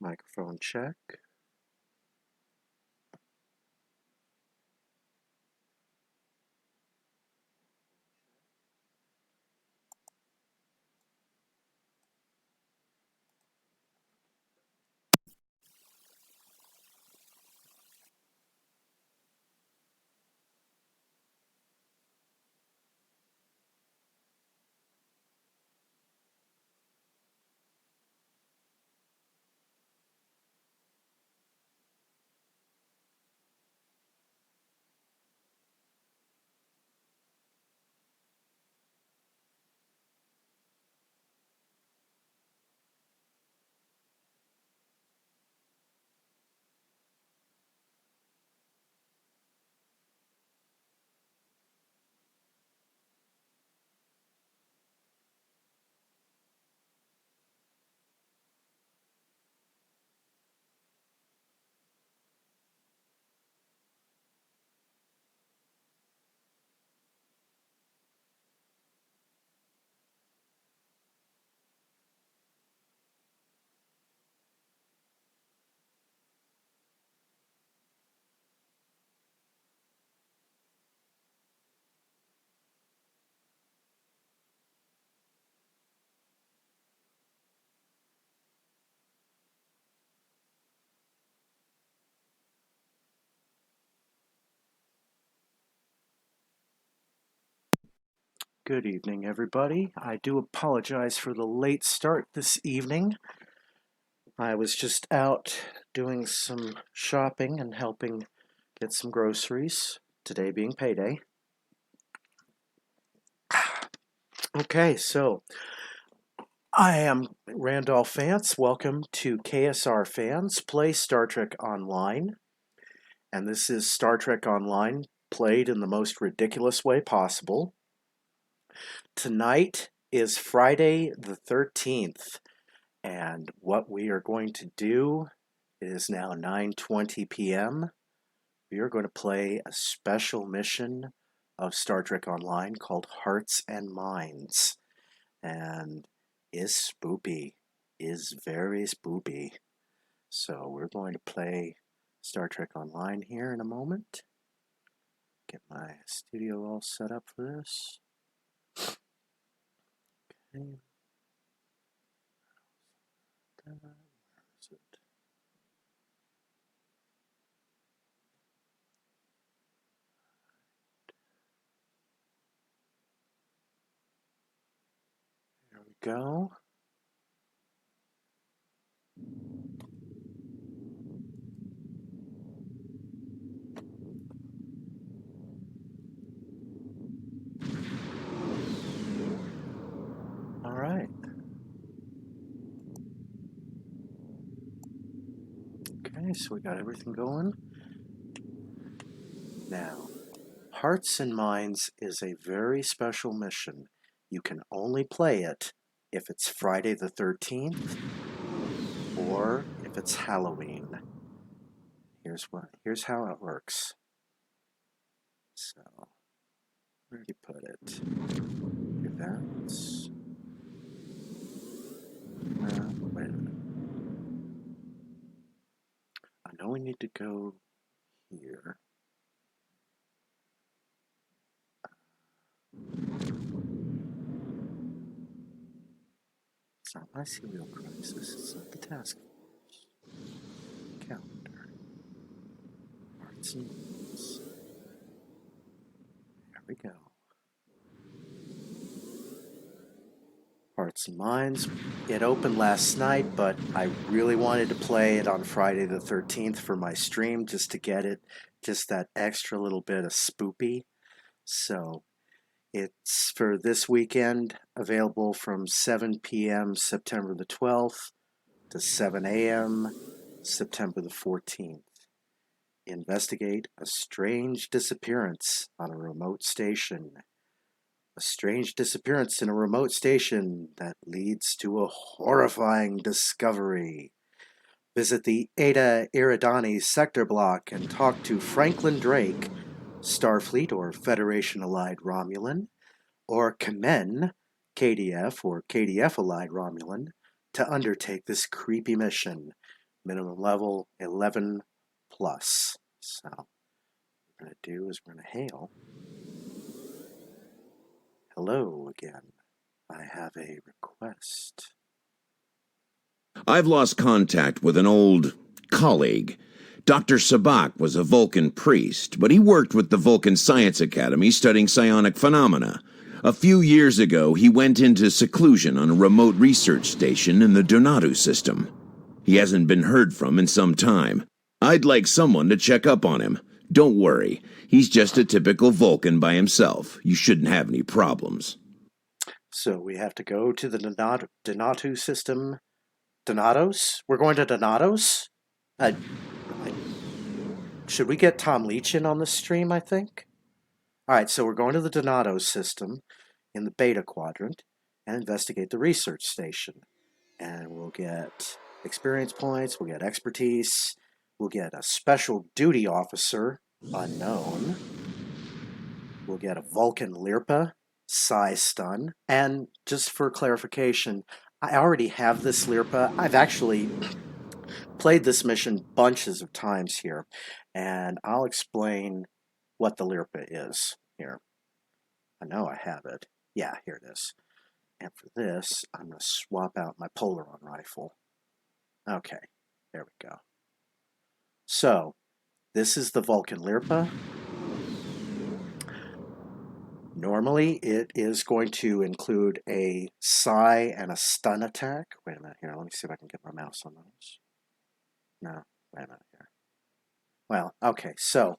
Microphone check. Good evening, everybody. I do apologize for the late start this evening. I was just out doing some shopping and helping get some groceries, today being payday. Okay, so I am Randolph Vance. Welcome to KSR Fans Play Star Trek Online. And this is Star Trek Online played in the most ridiculous way possible. Tonight is Friday the 13th, and what we are going to do, it is now 9:20 p.m. We are going to play a special mission of Star Trek Online called Hearts and Minds, and is spoopy, is very spoopy. So we're going to play Star Trek Online here in a moment. Get my studio all set up for this. Okay. Where is it? There we go. All right. Okay, so we got everything going. Now, Hearts and Minds is a very special mission. You can only play it if it's Friday the 13th or if it's Halloween. Here's how it works. So, where did you put it? Events. Wait a minute. I know we need to go here. It's not my serial crisis. It's not the task force. Calendar. Hearts and Minds. There we go. Hearts and Minds. It opened last night, but I really wanted to play it on Friday the 13th for my stream just to get it, just that extra little bit of spoopy. So it's for this weekend, available from 7 p.m. September the 12th to 7 a.m. September the 14th. Investigate a strange disappearance on a remote station. A strange disappearance in a remote station that leads to a horrifying discovery. Visit the Eta Eridani sector block and talk to Franklin Drake, Starfleet or Federation Allied Romulan, or Kamen, KDF or KDF Allied Romulan, to undertake this creepy mission. Minimum level 11 plus. So what we're going to do is we're going to hail. Hello again. I have a request. I've lost contact with an old colleague. Dr. Sabak was a Vulcan priest, but he worked with the Vulcan Science Academy studying psionic phenomena. A few years ago, he went into seclusion on a remote research station in the Donatu system. He hasn't been heard from in some time. I'd like someone to check up on him. Don't worry, he's just a typical Vulcan by himself. You shouldn't have any problems. So we have to go to the Donatu system. Donatos? We're going to Donatos? Should we get Tom Leach in on the stream, I think? Alright, so we're going to the Donatos system in the Beta Quadrant and investigate the research station. And we'll get experience points, we'll get expertise, we'll get a special duty officer, unknown. We'll get a Vulcan lirpa, psi stun. And just for clarification, I already have this lirpa. I've actually played this mission bunches of times here, and I'll explain what the lirpa is here. I know I have it. Yeah, here it is. And for this, I'm going to swap out my Polaron rifle. Okay, there we go. So, this is the Vulcan lirpa. Normally, it is going to include a psi and a stun attack. Wait a minute here. Let me see if I can get my mouse on those. No, wait a minute here. Well, okay, so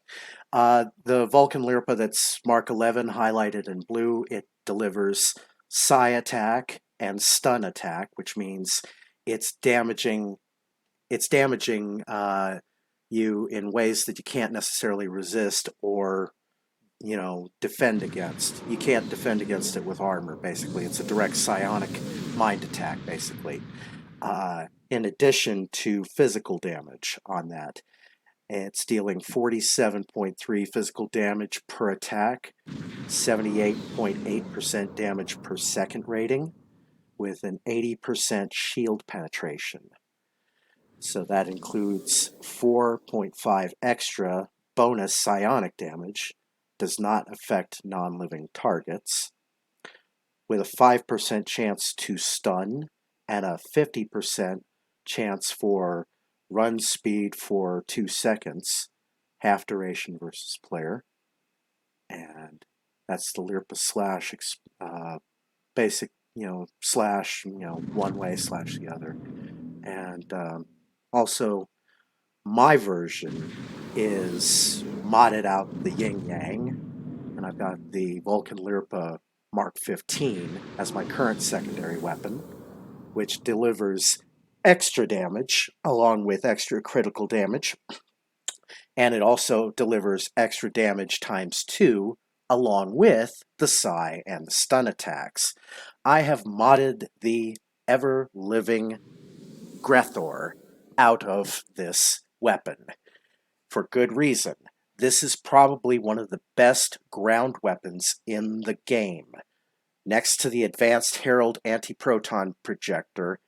the Vulcan lirpa that's Mark 11 highlighted in blue, it delivers psi attack and stun attack, which means it's damaging you in ways that you can't necessarily resist or defend against. You can't defend against it with armor, basically. It's a direct psionic mind attack, basically. In addition to physical damage on that. It's dealing 47.3 physical damage per attack, 78.8% damage per second rating, with an 80% shield penetration. So that includes 4.5 extra bonus psionic damage, does not affect non-living targets, with a 5% chance to stun and a 50% chance for run speed for 2 seconds, half duration versus player, and that's the lirpa slash basic, slash, one way slash the other. And also, my version is modded out the yin yang, and I've got the Vulcan lirpa Mark 15 as my current secondary weapon, which delivers extra damage along with extra critical damage, and it also delivers extra damage times 2 along with the psi and the stun attacks. I have modded the ever-living Grethor out of this weapon for good reason. This is probably one of the best ground weapons in the game. Next to the Advanced Herald Anti-Proton Projector,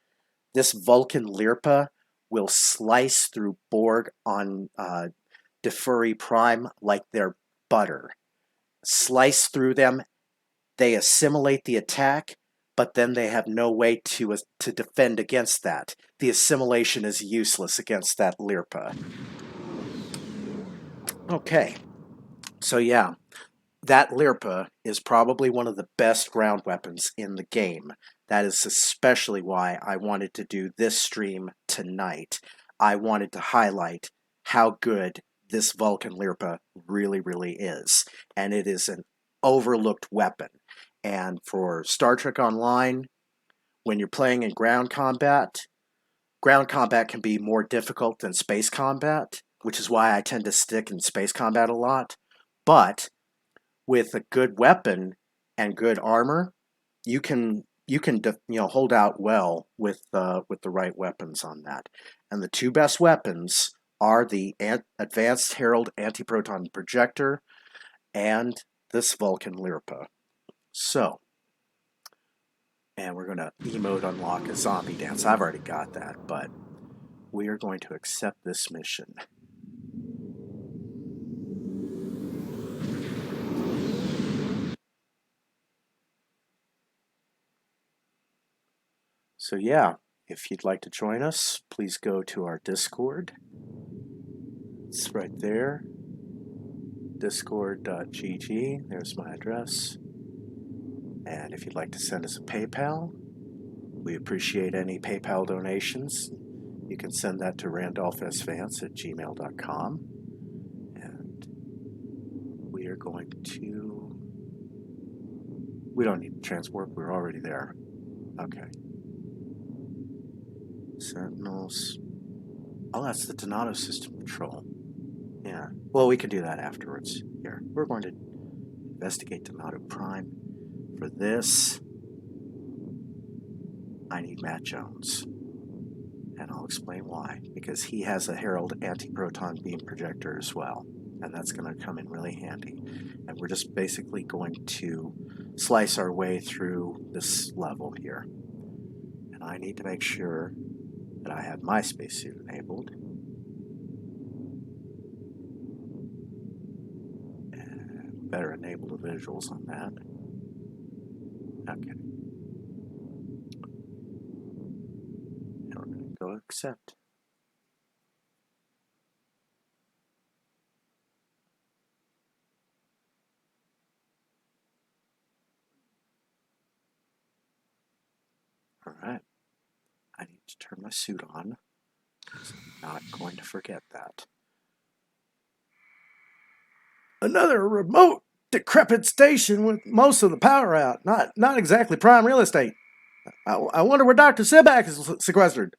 this Vulcan lirpa will slice through Borg on Defuri Prime like they're butter. Slice through them, they assimilate the attack, but then they have no way to defend against that. The assimilation is useless against that lirpa. Okay, so yeah, that lirpa is probably one of the best ground weapons in the game. That is especially why I wanted to do this stream tonight. I wanted to highlight how good this Vulcan lirpa really, really is. And it is an overlooked weapon. And for Star Trek Online, when you're playing in ground combat can be more difficult than space combat, which is why I tend to stick in space combat a lot. But with a good weapon and good armor, you can hold out well with the right weapons on that. And the two best weapons are the Advanced Herald Anti-Proton Projector and this Vulcan lirpa. So, and we're going to emote unlock a zombie dance. I've already got that, but we are going to accept this mission. So yeah, if you'd like to join us, please go to our Discord. It's right there, discord.gg. There's my address. And if you'd like to send us a PayPal, we appreciate any PayPal donations. You can send that to randolphvance@gmail.com. And we are going to... We don't need to transport, we're already there. Okay. Sentinels. Oh, that's the Donato system control. Yeah. Well, we can do that afterwards. Here, we're going to investigate Donato Prime. For this, I need Matt Jones. And I'll explain why. Because he has a Herald anti-proton beam projector as well. And that's going to come in really handy. And we're just basically going to slice our way through this level here. And I need to make sure that I have my spacesuit enabled. And better enable the visuals on that. Okay. And we're going to go accept. All right. I need to turn my suit on. I'm not going to forget that. Another remote, decrepit station with most of the power out. Not exactly prime real estate. I wonder where Dr. Sibak is sequestered.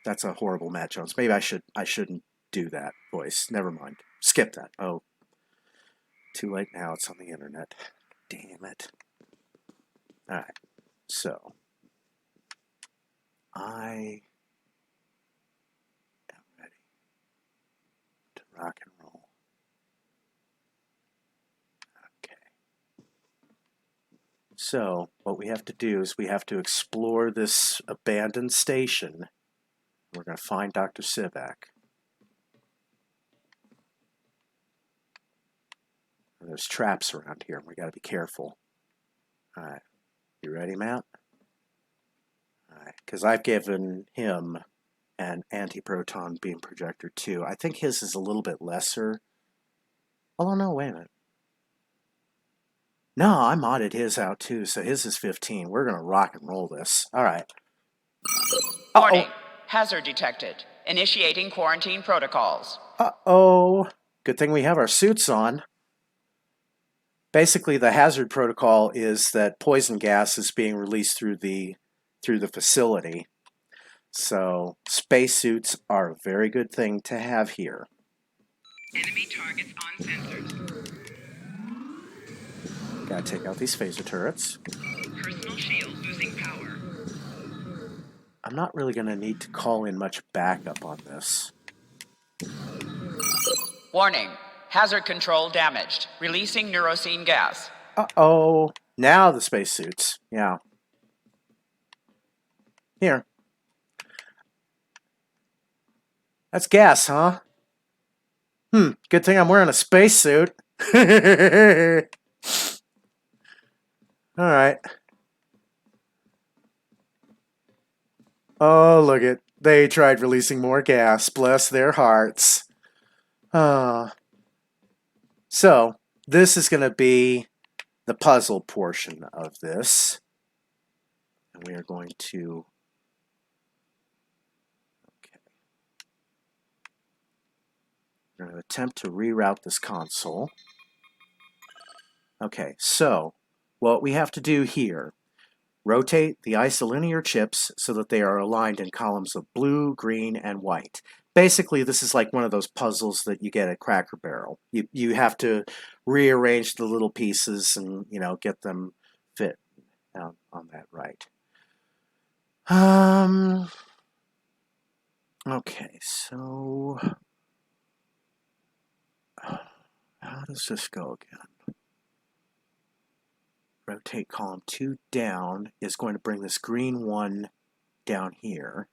That's a horrible Matt Jones. Maybe I shouldn't do that voice. Never mind. Skip that. Oh, too late now. It's on the internet. Damn it. All right. So I am ready to rock and roll. Okay. So what we have to do is we have to explore this abandoned station. We're going to find Dr. Sibak. And there's traps around here, and we got to be careful. All right. You ready, Matt? All right. Because I've given him an anti-proton beam projector too. I think his is a little bit lesser. Oh no, wait a minute. No, I modded his out too, so his is 15. We're going to rock and roll this. All right. Warning. Hazard detected. Initiating quarantine protocols. Uh-oh. Good thing we have our suits on. Basically, the hazard protocol is that poison gas is being released through the facility. So, spacesuits are a very good thing to have here. Enemy targets on sensors. Gotta take out these phaser turrets. Personal shield losing power. I'm not really going to need to call in much backup on this. Warning. Hazard control damaged. Releasing neurocene gas. Uh-oh. Now the spacesuits. Yeah. Here. That's gas, huh? Good thing I'm wearing a spacesuit. All right. Oh, look it. They tried releasing more gas. Bless their hearts. So, this is going to be the puzzle portion of this. And we are going to... Okay. We're going to attempt to reroute this console. Okay, so what we have to do here, rotate the isolinear chips so that they are aligned in columns of blue, green, and white. Basically, this is like one of those puzzles that you get at Cracker Barrel. You have to rearrange the little pieces and, you know, get them fit on that right. Okay, so how does this go again? Rotate column 2 down is going to bring this green one down here.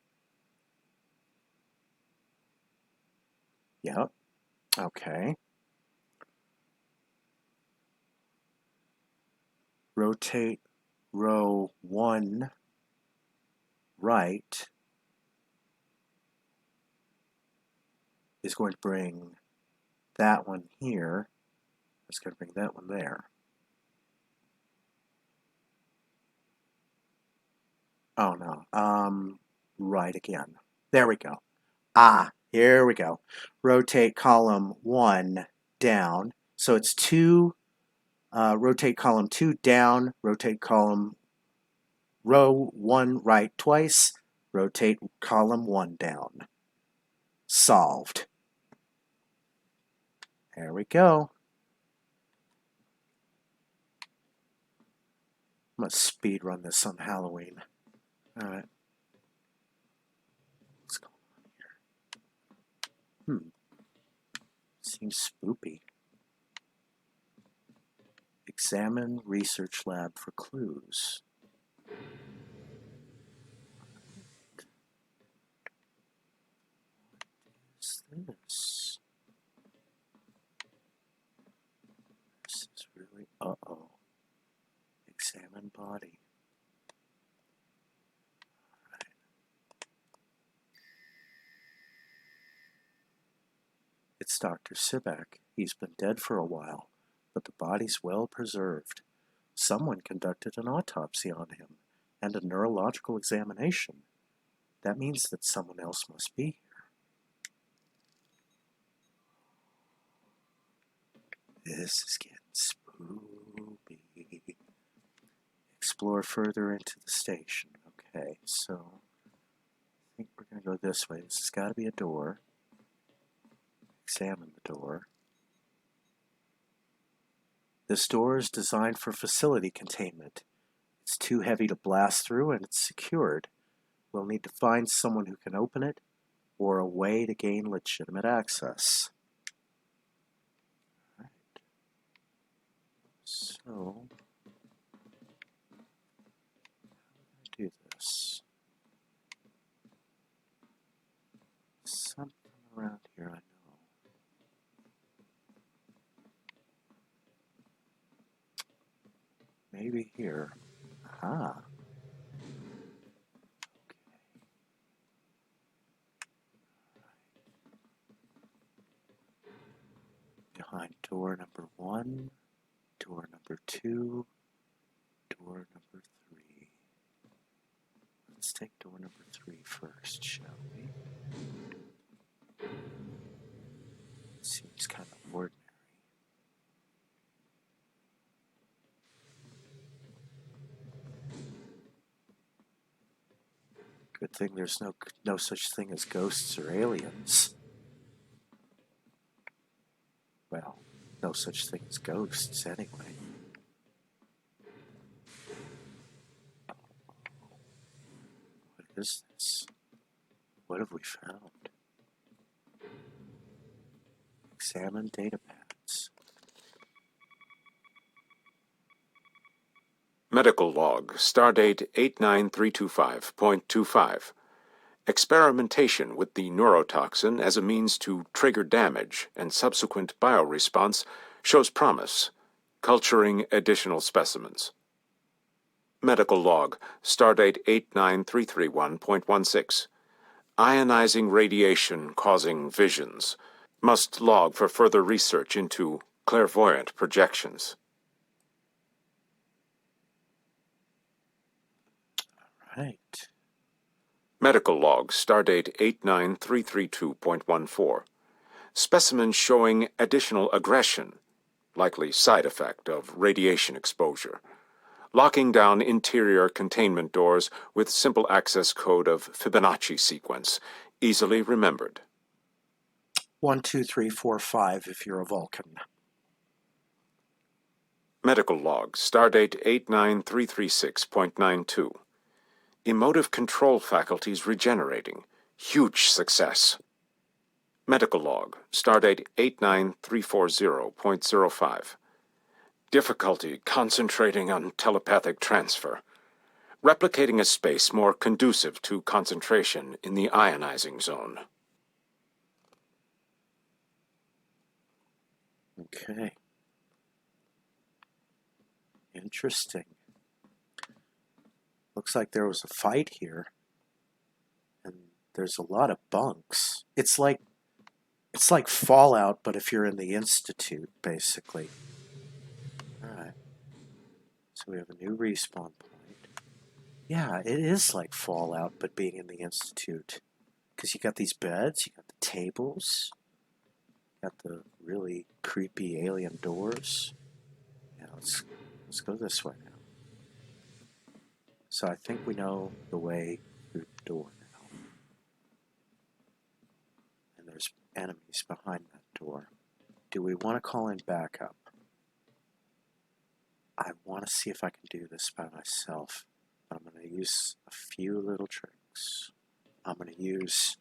Yep. Okay. Rotate row 1 right is going to bring that one here. It's going to bring that one there. Oh no. Right again. There we go. Here we go. Rotate column 1 down. So it's 2, rotate column 2 down, rotate column row 1 right twice, rotate column 1 down. Solved. There we go. I'm going to speed run this on Halloween. All right. What's going on here? Seems spoopy. Examine research lab for clues. What is this? This is really, uh-oh. Examine body. Alright. It's Dr. Sibak. He's been dead for a while, but the body's well preserved. Someone conducted an autopsy on him and a neurological examination. That means that someone else must be here. This is getting spooky. Explore further into the station. Okay, so I think we're going to go this way. This has got to be a door. Examine the door. This door is designed for facility containment. It's too heavy to blast through and it's secured. We'll need to find someone who can open it or a way to gain legitimate access. All right. So, how do I do this? Something around here I know. Maybe here. Aha. Behind door number 1, door number 2, door number 3. Let's take door number 3 first, shall we? Seems kind of ordinary. Good thing there's no such thing as ghosts or aliens. Well, no such thing as ghosts, anyway. What is this? What have we found? Examine data pads. Medical log, stardate 89325.25. Experimentation with the neurotoxin as a means to trigger damage and subsequent bioresponse shows promise. Culturing additional specimens. Medical log, stardate 89331.16. Ionizing radiation causing visions. Must log for further research into clairvoyant projections. Right. Medical log, stardate 89332.14. Specimens showing additional aggression, likely side effect of radiation exposure. Locking down interior containment doors with simple access code of Fibonacci sequence, easily remembered. 1, 2, 3, 4, 5 if you're a Vulcan. Medical log, stardate 89336.92. Emotive control faculties regenerating. Huge success. Medical log, stardate 89340.05. Difficulty concentrating on telepathic transfer. Replicating a space more conducive to concentration in the ionizing zone. Okay. Interesting. Looks like there was a fight here. And there's a lot of bunks. It's like Fallout, but if you're in the Institute, basically. Alright. So we have a new respawn point. Yeah, it is like Fallout, but being in the Institute. Because you got these beds, you got the tables, you got the really creepy alien doors. Yeah, let's go this way now. So I think we know the way through the door now. And there's enemies behind that door. Do we want to call in backup? I want to see if I can do this by myself. But I'm going to use a few little tricks. I'm going to use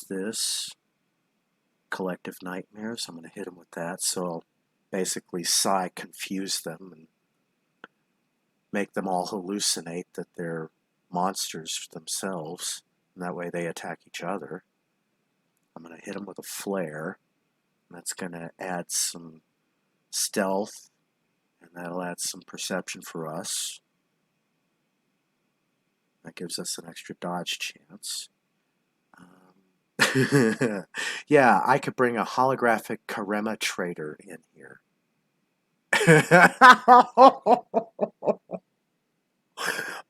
this collective nightmares. I'm going to hit them with that. So I'll basically confuse them and make them all hallucinate that they're monsters themselves. And that way they attack each other. I'm going to hit them with a flare. And that's going to add some stealth. And that'll add some perception for us. That gives us an extra dodge chance. Yeah, I could bring a holographic Karema trader in here.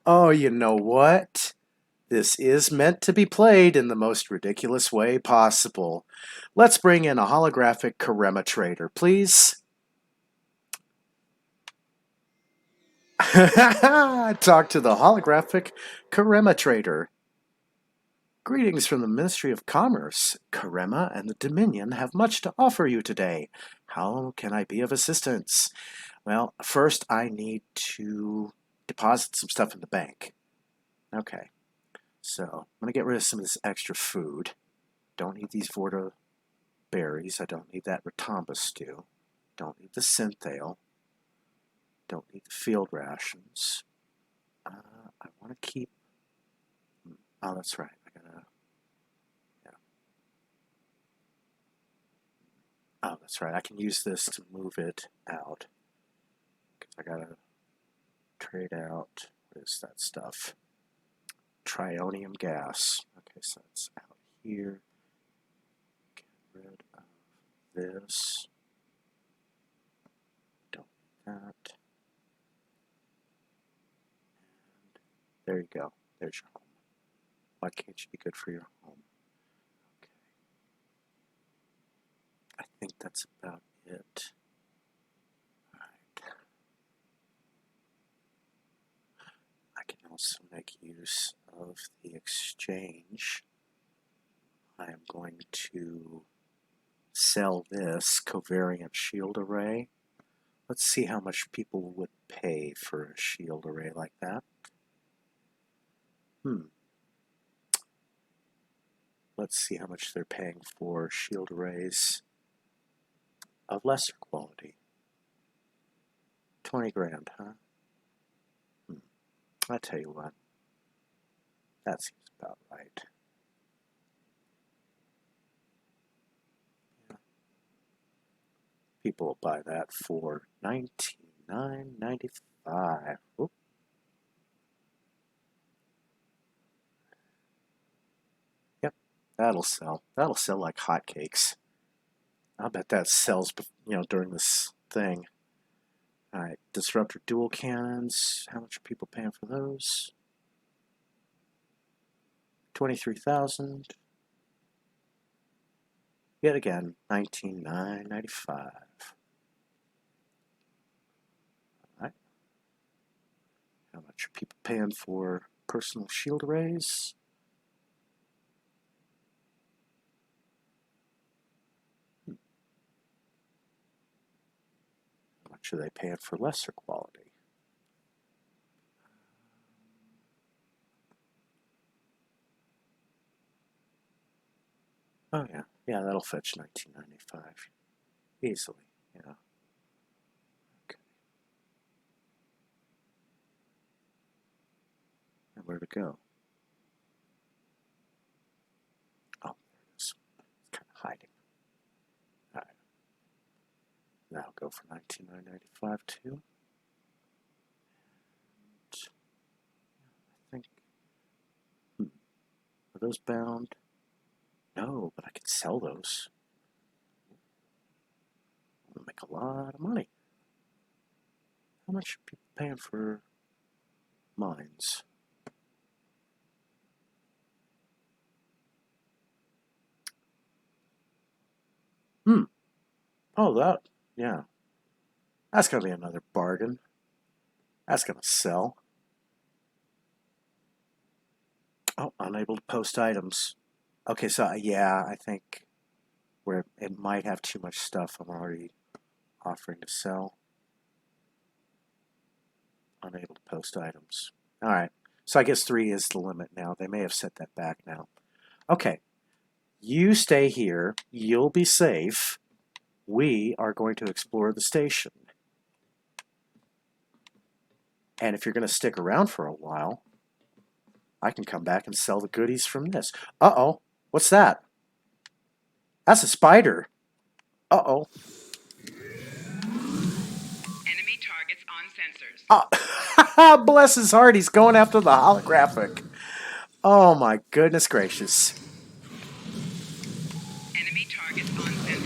Oh, you know what? This is meant to be played in the most ridiculous way possible. Let's bring in a holographic Karema trader, please. Talk to the holographic Karema trader. Greetings from the Ministry of Commerce. Karema and the Dominion have much to offer you today. How can I be of assistance? Well, first I need to deposit some stuff in the bank. Okay, so I'm going to get rid of some of this extra food. Don't need these Vorta berries. I don't need that Ratamba stew. Don't need the synthale. Don't need the field rations. I want to keep... Oh, that's right. Oh, that's right. I can use this to move it out. Because I gotta trade out, what is that stuff? Trionium gas. Okay, so it's out here. Get rid of this. Don't need that. And there you go. There's your home. Why can't you be good for your home? I think that's about it. Alright. I can also make use of the exchange. I am going to sell this covariant shield array. Let's see how much people would pay for a shield array like that. Let's see how much they're paying for shield arrays of lesser quality. 20 grand, huh? I tell you what, that seems about right. Yeah. People will buy that for $99.95. Oop. Yep, that'll sell. That'll sell like hotcakes. I'll bet that sells, during this thing. Alright, disruptor dual cannons. How much are people paying for those? 23,000. Yet again, $19,995. Alright. How much are people paying for personal shield arrays? How much are they paying for lesser quality? Oh yeah, that'll fetch $19.95 easily. Yeah. Okay. And where to go? Oh, there it is. It's kind of hiding. All right. I'll go for 19,995 too. I think. Are those bound? No, but I could sell those. I'm gonna make a lot of money. How much are people paying for mines? Oh, that, yeah. That's gonna be another bargain. That's gonna sell. Oh, unable to post items. Okay, so yeah, I think where it might have too much stuff I'm already offering to sell. Unable to post items. All right, so I guess 3 is the limit now. They may have set that back now. Okay, you stay here. You'll be safe. We are going to explore the station. And if you're going to stick around for a while, I can come back and sell the goodies from this. Uh-oh. What's that? That's a spider. Uh-oh. Enemy targets on sensors. Oh, bless his heart. He's going after the holographic. Oh, my goodness gracious. Enemy targets on sensors.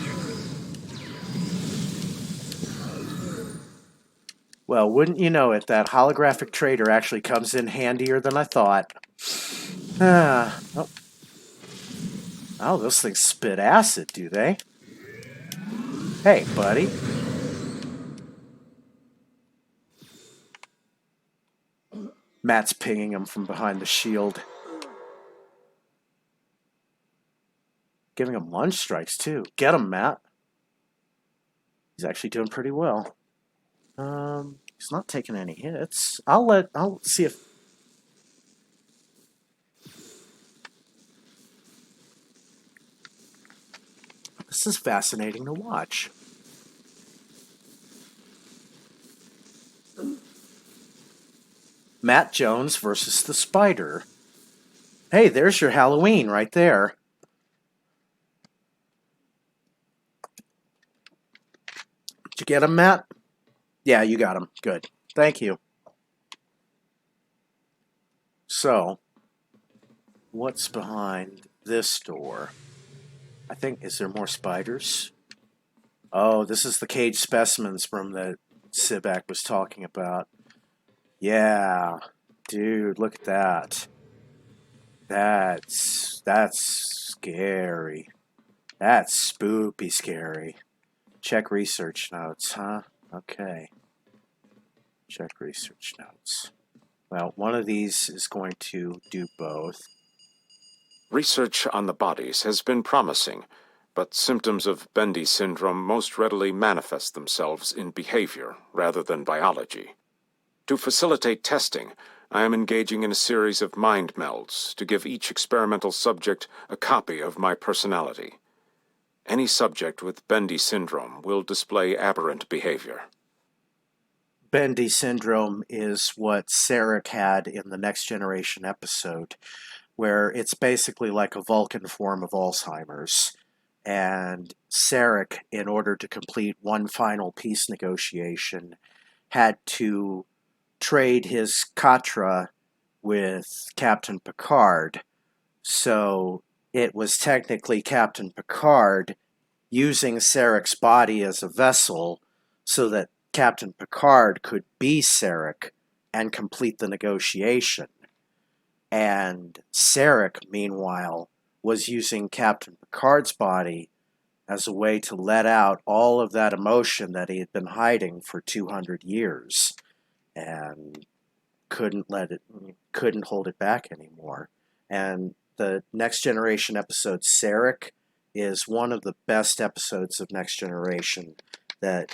Well, wouldn't you know it, that holographic trader actually comes in handier than I thought. Oh. Oh, those things spit acid, do they? Hey, buddy. Matt's pinging him from behind the shield. Giving him lunge strikes, too. Get him, Matt. He's actually doing pretty well. He's not taking any hits. I'll see if... This is fascinating to watch. Matt Jones versus the Spider. Hey, there's your Halloween right there. Did you get him, Matt? Yeah, you got him. Good. Thank you. So, what's behind this door? I think, is there more spiders? Oh, this is the cage specimens from that Sibak was talking about. Yeah, dude, look at that. That's scary. That's spoopy scary. Check research notes, huh? Okay. Check research notes. Well, one of these is going to do both. Research on the bodies has been promising, but symptoms of Bendy syndrome most readily manifest themselves in behavior rather than biology. To facilitate testing, I am engaging in a series of mind melds to give each experimental subject a copy of my personality. Any subject with Bendy syndrome will display aberrant behavior. Bendy syndrome is what Sarek had in the Next Generation episode, where it's basically like a Vulcan form of Alzheimer's. And Sarek, in order to complete one final peace negotiation, had to trade his Katra with Captain Picard. So it was technically Captain Picard using Sarek's body as a vessel so that Captain Picard could be Sarek and complete the negotiation. And Sarek, meanwhile, was using Captain Picard's body as a way to let out all of that emotion that he had been hiding for 200 years and couldn't hold it back anymore. And the Next Generation episode Sarek is one of the best episodes of Next Generation that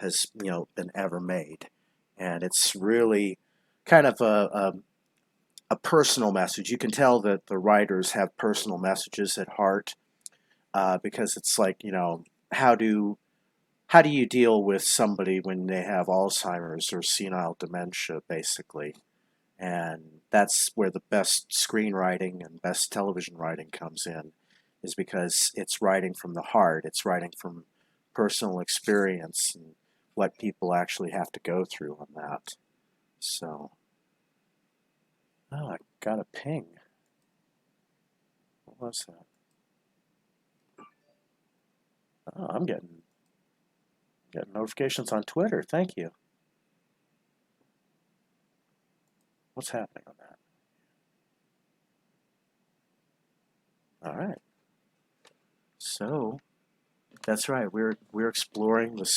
has been ever made, and it's really kind of a personal message. You can tell that the writers have personal messages at heart, because it's like, how do you deal with somebody when they have Alzheimer's or senile dementia, basically. And that's where the best screenwriting and best television writing comes in, is because it's writing from the heart. It's writing from personal experience and what people actually have to go through on that. So, oh, I got a ping. What was that? Oh, I'm getting notifications on Twitter. Thank you. What's happening on that? All right. So, that's right. We're exploring the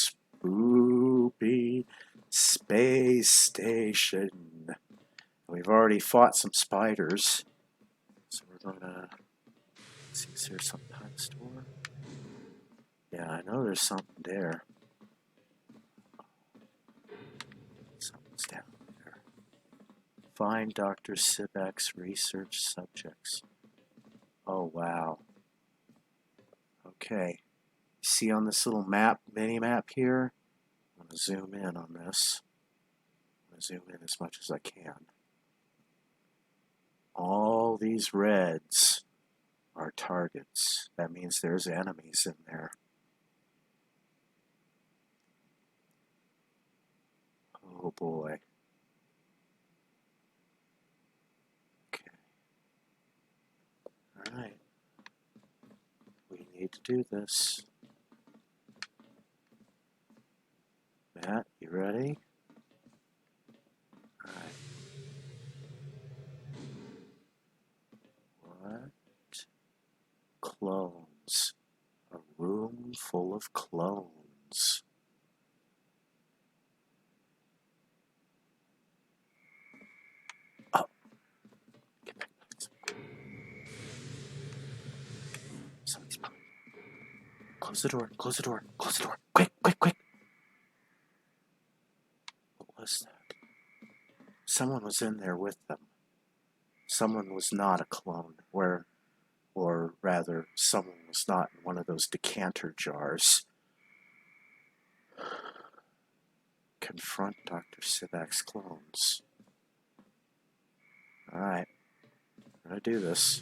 spoopy space station. We've already fought some spiders, so we're gonna see. Is there something behind the store? Yeah, I know there's something there. Something's down there. Find Dr. Sibak's research subjects. Oh, wow. Okay. See on this little mini map here? I'm going to zoom in on this. I'm going to zoom in as much as I can. All these reds are targets. That means there's enemies in there. Oh boy. Okay. Alright. We need to do this. Matt, you ready? Alright. What? Clones. A room full of clones. Oh. Get back. Somebody's coming. Close the door. Close the door. Close the door. Quick, quick, quick. What was that? Someone was in there with them. Someone was not a clone, or rather, someone was not in one of those decanter jars. Confront Dr. Sibak's clones. Alright, I'm gonna do this.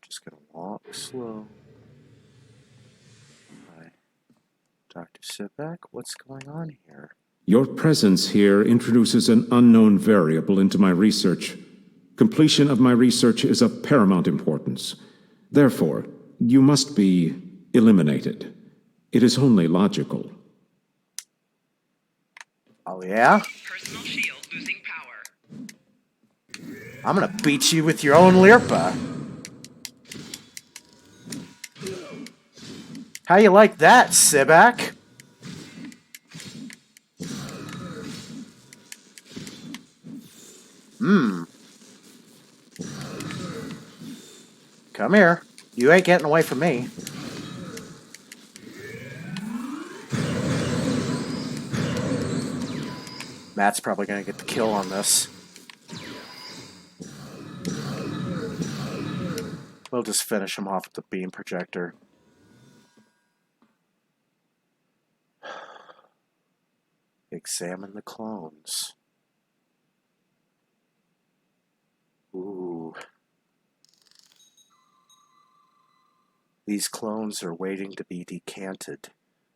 Just gonna walk slow. Alright. Dr. Sibak, what's going on here? Your presence here introduces an unknown variable into my research. Completion of my research is of paramount importance. Therefore, you must be eliminated. It is only logical. Oh yeah? Personal shield losing power. I'm gonna beat you with your own lirpa. How you like that, Sibak? Come here. You ain't getting away from me. Matt's probably gonna get the kill on this. We'll just finish him off with the beam projector. Examine the clones. Ooh. These clones are waiting to be decanted.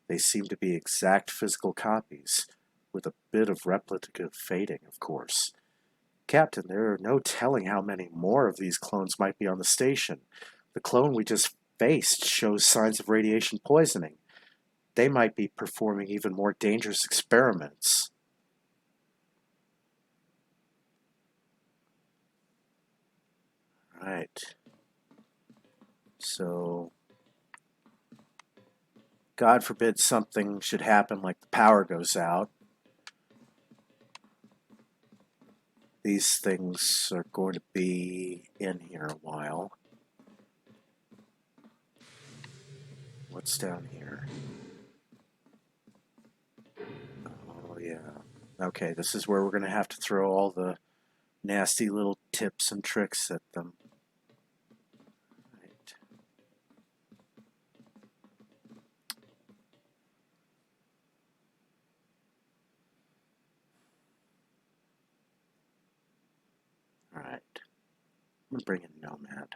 They seem to be exact physical copies, with a bit of replicative fading, of course. Captain, there are no telling how many more of these clones might be on the station. The clone we just faced shows signs of radiation poisoning. They might be performing even more dangerous experiments. Right. So, God forbid something should happen like the power goes out. These things are going to be in here a while. What's down here? Oh, yeah. Okay, this is where we're going to have to throw all the nasty little tips and tricks at them. Right. I'm bringing Nomad.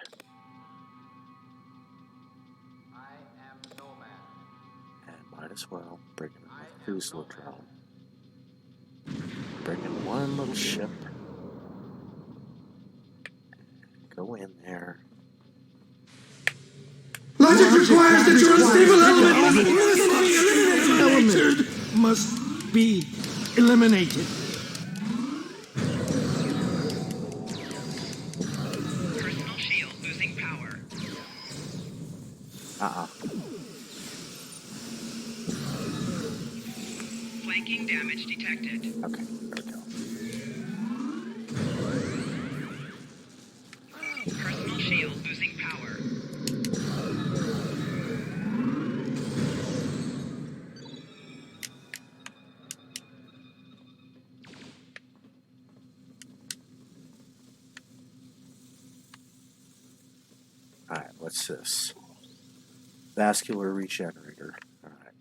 I am Nomad. And might as well bring in a Methuselah drone. Bring in one little ship. Go in there. Logic requires that your unstable element must be eliminated. Personal shield losing power. Flanking damage detected. Okay, there we go. Personal shield losing power. Alright, what's this? Vascular regenerator. Alright.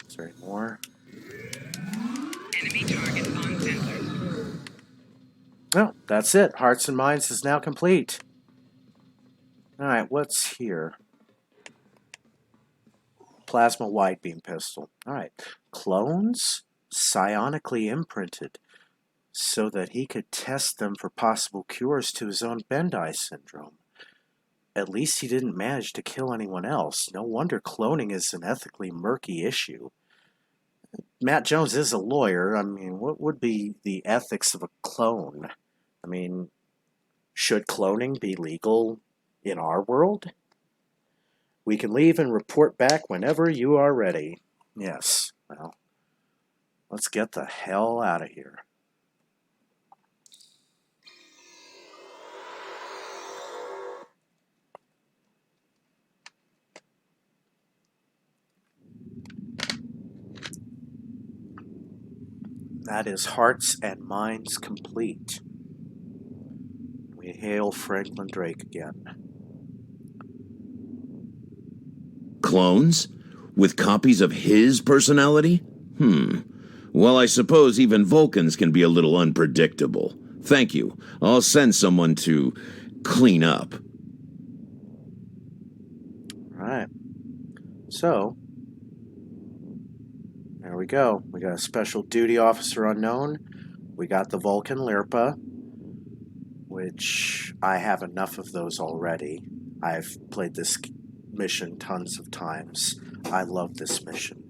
Is there any more? Enemy targets on sensors. Well, that's it. Hearts and Minds is now complete. Alright, what's here? Plasma wide beam pistol. Alright. Clones psionically imprinted so that he could test them for possible cures to his own Bendai syndrome. At least he didn't manage to kill anyone else. No wonder cloning is an ethically murky issue. Matt Jones is a lawyer. I mean, what would be the ethics of a clone? I mean, should cloning be legal in our world? We can leave and report back whenever you are ready. Yes, well, let's get the hell out of here. That is Hearts and Minds complete. We hail Franklin Drake again. Clones? With copies of his personality? Well, I suppose even Vulcans can be a little unpredictable. Thank you. I'll send someone to clean up. Alright. So, there we go. We got a special duty officer unknown. We got the Vulcan lirpa, which I have enough of those already. I've played this mission tons of times. I love this mission.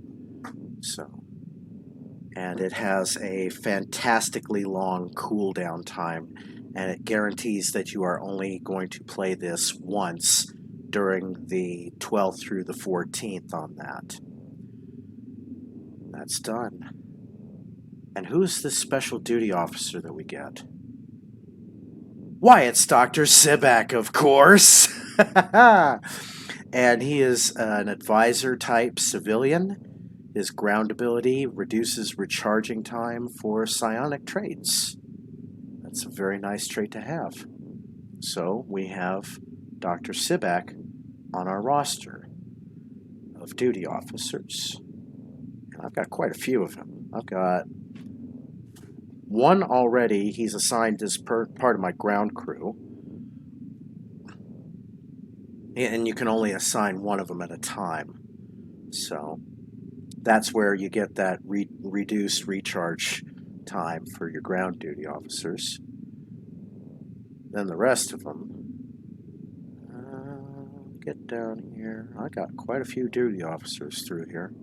And it has a fantastically long cooldown time, and it guarantees that you are only going to play this once during the 12th through the 14th on that. That's done. And who's this special duty officer that we get? Why, it's Dr. Sibak, of course! And he is an advisor-type civilian. His ground ability reduces recharging time for psionic traits. That's a very nice trait to have. So we have Dr. Sibak on our roster of duty officers. And I've got quite a few of them. I've got one already. He's assigned as part of my ground crew. And you can only assign one of them at a time. So that's where you get that reduced recharge time for your ground duty officers. Then the rest of them, get down here. I got quite a few duty officers through here.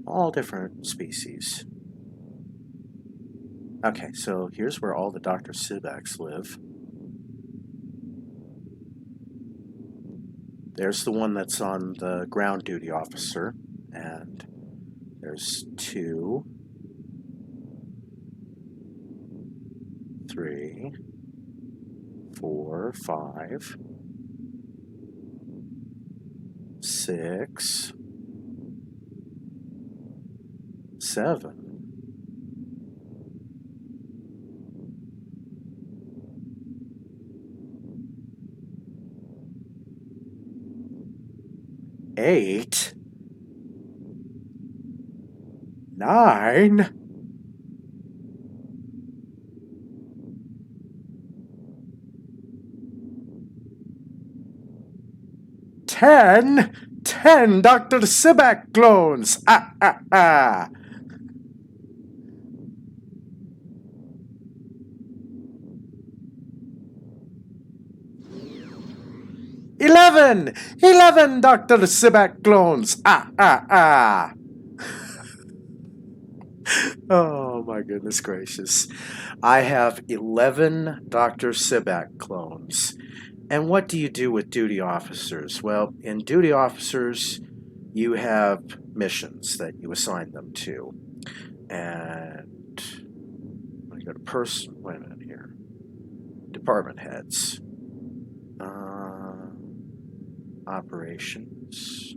All different species. Okay, so here's where all the Dr. Sibaks live. There's the one that's on the ground duty officer, and there's 2, 3, 4, 5, 6, 7, 8, 9, 10 Dr. Sibak clones. 11 Dr. Sibak clones. Oh my goodness gracious. I have 11 Dr. Sibak clones. And what do you do with duty officers? Well, in duty officers, you have missions that you assign them to. And I'm going to go to wait a minute here. Department heads. Operations.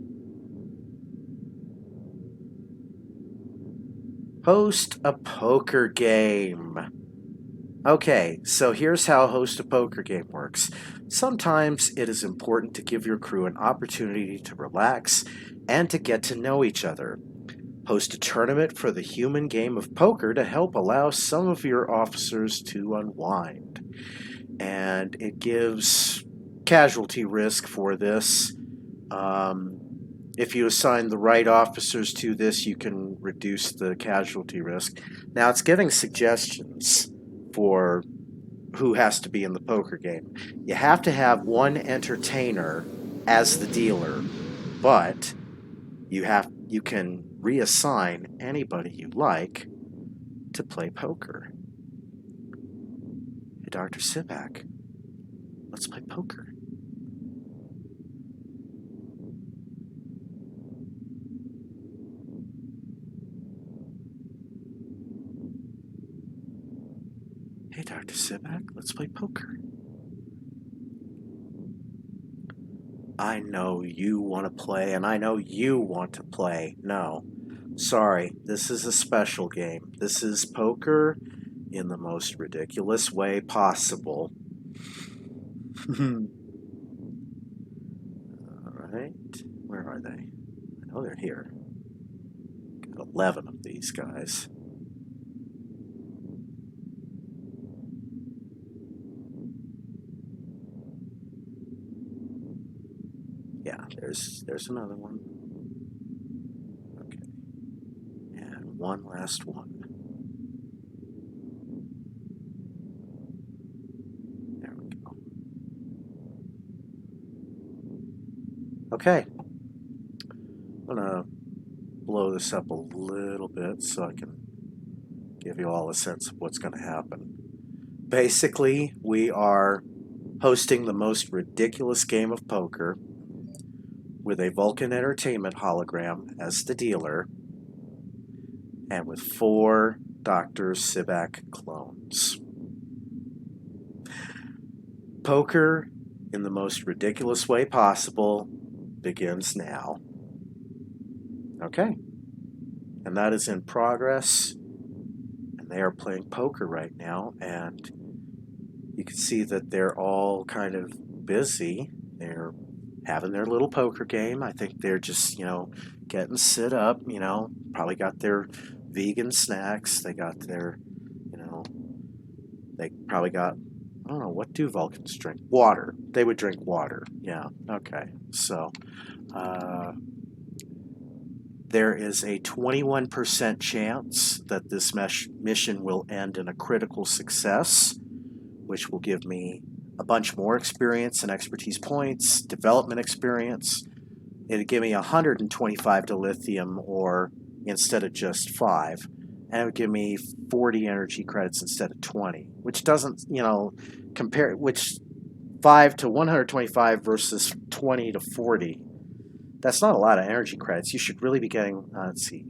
Host a poker game. Okay, so here's how host a poker game works. Sometimes it is important to give your crew an opportunity to relax and to get to know each other. Host a tournament for the human game of poker to help allow some of your officers to unwind. And it gives casualty risk for this. If you assign the right officers to this, you can reduce the casualty risk. Now, it's giving suggestions for who has to be in the poker game. You have to have one entertainer as the dealer, but you can reassign anybody you like to play poker. Hey, Dr. Sibak, let's play poker. Hey, Dr. Sibak, let's play poker. I know you want to play, and I know you want to play. No, sorry, this is a special game. This is poker in the most ridiculous way possible. Alright, where are they? I know they're here. Got 11 of these guys. Yeah, there's another one. Okay. And one last one. There we go. Okay. I'm gonna blow this up a little bit so I can give you all a sense of what's gonna happen. Basically, we are hosting the most ridiculous game of poker with a Vulcan Entertainment hologram as the dealer, and with 4 Dr. Sibak clones. Poker in the most ridiculous way possible begins now. Okay. And that is in progress, and they are playing poker right now, and you can see that they're all kind of busy. They're having their little poker game. I think they're just, getting sit up, probably got their vegan snacks. They got their, they probably got, I don't know, what do Vulcans drink? Water. They would drink water. Yeah, okay. So, there is a 21% chance that this mission will end in a critical success, which will give me a bunch more experience and expertise points, development experience. It'd give me 125 to lithium, or instead of just 5, and it would give me 40 energy credits instead of 20, which doesn't, compare, which 5 to 125 versus 20 to 40. That's not a lot of energy credits. You should really be getting, let's see,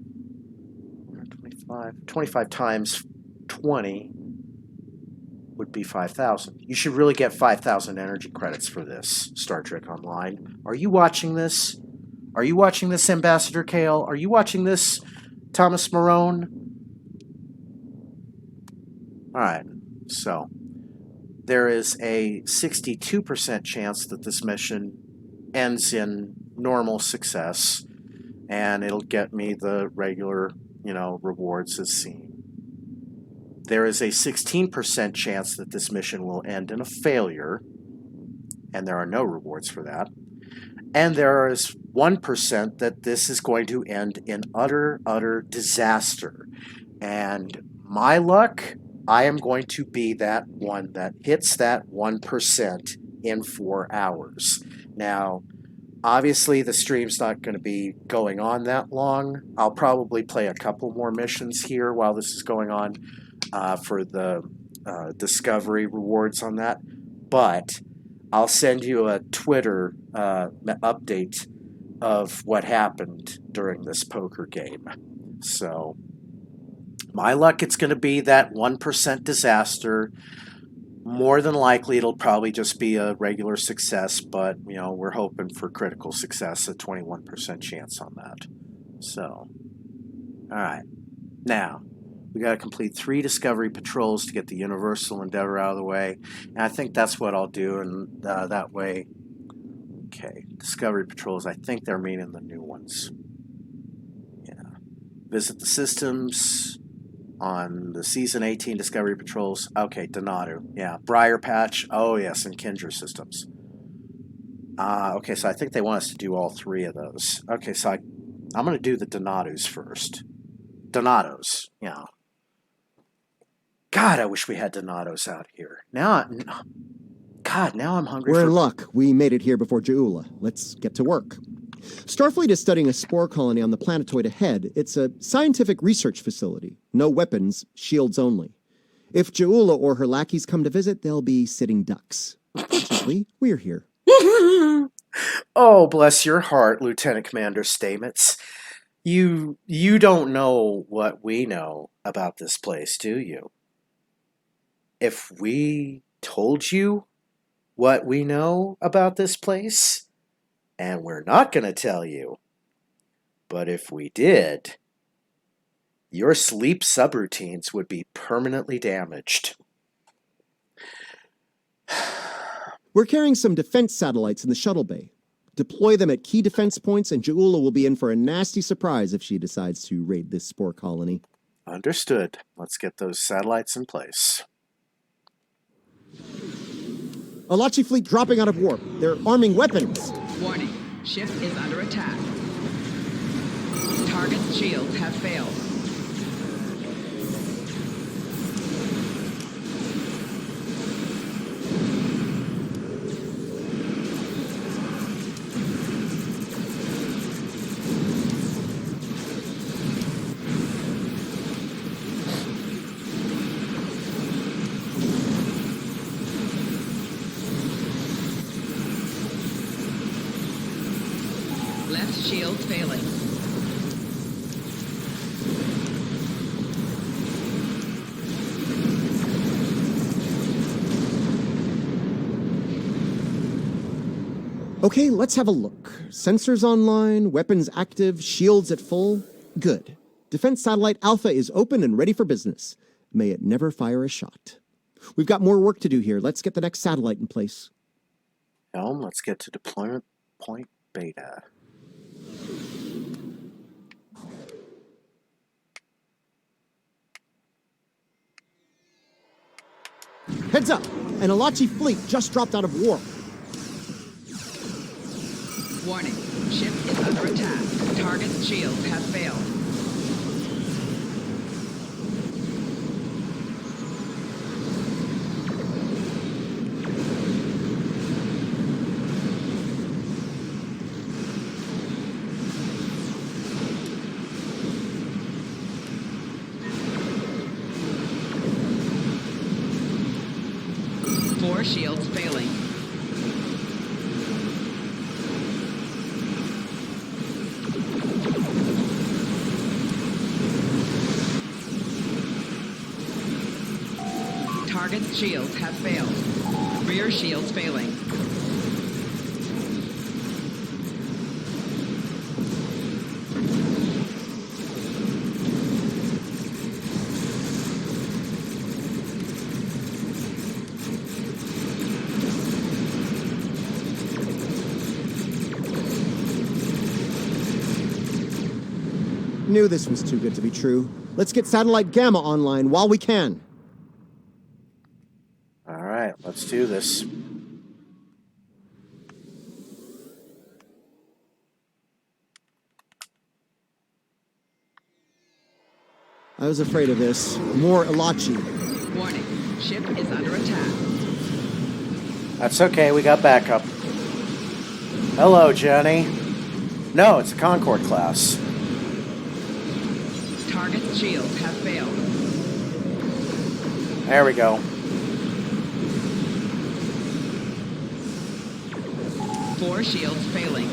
25 times 20 would be 5,000. You should really get 5,000 energy credits for this, Star Trek Online. Are you watching this? Are you watching this, Ambassador Kale? Are you watching this, Thomas Marone? Alright, so there is a 62% chance that this mission ends in normal success, and it'll get me the regular, rewards as seen. There is a 16% chance that this mission will end in a failure, and there are no rewards for that. And there is 1% that this is going to end in utter disaster. And my luck, I am going to be that one that hits that 1% in 4 hours. Now, obviously, the stream's not going to be going on that long. I'll probably play a couple more missions here while this is going on for the discovery rewards on that. But I'll send you a Twitter update of what happened during this poker game. So, my luck, it's going to be that 1% disaster. More than likely, it'll probably just be a regular success, but, we're hoping for critical success, a 21% chance on that. So, all right. Now, we got to complete 3 discovery patrols to get the Universal Endeavor out of the way, and I think that's what I'll do, and that way, okay, discovery patrols, I think they're meaning the new ones. Yeah. Visit the systems on the Season 18 Discovery Patrols. Okay, Donatu. Yeah, Briar Patch. Oh, yes, and Kindra systems. Okay, so I think they want us to do all 3 of those. Okay, so I'm going to do the Donatus first. Donatos, yeah. God, I wish we had Donatos out here. Now I'm hungry We're in luck. We made it here before Jaula. Let's get to work. Starfleet is studying a spore colony on the planetoid ahead. It's a scientific research facility. No weapons, shields only. If Jaula or her lackeys come to visit, they'll be sitting ducks. Fortunately, we're here. Oh, bless your heart, Lieutenant Commander Stamets. You don't know what we know about this place, do you? If we told you what we know about this place, and we're not going to tell you, but if we did, your sleep subroutines would be permanently damaged. We're carrying some defense satellites in the shuttle bay. Deploy them at key defense points, and Jaula will be in for a nasty surprise if she decides to raid this spore colony. Understood. Let's get those satellites in place. Alachi fleet dropping out of warp. They're arming weapons. Warning, ship is under attack. Target's shields have failed. Left shield failing. Okay, let's have a look. Sensors online, weapons active, shields at full. Good. Defense Satellite Alpha is open and ready for business. May it never fire a shot. We've got more work to do here. Let's get the next satellite in place. Helm, let's get to deployment point beta. Heads up! An Alachi fleet just dropped out of warp. Warning, ship is under attack. Target's shields have failed. Four shields failing. Target's shields have failed. Rear shields failing. Knew this was too good to be true. Let's get Satellite Gamma online while we can. All right, let's do this. I was afraid of this. More Elachi. Warning, ship is under attack. That's okay, we got backup. Hello, Jenny. No, it's a Concorde class. Target's shields have failed. There we go. 4 shields failing.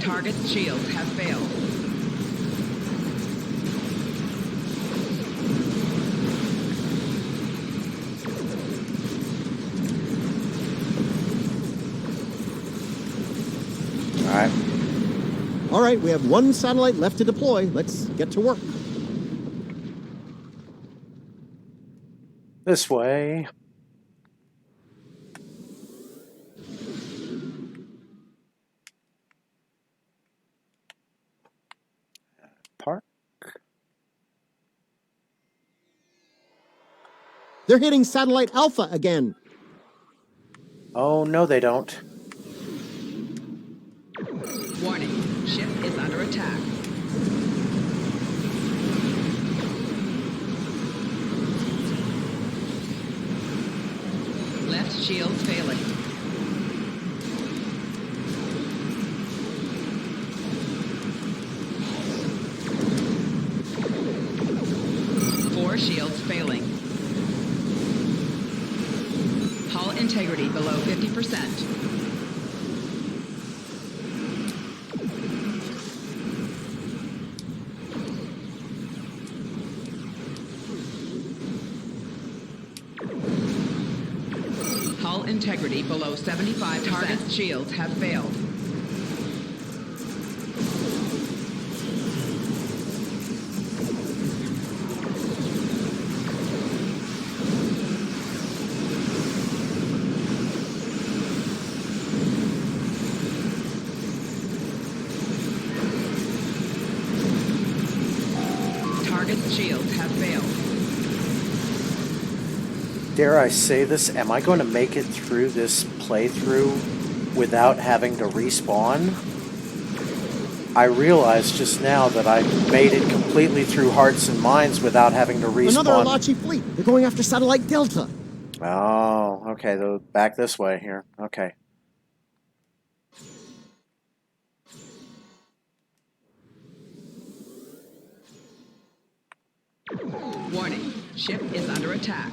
Target's shields have failed. Alright. All right, we have one satellite left to deploy. Let's get to work. This way. Park. They're hitting satellite Alpha again. Oh, no, they don't. Warning, ship is under attack. Left shields failing. Four shields failing. Hull integrity below 50%. Hull integrity below 75%. Target's shields have failed. Target's shields have failed. Dare I say this? Am I going to make it through this playthrough without having to respawn? I realized just now that I made it completely through Hearts and Minds without having to respawn. Another Elachi fleet. They're going after satellite Delta. Oh, okay. Back this way here. Okay. Warning, ship is under attack.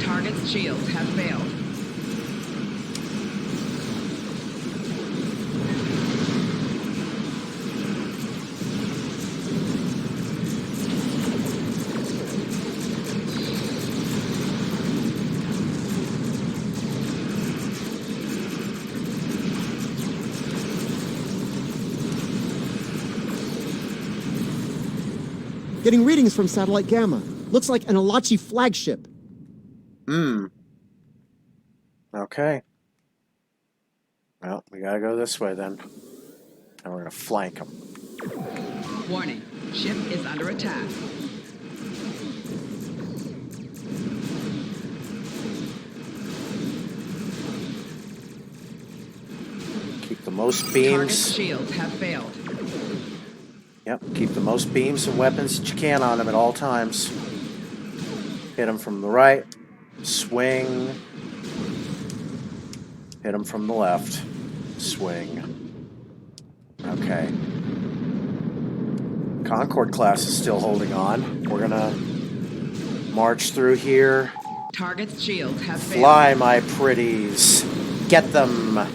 Target's shields have failed. Getting readings from satellite Gamma. Looks like an Elachi flagship. Okay. Well, we gotta go this way then. And we're gonna flank them. Warning, ship is under attack. Keep the most Target's beams. shields have failed. Yep, keep the most beams and weapons that you can on them at all times. Hit them from the right. Swing. Hit them from the left. Swing. Okay. Concorde class is still holding on. We're gonna march through here. Target's shields have failed. Fly, my pretties. Get them!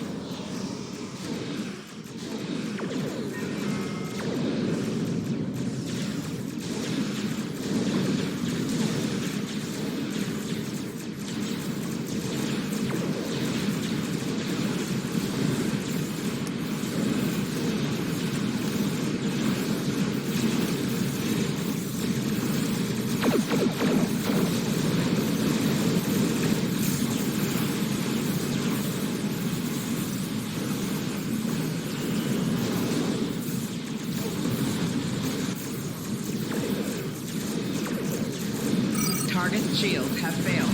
Target shields have failed.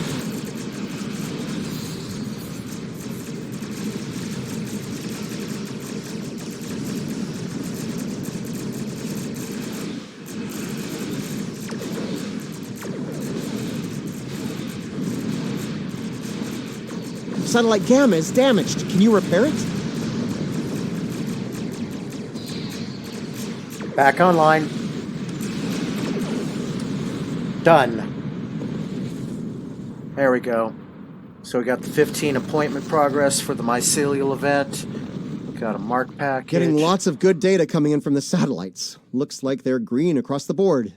Satellite Gamma is damaged. Can you repair it? Back online. Done. There we go. So we got the 15 appointment progress for the mycelial event. Got a mark package. Getting lots of good data coming in from the satellites. Looks like they're green across the board.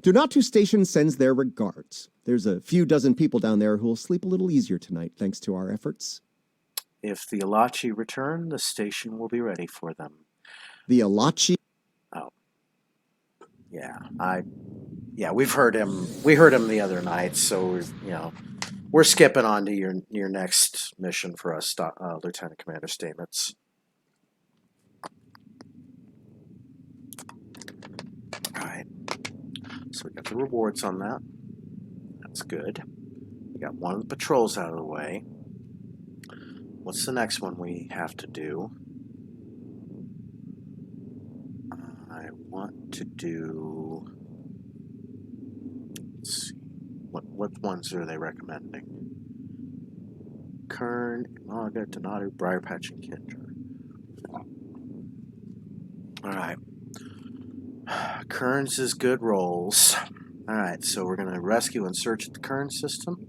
Donatu Station sends their regards. There's a few dozen people down there who'll sleep a little easier tonight thanks to our efforts. If the Alachi return, the station will be ready for them. The Alachi? Oh. Yeah, we've heard him. We heard him the other night, so we're skipping on to your next mission for us, Lieutenant Commander Stamets. All right. So we got the rewards on that. That's good. We got one of the patrols out of the way. What's the next one we have to do? I want to do... Let's see. What ones are they recommending? Kern, Maga, Donatu, Briarpatch, and Kindred. Alright. Kearns is good rolls. Alright, so we're going to rescue and search the Kearns system.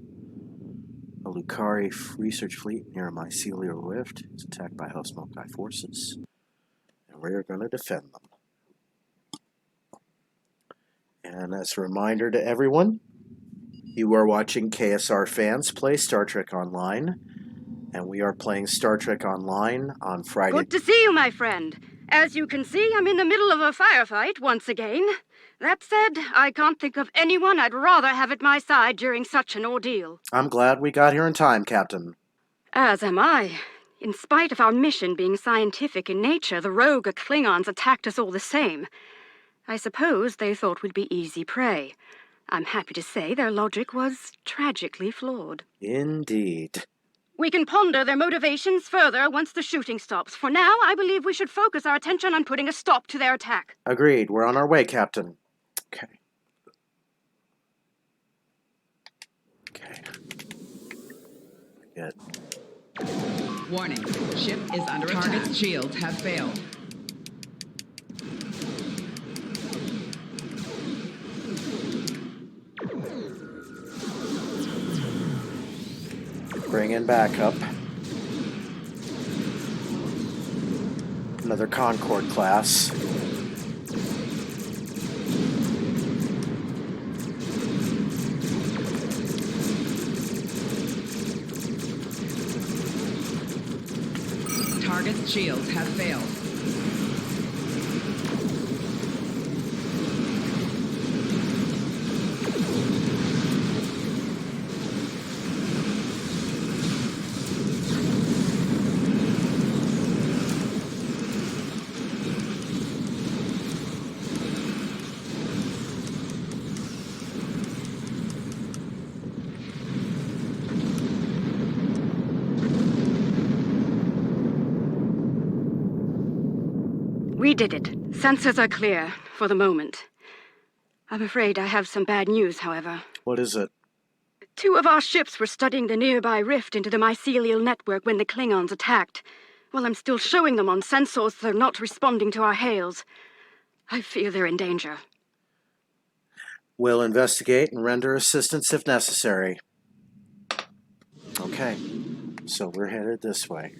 A Lucari research fleet near a mycelial rift is attacked by House Mokai forces. And we're going to defend them. And as a reminder to everyone, you are watching KSR fans play Star Trek Online, and we are playing Star Trek Online on Friday. Good to see you, my friend. As you can see, I'm in the middle of a firefight once again. That said, I can't think of anyone I'd rather have at my side during such an ordeal. I'm glad we got here in time, Captain. As am I. In spite of our mission being scientific in nature, the rogue Klingons attacked us all the same. I suppose they thought we'd be easy prey. I'm happy to say their logic was tragically flawed. Indeed. We can ponder their motivations further once the shooting stops. For now, I believe we should focus our attention on putting a stop to their attack. Agreed. We're on our way, Captain. Okay. Good. Warning. Ship is under attack. Target's shields have failed. Bring in backup. Another Concorde class. Target's shields have failed. We did it. Sensors are clear, for the moment. I'm afraid I have some bad news, however. What is it? 2 of our ships were studying the nearby rift into the mycelial network when the Klingons attacked. While I'm still showing them on sensors, they're not responding to our hails. I fear they're in danger. We'll investigate and render assistance if necessary. Okay. so we're headed this way.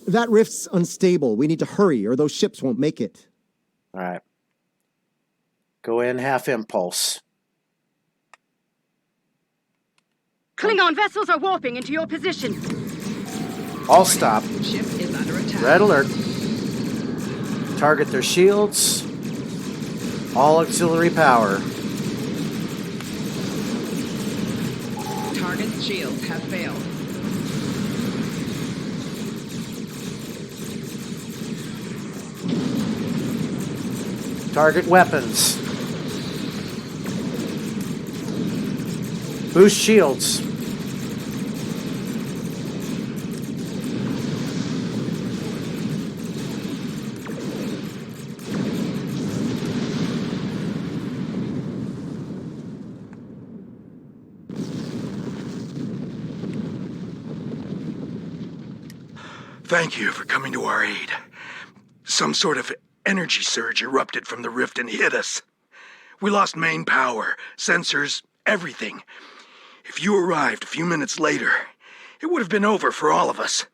That rift's unstable. We need to hurry, or those ships won't make it. All right. Go in half impulse. Klingon vessels are warping into your position. All stop. Ship is under attack. Red alert. Target their shields. All auxiliary power. Target's shields have failed. Target weapons. Boost shields. Thank you for coming to our aid. Some sort of energy surge erupted from the rift and hit us. We lost main power, sensors, everything. If you arrived a few minutes later, it would have been over for all of us.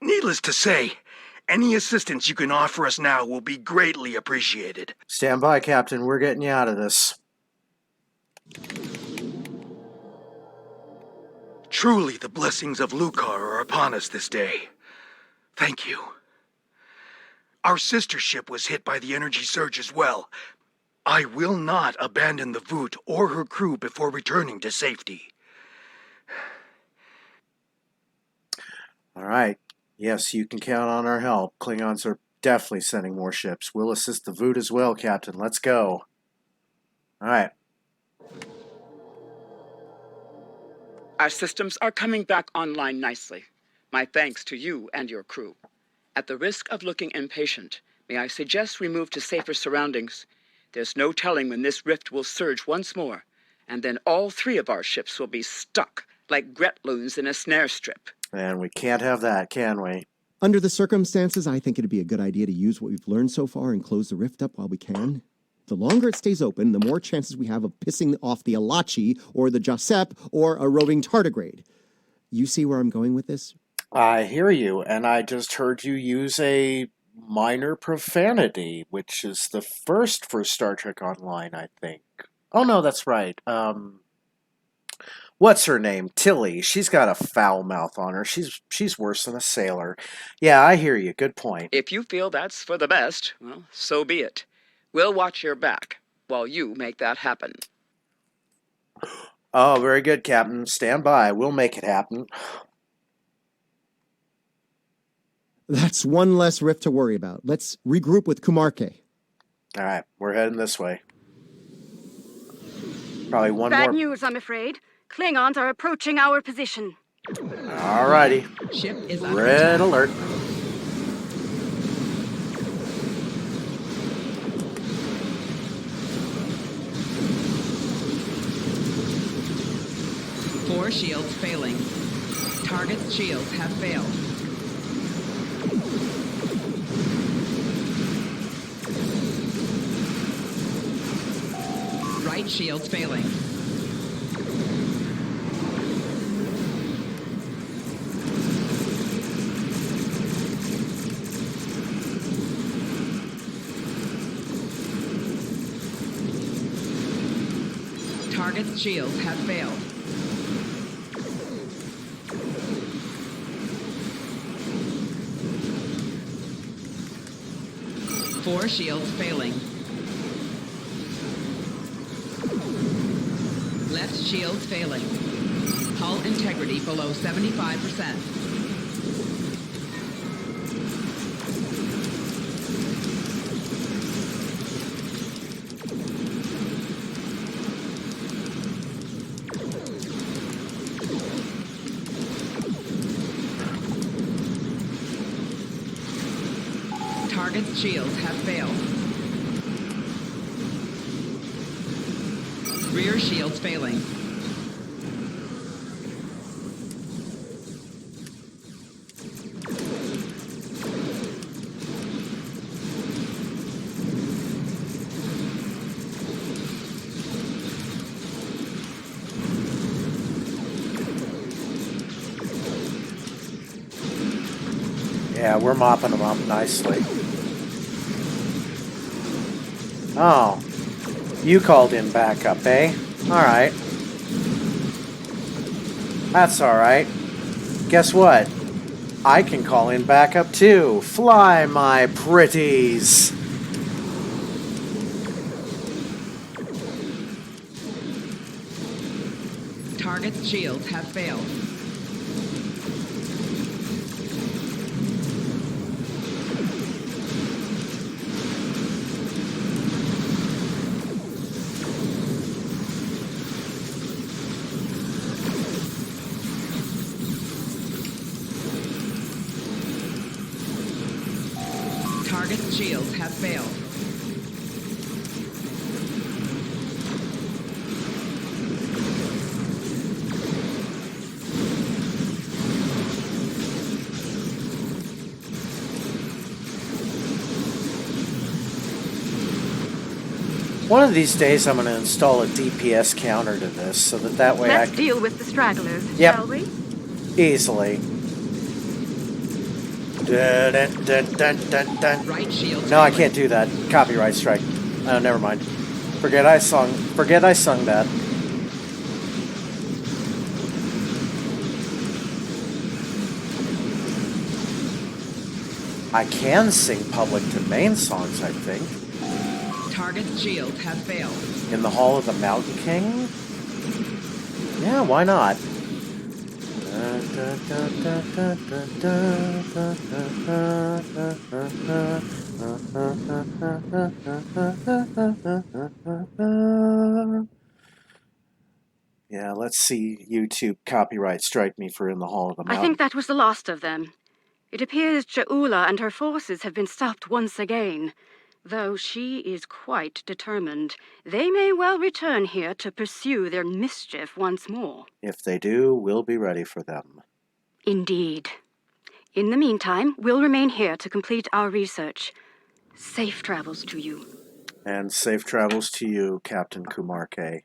Needless to say, any assistance you can offer us now will be greatly appreciated. Stand by, Captain. We're getting you out of this. Truly, the blessings of Lucar are upon us this day. Thank you. Our sister ship was hit by the energy surge as well. I will not abandon the Voth or her crew before returning to safety. All right. Yes, you can count on our help. Klingons are definitely sending more ships. We'll assist the Voth as well, Captain. Let's go. All right. Our systems are coming back online nicely. My thanks to you and your crew. At the risk of looking impatient, may I suggest we move to safer surroundings? There's no telling when this rift will surge once more, and then all three of our ships will be stuck like Gretloons in a snare strip. And we can't have that, can we? Under the circumstances, I think it'd be a good idea to use what we've learned so far and close the rift up while we can. The longer it stays open, the more chances we have of pissing off the Alachi or the Josep or a roving tardigrade. You see where I'm going with this? I hear you, and I just heard you use a minor profanity, which is the first for Star Trek Online, I think. Oh, no, that's right. What's her name? Tilly. She's got a foul mouth on her. She's worse than a sailor. Yeah, I hear you. Good point. If you feel that's for the best, well, so be it. We'll watch your back while you make that happen. Oh, very good, Captain. Stand by. We'll make it happen. That's one less rift to worry about. Let's regroup with Kumarke. All right, we're heading this way. Probably one Bad more. news, I'm afraid. Klingons are approaching our position. All righty. Ship is under Red attack. alert. Four shields failing. Target's shields have failed. Right shields failing. Target's shields have failed. Four shields failing. Left shields failing. Hull integrity below 75%. Target's shields have failed. Rear shields failing. Yeah, we're mopping them up nicely. Oh, you called in backup, eh? Alright. That's alright. Guess what? I can call in backup too. Fly, my pretties! Target's shields have failed. Target's shields have failed. One of these days I'm going to install a DPS counter to this so that way Let's I can... deal with the stragglers, Yep. shall we? Easily. Dun, dun, dun, dun, dun, dun. Right shield. No, I can't do that. Copyright strike. Oh, never mind. Forget I sung that. I can sing public domain songs, I think. Target's shields have failed. In the Hall of the Mountain King? Yeah, why not? Yeah, let's see YouTube copyright strike me for In the Hall of the Mountain. I think that was the last of them. It appears Ja'ula and her forces have been stopped once again. Though she is quite determined, they may well return here to pursue their mischief once more. If they do, we'll be ready for them. Indeed. In the meantime, we'll remain here to complete our research. Safe travels to you. And safe travels to you, Captain Kumar K.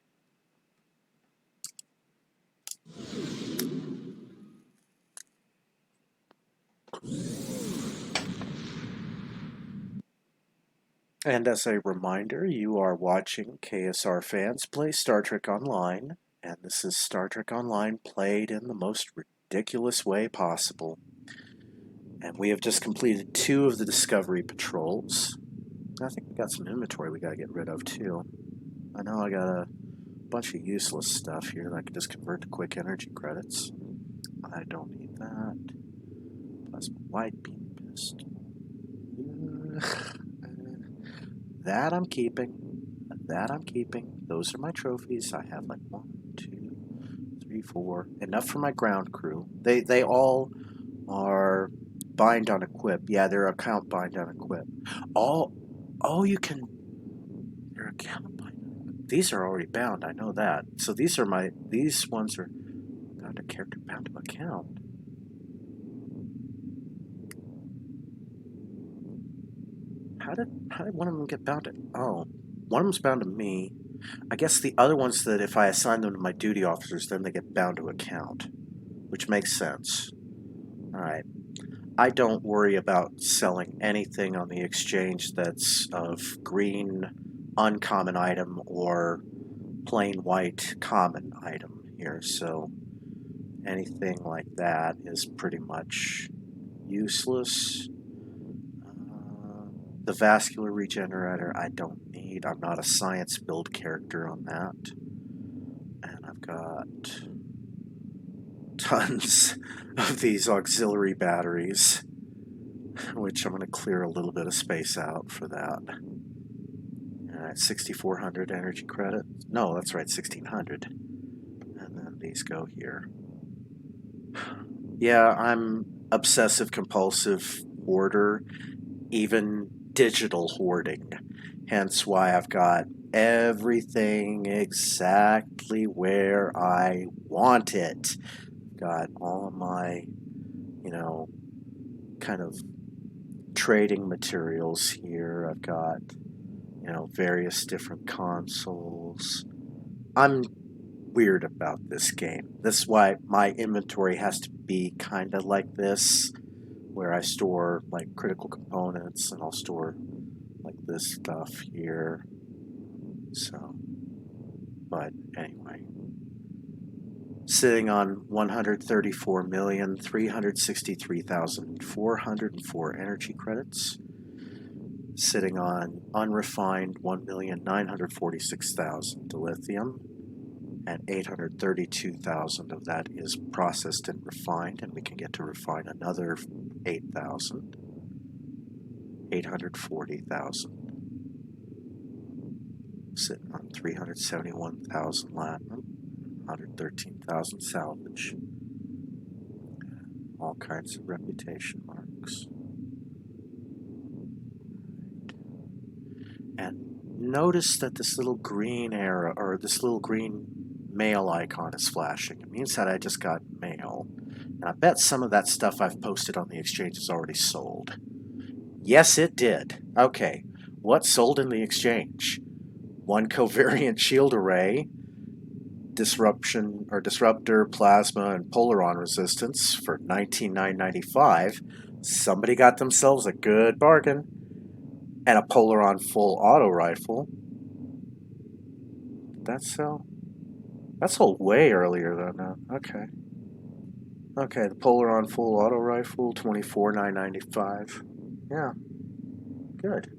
And as a reminder, you are watching KSR fans play Star Trek Online, and this is Star Trek Online played in the most ridiculous way possible. And we have just completed 2 of the Discovery patrols. I think we got some inventory we got to get rid of too. I know I got a bunch of useless stuff here that I can just convert to quick energy credits. I don't need that. Plasma wide beam pistol. That I'm keeping. That I'm keeping. Those are my trophies. I have like 1, 2, 3, 4. Enough for my ground crew. They all are bind on equip. Yeah, they're account bind on equip. Oh, you can. They're account bind. These are already bound. I know that. So these ones are bound to character, bound to account. How did one of them get bound to? Oh, one of them's bound to me. I guess the other ones that if I assign them to my duty officers, then they get bound to account, which makes sense. All right. I don't worry about selling anything on the exchange that's of green uncommon item or plain white common item here. So anything like that is pretty much useless. The vascular regenerator I don't need. I'm not a science build character on that. And I've got tons of these auxiliary batteries, which I'm going to clear a little bit of space out for that. Alright, 6,400 energy credit. No, that's right, 1,600. And then these go here. Yeah, I'm obsessive compulsive hoarder, even digital hoarding. Hence why I've got everything exactly where I want it. Got all of my, kind of trading materials here. I've got, various different consoles. I'm weird about this game. That's why my inventory has to be kind of like this, where I store like critical components, and I'll store like this stuff here. So, but anyway, sitting on 134,363,404 energy credits, sitting on unrefined 1,946,000 lithium, and 832,000 of that is processed and refined, and we can get to refine another 8,000, 840,000. Sitting on 371,000 latinum, 113,000 salvage. All kinds of reputation marks. And notice that this little green arrow, or this little green mail icon is flashing. It means that I just got mail. And I bet some of that stuff I've posted on the exchange is already sold. Yes, it did. Okay, what sold in the exchange? One covariant shield array, disruptor, plasma, and polaron resistance for $19,995. Somebody got themselves a good bargain. And a polaron full auto rifle. That's so. That's sold way earlier than that. Okay. Okay, the polaron full auto rifle, $24,995. Yeah. Good.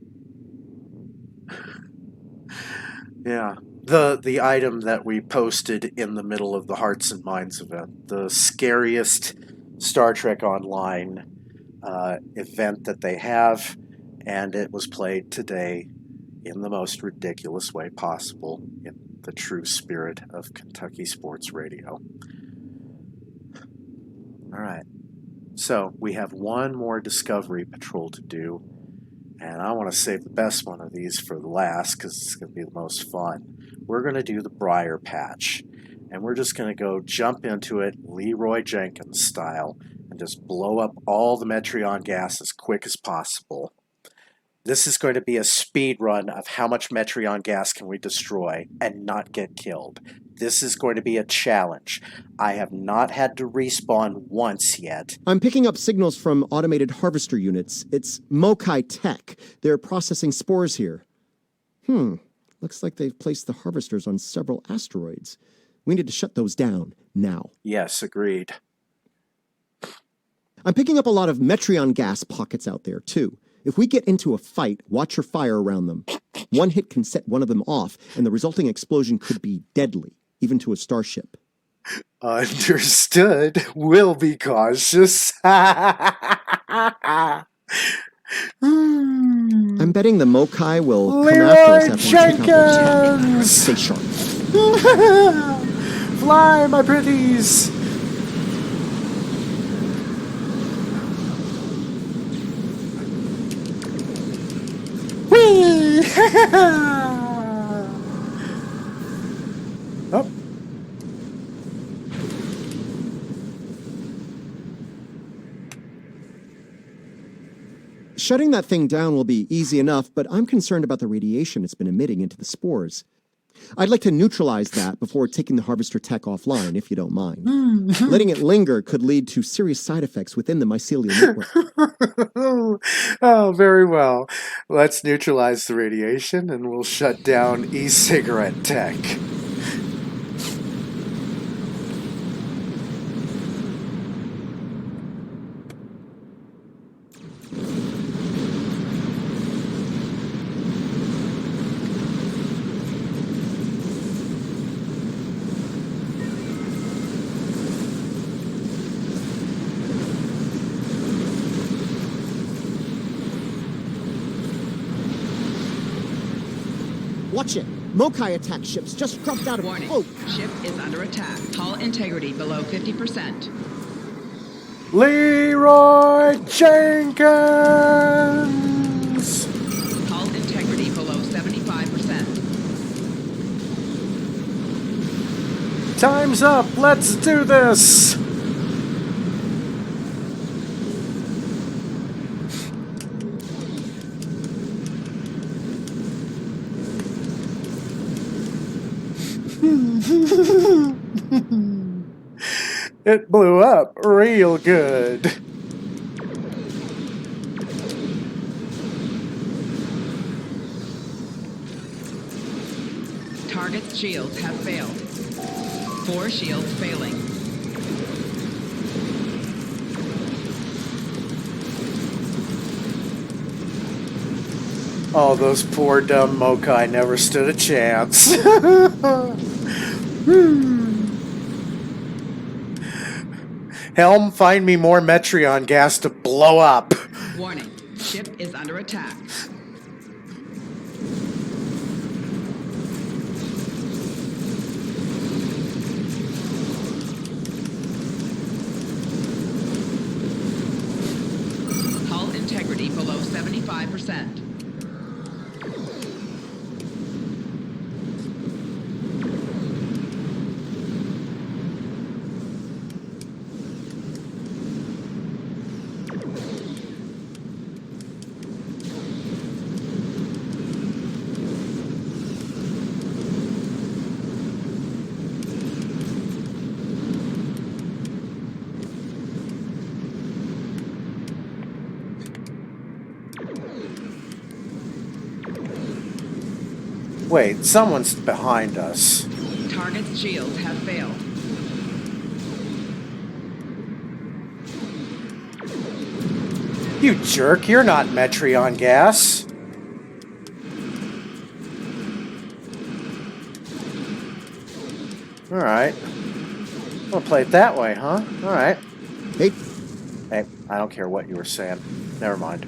Yeah. The item that we posted in the middle of the Hearts and Minds event, the scariest Star Trek Online event that they have, and it was played today in the most ridiculous way possible, in the true spirit of Kentucky Sports Radio. All right. So we have one more discovery patrol to do, and I want to save the best one of these for the last because it's going to be the most fun. We're going to do the Briar Patch, and we're just going to go jump into it Leroy Jenkins style and just blow up all the Metreon gas as quick as possible. This is going to be a speed run of how much Metreon gas can we destroy and not get killed. This is going to be a challenge. I have not had to respawn once yet. I'm picking up signals from automated harvester units. It's Mokai Tech. They're processing spores here. Looks like they've placed the harvesters on several asteroids. We need to shut those down now. Yes, agreed. I'm picking up a lot of Metreon gas pockets out there, too. If we get into a fight, watch your fire around them. One hit can set one of them off, and the resulting explosion could be deadly, even to a starship. Understood. We'll be cautious. I'm betting the Mokai will come Leroy after us after we take out those tanks. Stay sharp. Fly, my pretties! Whee! Oh. Shutting that thing down will be easy enough, but I'm concerned about the radiation it's been emitting into the spores. I'd like to neutralize that before taking the harvester tech offline, if you don't mind. Letting it linger could lead to serious side effects within the mycelial network. Oh, very well. Let's neutralize the radiation and we'll shut down e-cigarette tech. Watch it! Mokai attack ships just dropped out of... Warning. Oh! Ship is under attack. Hull integrity below 50%. Leroy Jenkins! Hull integrity below 75%. Time's up! Let's do this! It blew up real good. Target's shields have failed. 4 shields failing. Oh, those poor dumb Mokai never stood a chance. Helm, find me more Metreon gas to blow up. Warning, ship is under attack. Hull integrity below 75%. Wait, someone's behind us. Target's shields have failed. You jerk, you're not Metreon gas. Alright. We'll play it that way, huh? Alright. Hey, Hey, I don't care what you were saying. Never mind.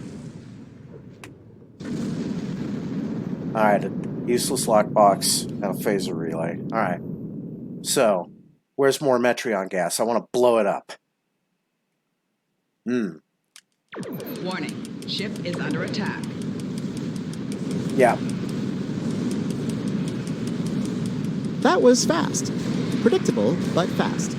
Alright, a useless lockbox and a phaser relay. Alright. So, where's more Metreon gas? I want to blow it up. Warning, ship is under attack. Yeah. that was fast. Predictable, but fast.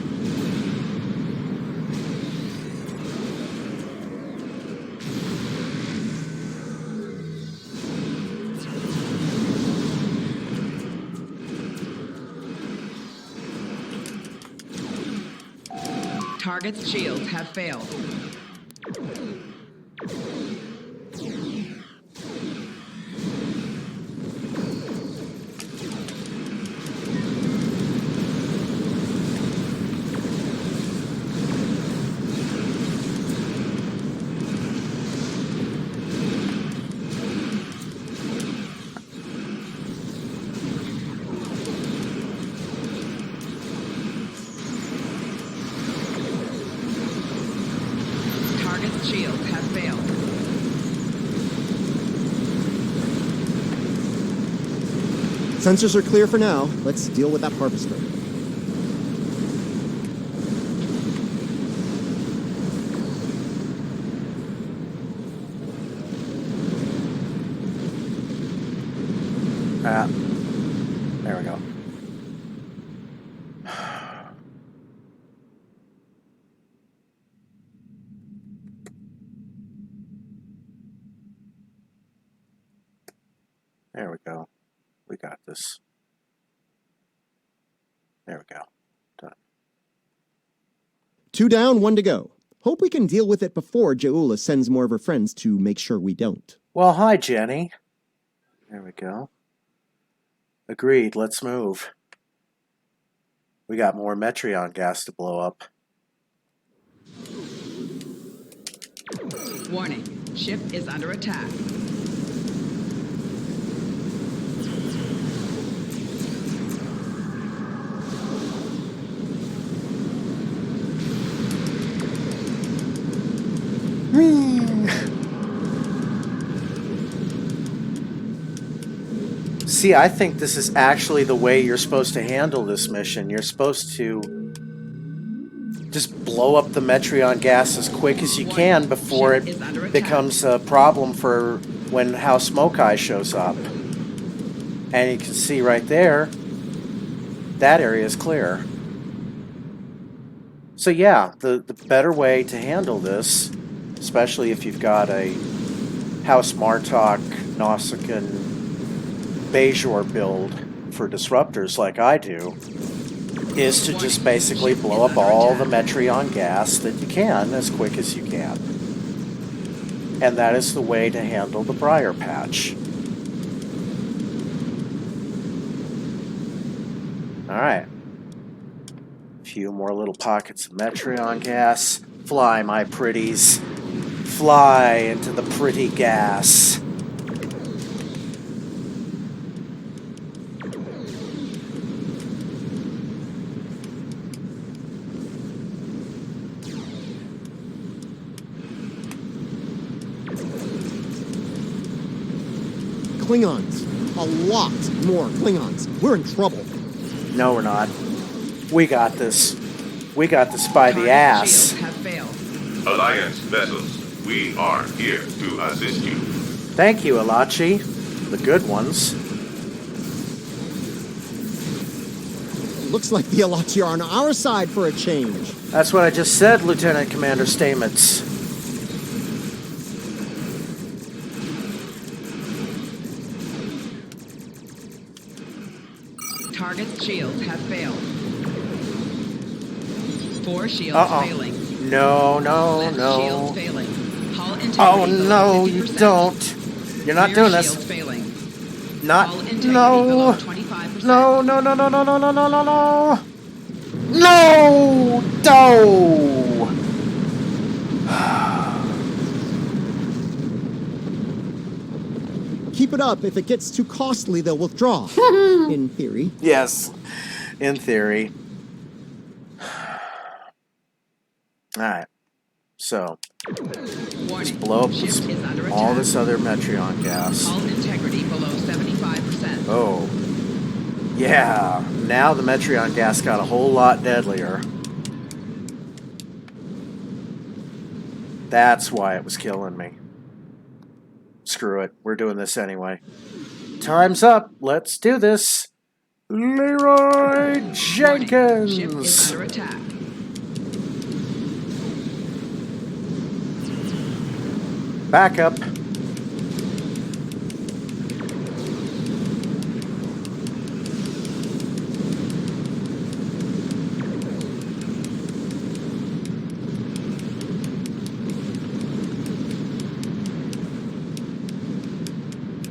Target's shields have failed. Target's shields have failed. Sensors are clear for now. Let's deal with that harvester. There we go. There we go. We got this. There we go. Done. 2 down, 1 to go. Hope we can deal with it before Jaula sends more of her friends to make sure we don't. Well, hi, Jenny. There we go. Agreed, let's move. We got more Metreon gas to blow up. Warning, ship is under attack. See, I think this is actually the way you're supposed to handle this mission. You're supposed to just blow up the Metreon gas as quick as you can before it becomes a problem for when House Mokai shows up. And you can see right there, that area is clear. So yeah, the better way to handle this, especially if you've got a House Martok, Nausicaan, Vaadwaur build for disruptors like I do, is to just basically blow up all the Metreon gas that you can as quick as you can. And that is the way to handle the Briar Patch. Alright. A few more little pockets of Metreon gas. Fly, my pretties. Fly into the pretty gas. Klingons. A lot more Klingons. We're in trouble. No, we're not. We got this. We got this by the ass. Shields have failed. Alliance vessels, we are here to assist you. Thank you, Elachi. The good ones. Looks like the Alachi are on our side for a change. That's what I just said, Lieutenant Commander Stamets. Target's shields have failed. 4 shields failing. No. Left shields failing. Hull integrity Oh, below no, 50%. you don't. You're not Rear doing shields this. failing. Not. Hull integrity below 25%. No. No! No! Keep it up. If it gets too costly, they'll withdraw. In theory. Yes, in theory. Alright. So, Warning. blow up Ship is under attack. all this other Metreon gas. Hull integrity below 75%. Oh. Yeah, now the Metreon gas got a whole lot deadlier. That's why it was killing me. Screw it, we're doing this anyway. Time's up, let's do this. Leroy Warning. Ship is Jenkins! under attack. Back up.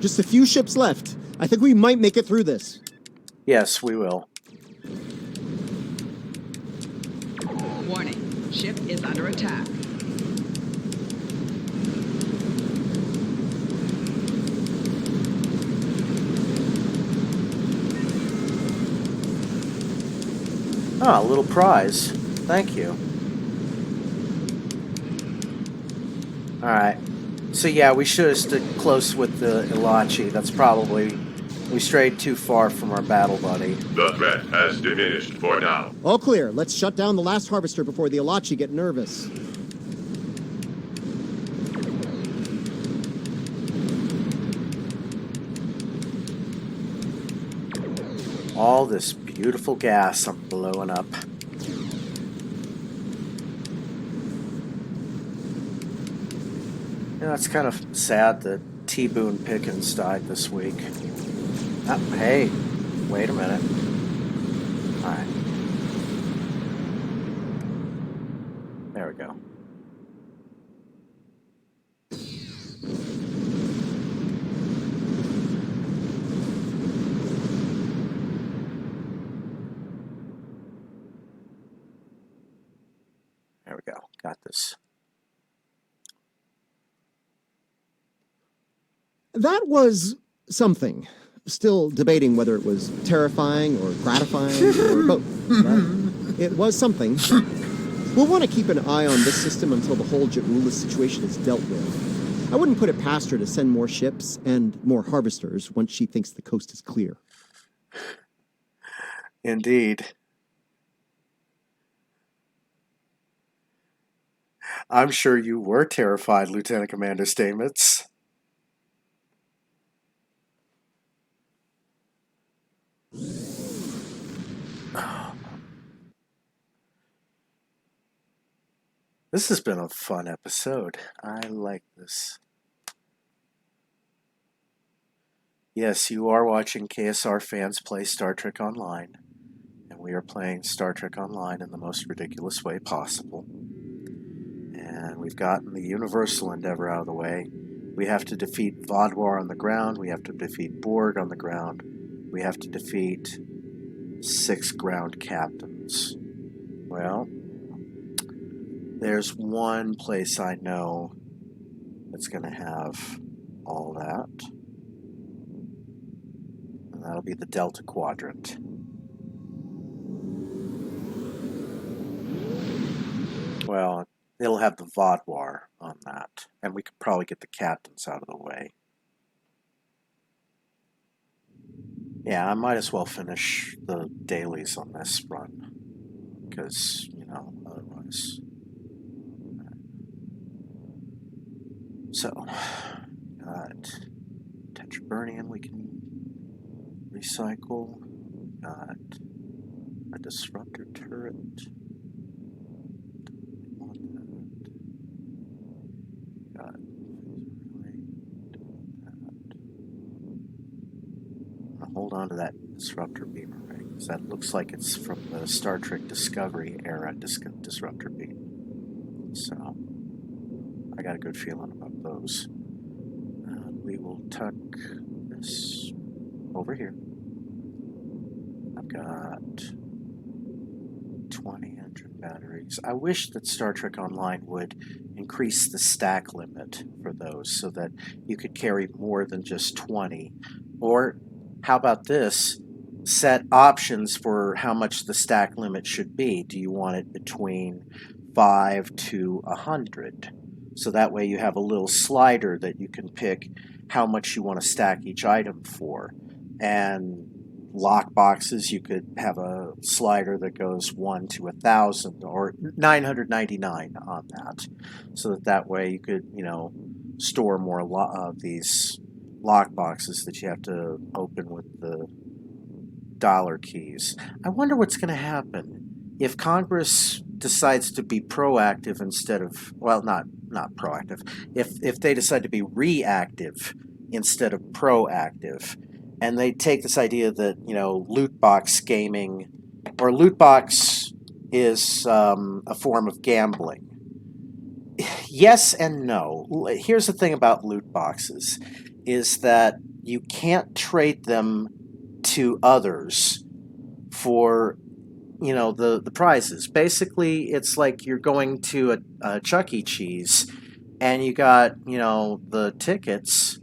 Just a few ships left. I think we might make it through this. Yes, we will. Warning. Ship is under attack. Ah, a little prize. Thank you. Alright. So yeah, we should have stood close with the Elachi. That's probably... We strayed too far from our battle buddy. The threat has diminished for now. All clear. Let's shut down the last harvester before the Alachi get nervous. All this beautiful gas I'm blowing up. You know, it's kind of sad that T. Boone Pickens died this week. Oh, hey, wait a minute. Alright. There we go. There we go. Got this. That was something. Still debating whether it was terrifying or gratifying or both. But it was something. We'll want to keep an eye on this system until the whole Ja'ula situation is dealt with. I wouldn't put it past her to send more ships and more harvesters once she thinks the coast is clear. Indeed. I'm sure you were terrified, Lieutenant Commander Stamets. This has been a fun episode. I like this. Yes, you are watching KSR fans play Star Trek Online, and we are playing Star Trek Online in the most ridiculous way possible. And we've gotten the Universal Endeavor out of the way. We have to defeat Vaadwaur on the ground. We have to defeat Borg on the ground. We have to defeat 6 ground captains. Well, there's one place I know that's going to have all that. And that'll be the Delta Quadrant. Well, it'll have the Vaadwaur on that. And we could probably get the captains out of the way. Yeah, I might as well finish the dailies on this run. Because, otherwise. So, got Tetraburnium we can recycle. Got a disruptor turret. Got hold on to that disruptor beam array, because that looks like it's from the Star Trek Discovery era disruptor beam. So, I got a good feeling about those. We will tuck this over here. I've got 20 engine batteries. I wish that Star Trek Online would increase the stack limit for those so that you could carry more than just 20. Or how about this? Set options for how much the stack limit should be. Do you want it between 5 to 100? So that way you have a little slider that you can pick how much you want to stack each item for. And lock boxes, you could have a slider that goes 1 to 1,000 or 999 on that. So that way you could, store more of these lock boxes that you have to open with the dollar keys. I wonder what's going to happen if Congress decides to be proactive instead of, well, not proactive. If they decide to be reactive instead of proactive, and they take this idea that, loot box gaming, or loot box is a form of gambling. Yes and no. Here's the thing about loot boxes, is that you can't trade them to others for, the prizes. Basically, it's like you're going to a Chuck E. Cheese, and you got, the tickets.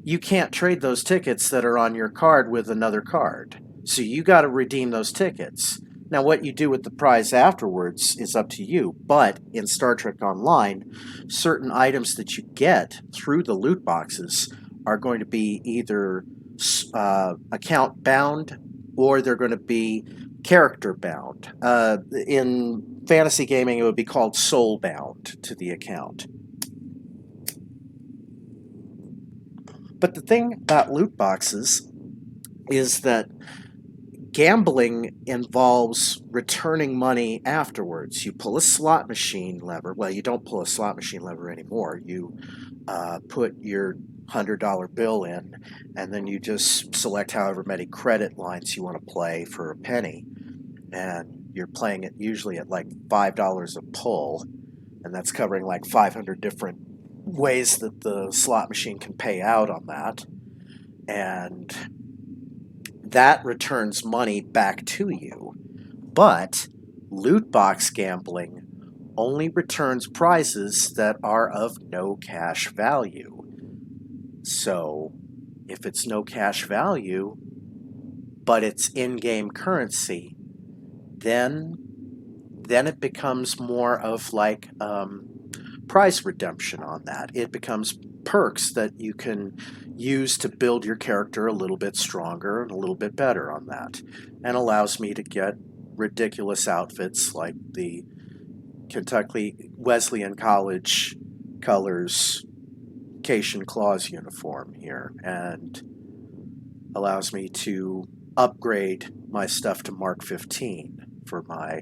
You can't trade those tickets that are on your card with another card. So you got to redeem those tickets. Now, what you do with the prize afterwards is up to you. But in Star Trek Online, certain items that you get through the loot boxes are going to be either account bound or they're going to be character bound. In fantasy gaming, it would be called soul bound to the account. But the thing about loot boxes is that gambling involves returning money afterwards. You pull a slot machine lever. Well, you don't pull a slot machine lever anymore. You put your $100 bill in, and then you just select however many credit lines you want to play for a penny. And you're playing it usually at like $5 a pull, and that's covering like 500 different ways that the slot machine can pay out on that. And that returns money back to you. But loot box gambling only returns prizes that are of no cash value. So if it's no cash value, but it's in-game currency, then it becomes more of like prize redemption on that. It becomes perks that you can use to build your character a little bit stronger and a little bit better on that, and allows me to get ridiculous outfits like the Kentucky Wesleyan College colors Cation Claws uniform here, and allows me to upgrade my stuff to Mark 15 for my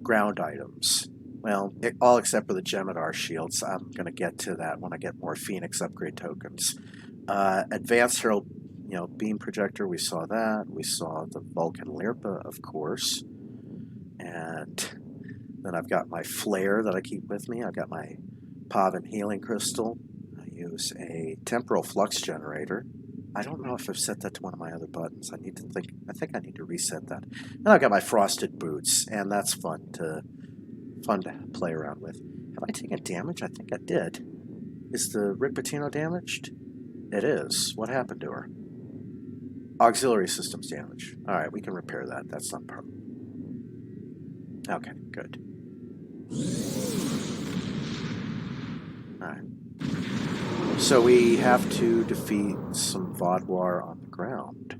ground items. Well, all except for the Jemadar shields. I'm going to get to that when I get more Phoenix upgrade tokens. Advanced Herald, beam projector, we saw that. We saw the Vulcan Lirpa, of course. And then I've got my flare that I keep with me. I've got my Pavin healing crystal. I use a temporal flux generator. I don't know if I've set that to one of my other buttons. I think I need to reset that. And I've got my frosted boots, and that's fun to play around with. Have I taken damage? I think I did. Is the Rick Pitino damaged? It is. What happened to her? Auxiliary systems damage. All right, we can repair that. That's not a problem. Okay, good. All right. So we have to defeat some Vaadwaur on the ground.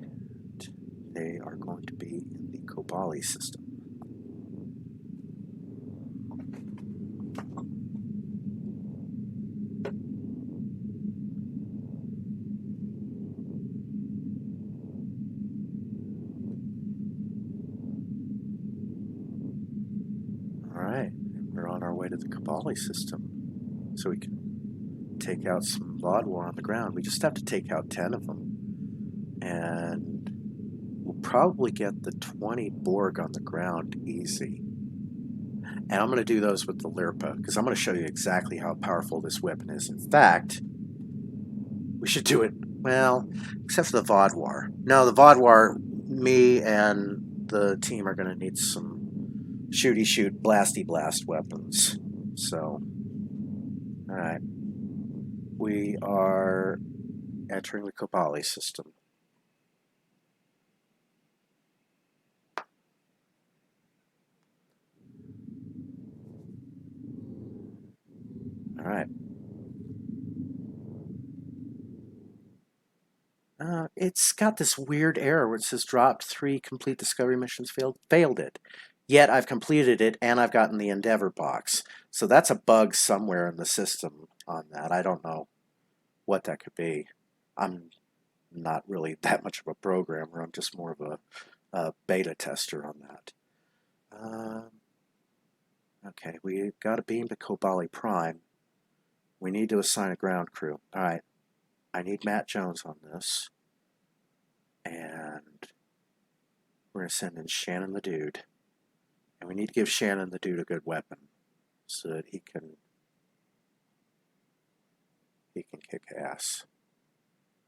And they are going to be in the Kobali system. Alright, we're on our way to the Kobali system. So we can take out some Vaadwaur on the ground. We just have to take out 10 of them. And we'll probably get the 20 Borg on the ground easy. And I'm going to do those with the lirpa, because I'm going to show you exactly how powerful this weapon is. In fact, we should do it, well, except for the Vaadwaur. No, the Vaadwaur, me and the team are going to need some shooty-shoot, blasty-blast weapons. So, alright. We are entering the Kobali system. Alright. It's got this weird error where it says dropped 3 complete discovery missions, failed it. Yet I've completed it and I've gotten the Endeavor box. So that's a bug somewhere in the system on that. I don't know what that could be. I'm not really that much of a programmer. I'm just more of a beta tester on that. Okay, we've got a beam to Kobali Prime. We need to assign a ground crew. Alright, I need Matt Jones on this. And we're going to send in Shannon the Dude. And we need to give Shannon the Dude a good weapon so that he can kick ass.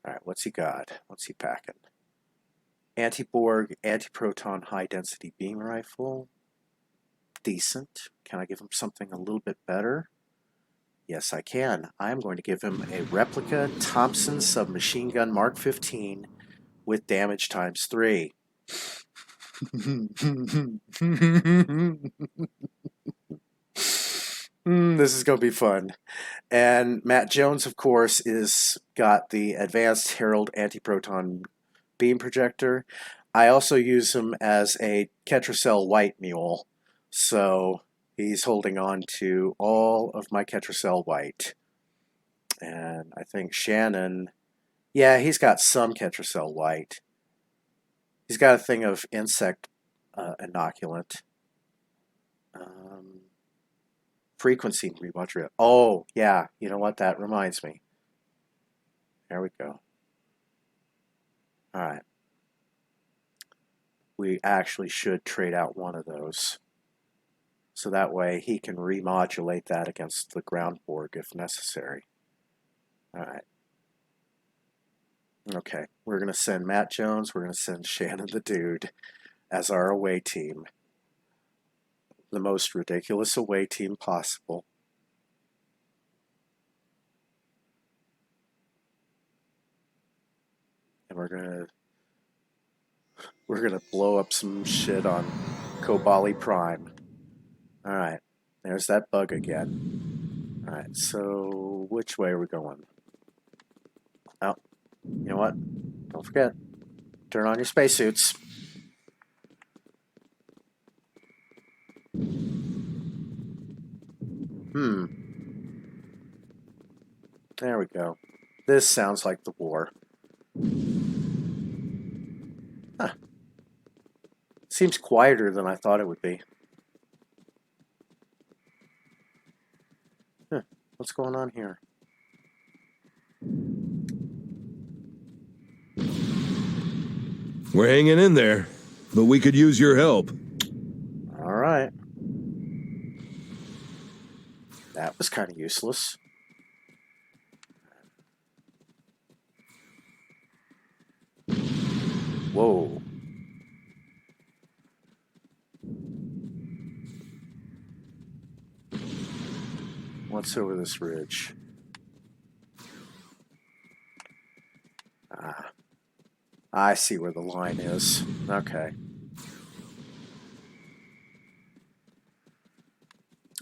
Alright, what's he got? What's he packing? Anti-Borg, anti-proton, high-density beam rifle. Decent. Can I give him something a little bit better? Yes, I can. I'm going to give him a replica Thompson submachine gun Mark 15 with damage times 3. This is going to be fun. And Matt Jones, of course, is got the Advanced Herald Anti-Proton Beam Projector. I also use him as a Ketracel White Mule. So he's holding on to all of my Ketracel White. And I think Shannon, yeah, he's got some Ketracel White. He's got a thing of insect inoculant. Frequency remodulator. Oh, yeah, you know what? That reminds me. There we go. Alright. We actually should trade out one of those. So that way he can remodulate that against the ground Borg if necessary. Alright. Okay, we're going to send Matt Jones, we're going to send Shannon the Dude as our away team. The most ridiculous away team possible. And we're gonna blow up some shit on Kobali Prime. Alright, there's that bug again. Alright, so which way are we going? Oh, you know what? Don't forget, turn on your spacesuits. There we go. This sounds like the war. Huh. Seems quieter than I thought it would be. Huh. What's going on here? We're hanging in there, but we could use your help. All right. That was kind of useless. Whoa. What's over this ridge? Ah, I see where the line is. Okay.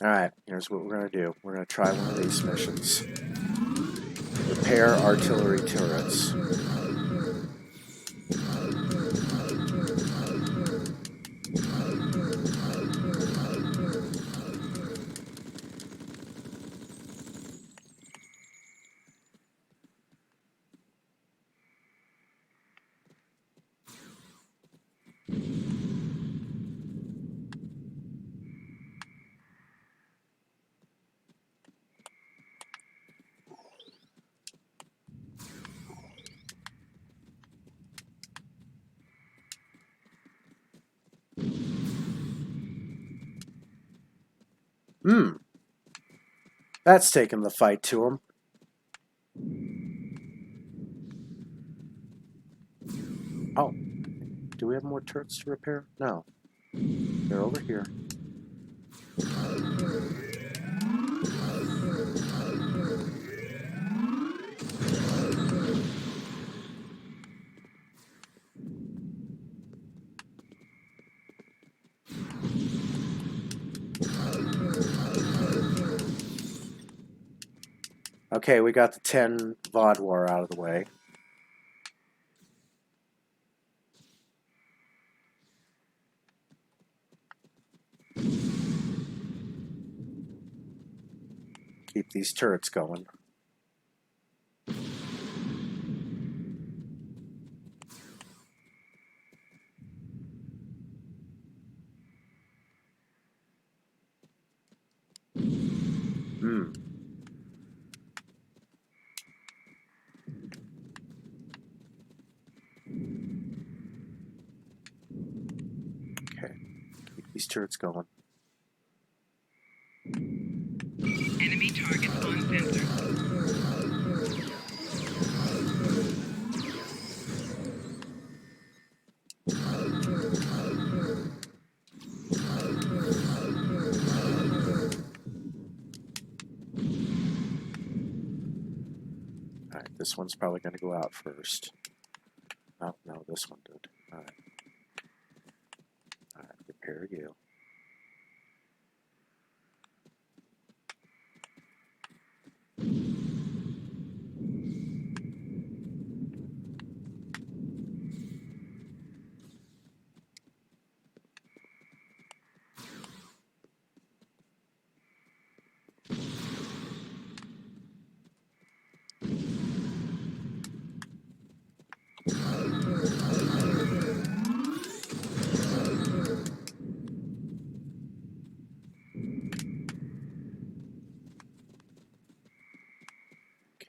Alright, here's what we're going to do. We're going to try one of these missions. Repair artillery turrets. That's taking the fight to him. Oh, do we have more turrets to repair? No. They're over here. Okay, we got the 10 Vaadwaur out of the way. Keep these turrets going. Okay, keep these turrets going. Enemy targets on sensor. Alright, this one's probably going to go out first. Oh, no, this one did. Alright. Alright, repair you.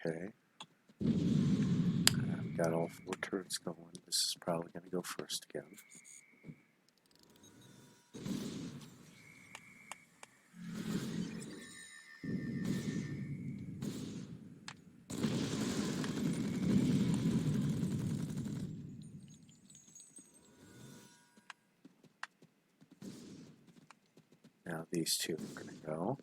Okay. I've got all 4 turrets going. This is probably going to go first again. Now these 2 are going to go.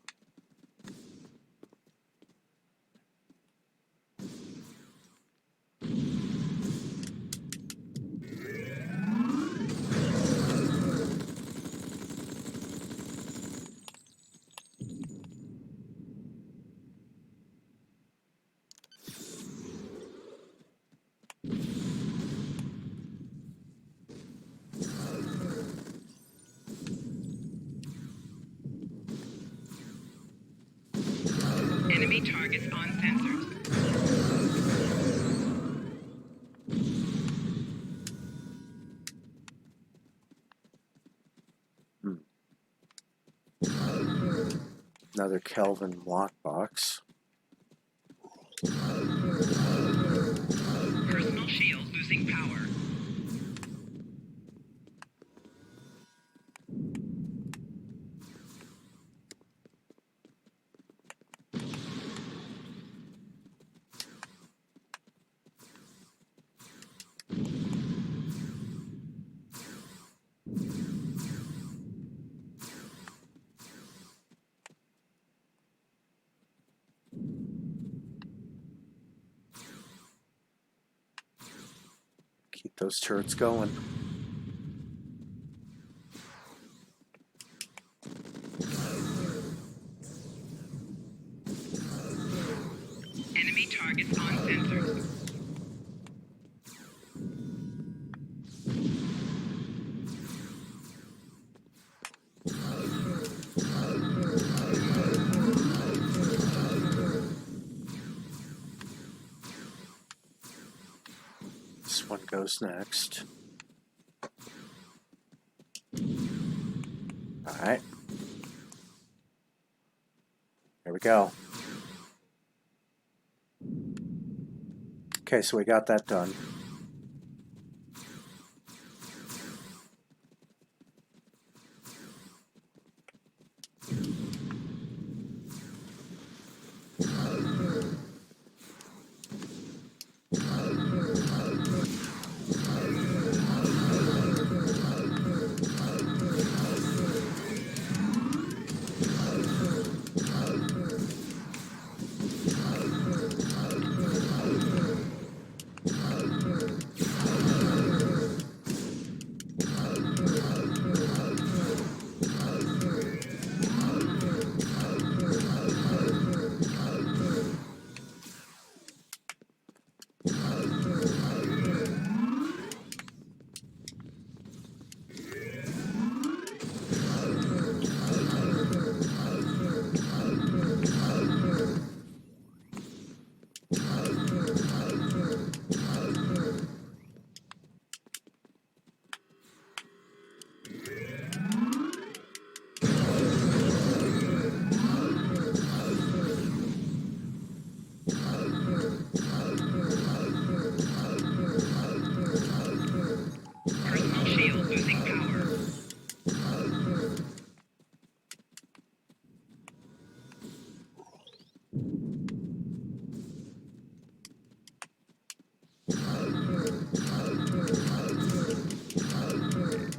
Enemy targets on sensors. Another Kelvin lockbox. Personal shield losing power. Get those turrets going. Enemy targets on sensors. This one goes next. Alright. There we go. Okay, so we got that done. Personal shield losing power.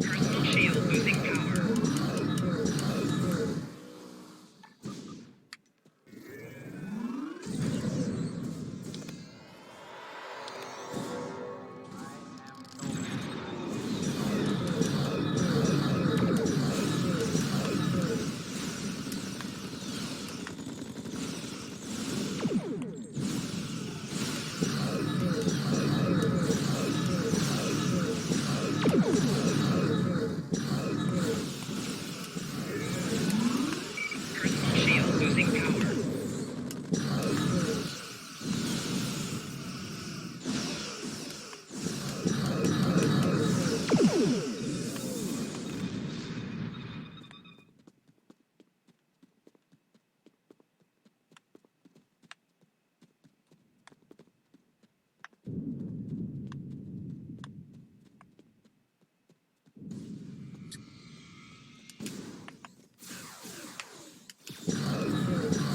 Personal shield losing power. Personal shield losing power.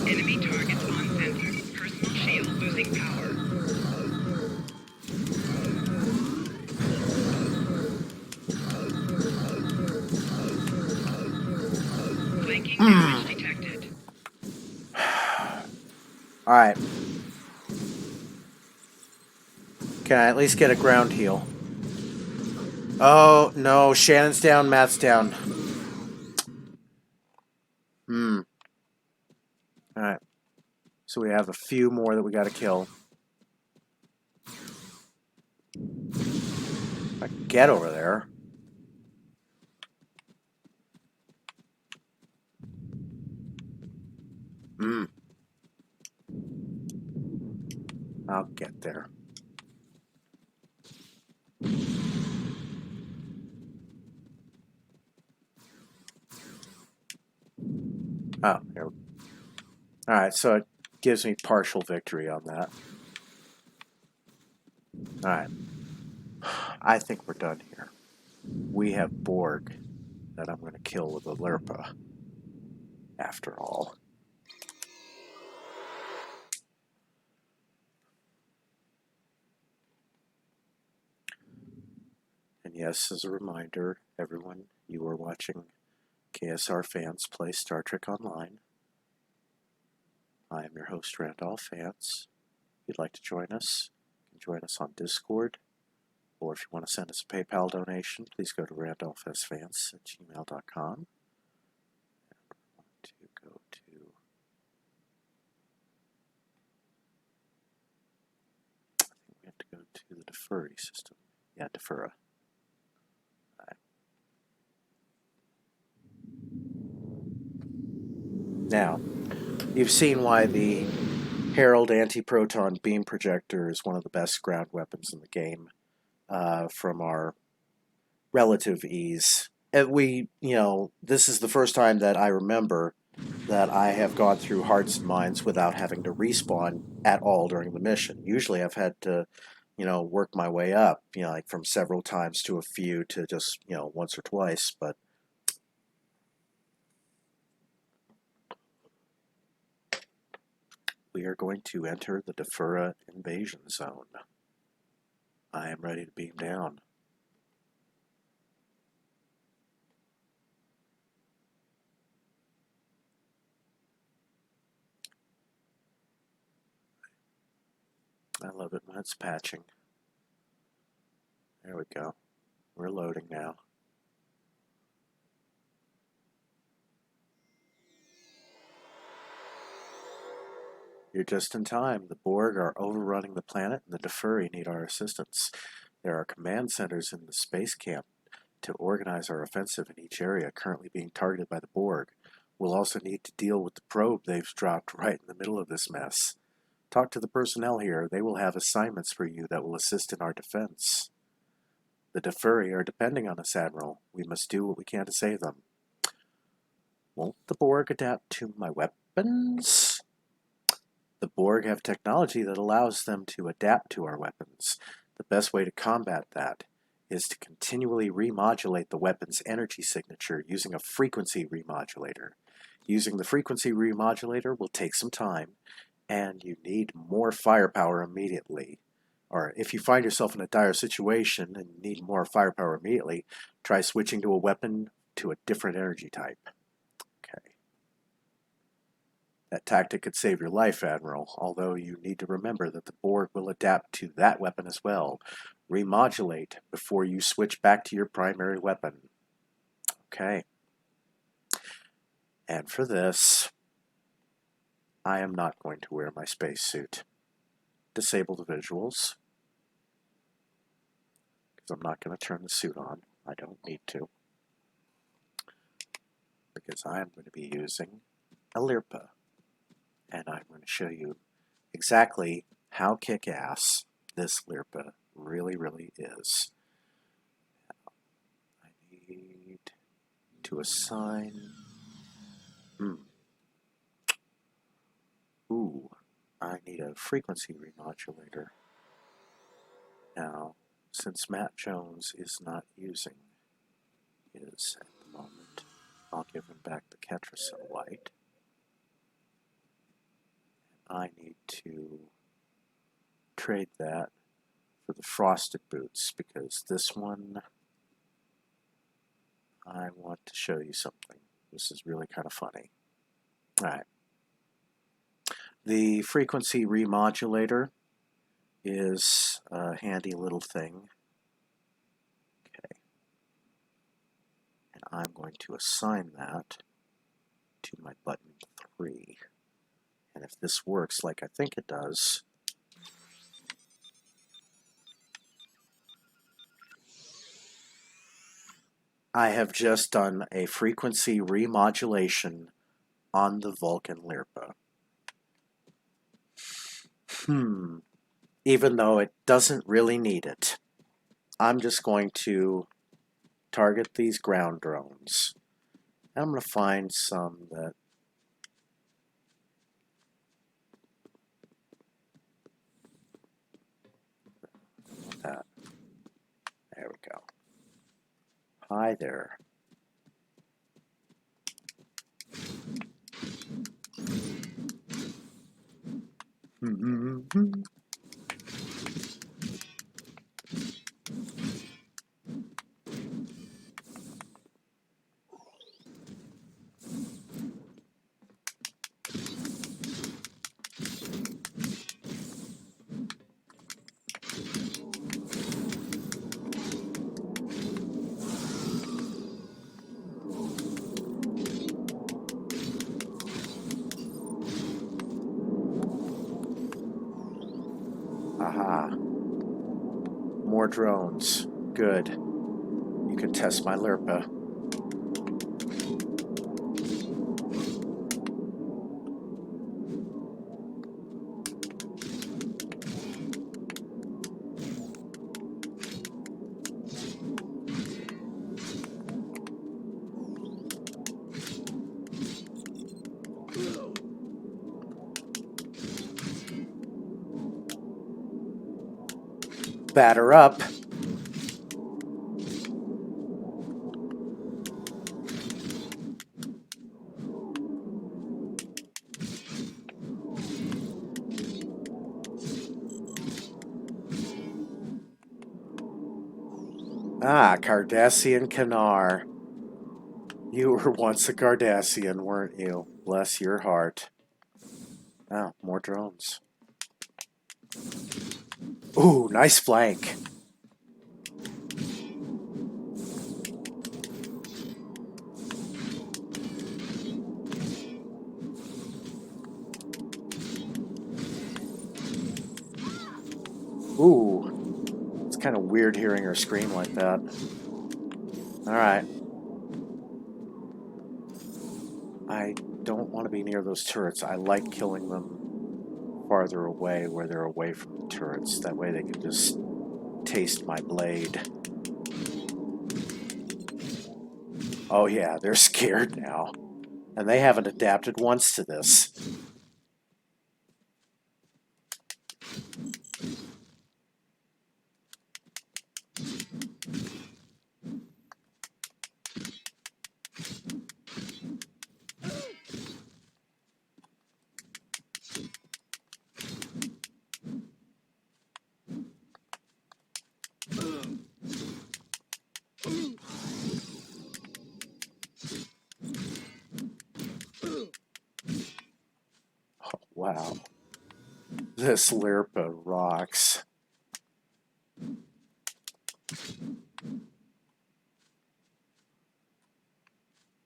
Enemy targets on sensors. Personal shield losing power. Flanking damage detected. Alright. Can I at least get a ground heal? Oh, no. Shannon's down, Matt's down. Alright. So we have a few more that we gotta kill. If I can get over there. I'll get there. Oh, here. Alright, so it gives me partial victory on that. Alright. I think we're done here. We have Borg that I'm going to kill with a lirpa. After all. And yes, as a reminder, everyone, you are watching KSR fans play Star Trek Online. I am your host, Randolph Vance. If you'd like to join us, you can join us on Discord or if you want to send us a PayPal donation, please go to randolphvance@gmail.com. To go to I think we have to go to the deferry system. Yeah, defera. Right. Now, you've seen why the Herald anti-proton beam projector is one of the best ground weapons in the game, from our relative ease. And this is the first time that I remember that I have gone through hearts and minds without having to respawn at all during the mission. Usually I've had to, work my way up, like from several times to a few to just, once or twice, but we are going to enter the Defura invasion zone. I am ready to beam down. I love it when it's patching. There we go. We're loading now. You're just in time. The Borg are overrunning the planet, and the Defuri need our assistance. There are command centers in the space camp to organize our offensive in each area currently being targeted by the Borg. We'll also need to deal with the probe they've dropped right in the middle of this mess. Talk to the personnel here. They will have assignments for you that will assist in our defense. The Defuri are depending on us, Admiral. We must do what we can to save them. Won't the Borg adapt to my weapons? The Borg have technology that allows them to adapt to our weapons. The best way to combat that is to continually remodulate the weapon's energy signature using a frequency remodulator. Using the frequency remodulator will take some time, and you need more firepower immediately. Or if you find yourself in a dire situation and need more firepower immediately, try switching to a weapon to a different energy type. Okay. That tactic could save your life, Admiral, although you need to remember that the Borg will adapt to that weapon as well. Remodulate before you switch back to your primary weapon. Okay. And for this, I am not going to wear my spacesuit. Disable the visuals, because I'm not going to turn the suit on. I don't need to. Because I am going to be using a lirpa. And I'm going to show you exactly how kick-ass this lirpa really, really is. I need to assign... Ooh, I need a frequency remodulator. Now, since Matt Jones is not using his at the moment, I'll give him back the Ketracel light. I need to trade that for the frosted boots, because this one, I want to show you something. This is really kind of funny. Alright. The frequency remodulator is a handy little thing. Okay. And I'm going to assign that to my button 3. And if this works like I think it does, I have just done a frequency remodulation on the Vulcan lirpa. Even though it doesn't really need it. I'm just going to target these ground drones. And I'm going to find some that there we go. Hi there. more drones. Good. You can test my lirpa. Batter up. Ah, Cardassian Canar. You were once a Cardassian, weren't you? Bless your heart. Oh, more drones. Ooh, nice flank. Ooh, it's kind of weird hearing her scream like that. Alright. I don't want to be near those turrets. I like killing them farther away, where they're away from the turrets. That way they can just taste my blade. Oh yeah, they're scared now. And they haven't adapted once to this. Oh, wow. This lirpa rocks.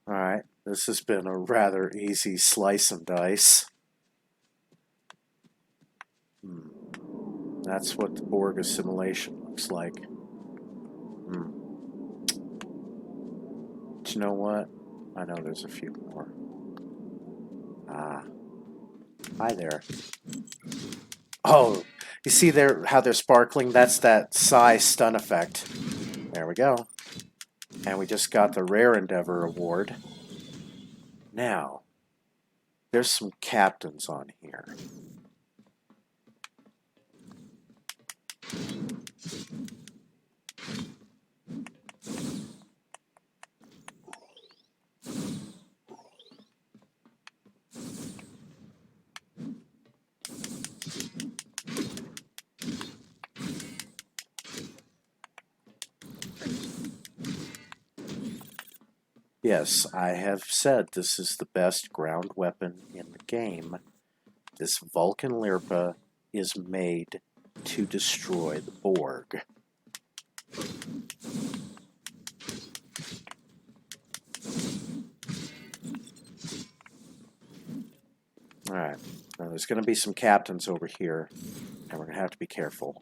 Alright, this has been a rather easy slice and dice. That's what the Borg assimilation looks like. But you know what? I know there's a few more. Ah. Hi there. Oh, you see there how they're sparkling? That's that psi stun effect. There we go. And we just got the Rare Endeavor Award. Now, there's some captains on here. Yes, I have said this is the best ground weapon in the game. This Vulcan Lirpa is made to destroy the Borg. Alright, now there's going to be some captains over here, and we're going to have to be careful.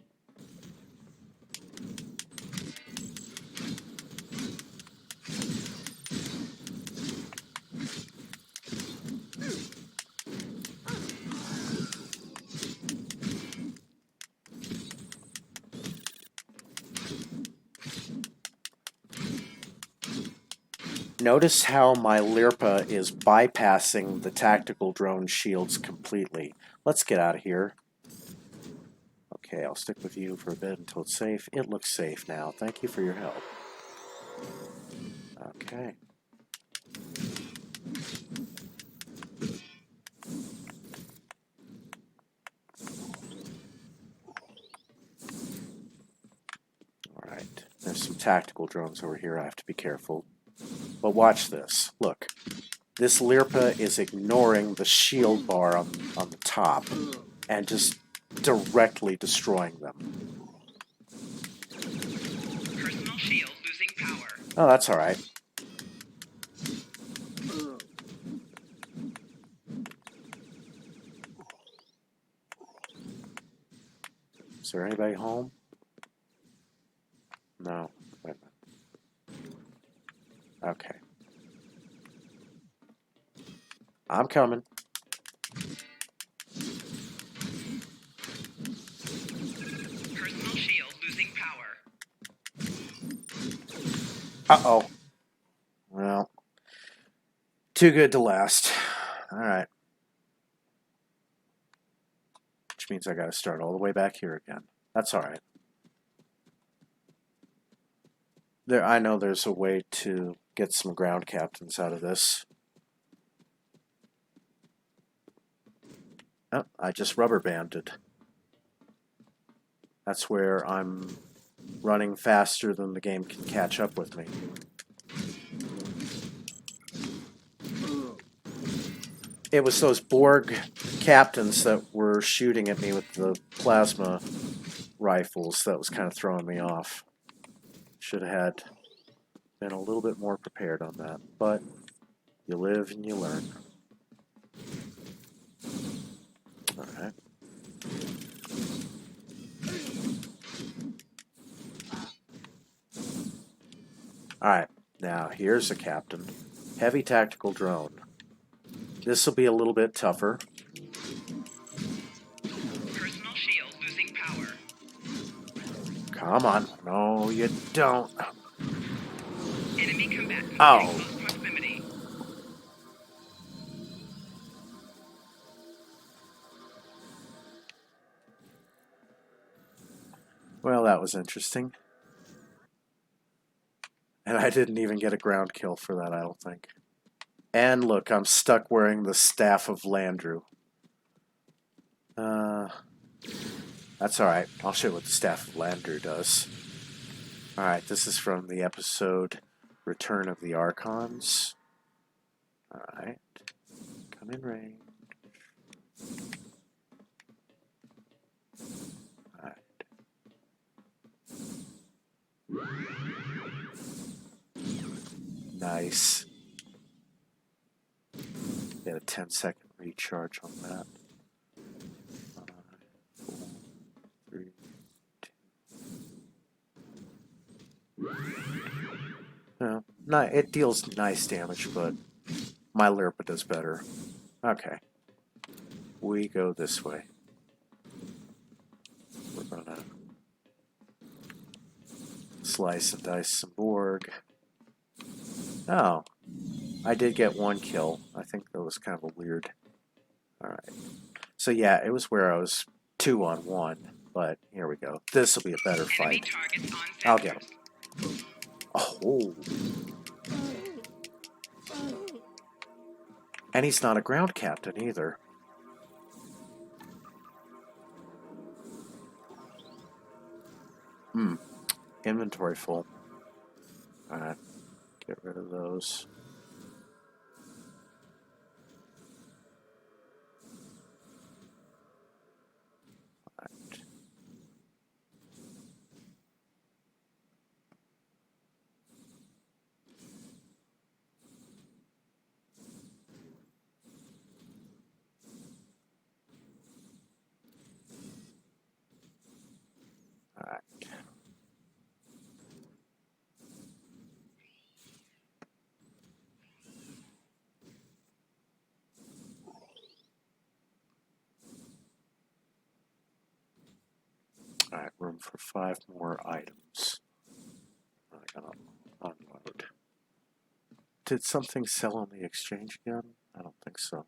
Notice how my Lirpa is bypassing the tactical drone shields completely. Let's get out of here. Okay, I'll stick with you for a bit until it's safe. It looks safe now. Thank you for your help. Okay. Alright, there's some tactical drones over here. I have to be careful. But watch this. Look. This Lirpa is ignoring the shield bar on the top and just directly destroying them. Personal shield losing power. Oh, that's alright. Is there anybody home? No. Wait a minute. Okay. I'm coming. Personal shield losing power. Uh-oh. Well, too good to last. All right. Which means I got to start all the way back here again. That's all right. I know there's a way to get some ground captains out of this. Oh, I just rubber banded. That's where I'm running faster than the game can catch up with me. It was those Borg captains that were shooting at me with the plasma rifles that was kind of throwing me off. Should have had been a little bit more prepared on that, but you live and you learn. All right. All right, now here's a captain. Heavy tactical drone. This will be a little bit tougher. Personal shield losing power. Come on. No, you don't. Enemy combatants in Oh. close proximity. Well, that was interesting. And I didn't even get a ground kill for that, I don't think. And look, I'm stuck wearing the Staff of Landru. That's alright. I'll show you what the Staff of Landru does. Alright, this is from the episode Return of the Archons. Alright. Come in range. Alright. Nice. Get a 10-second recharge on that. 5, 4, 3, 2. No, it deals nice damage, but my lirpa does better. Okay. We go this way. We're gonna slice and dice some Borg. Oh, I did get one kill. I think that was kind of a weird. Alright. So yeah, it was where I was 2-on-1, but here we go. This will be a better Enemy fight. targets on I'll get sensors. him. Oh. And he's not a ground captain either. Inventory full. Alright. Get rid of those. Alright. Alright. Alright, room for 5 more items. I gotta unload. Did something sell on the exchange again? I don't think so.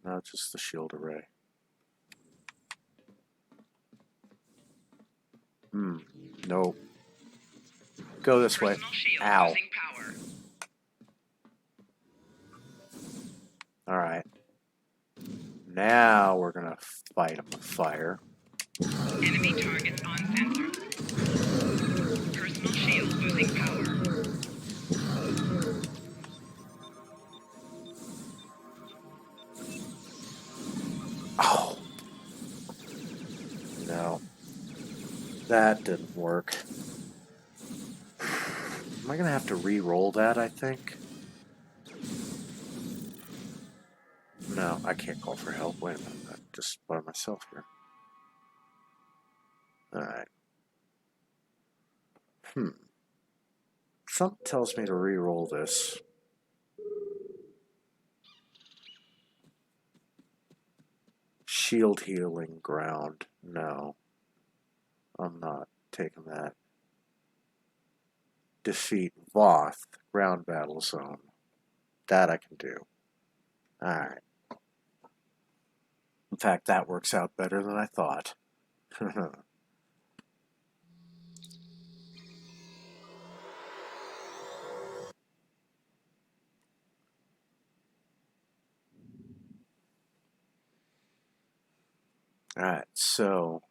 No, just the shield array. No. Go this way. Personal shield Ow. losing power. Alright. Now we're gonna fight him with fire. Enemy targets on sensors. Personal shield losing power. Oh. No. That didn't work. Am I gonna have to re-roll that, I think? No, I can't call for help. Wait a minute. I'm just by myself here. Alright. Something tells me to re-roll this. Shield healing ground. No. I'm not taking that. Defeat Voth. Ground battle zone. That I can do. Alright. In fact, that works out better than I thought. Alright, so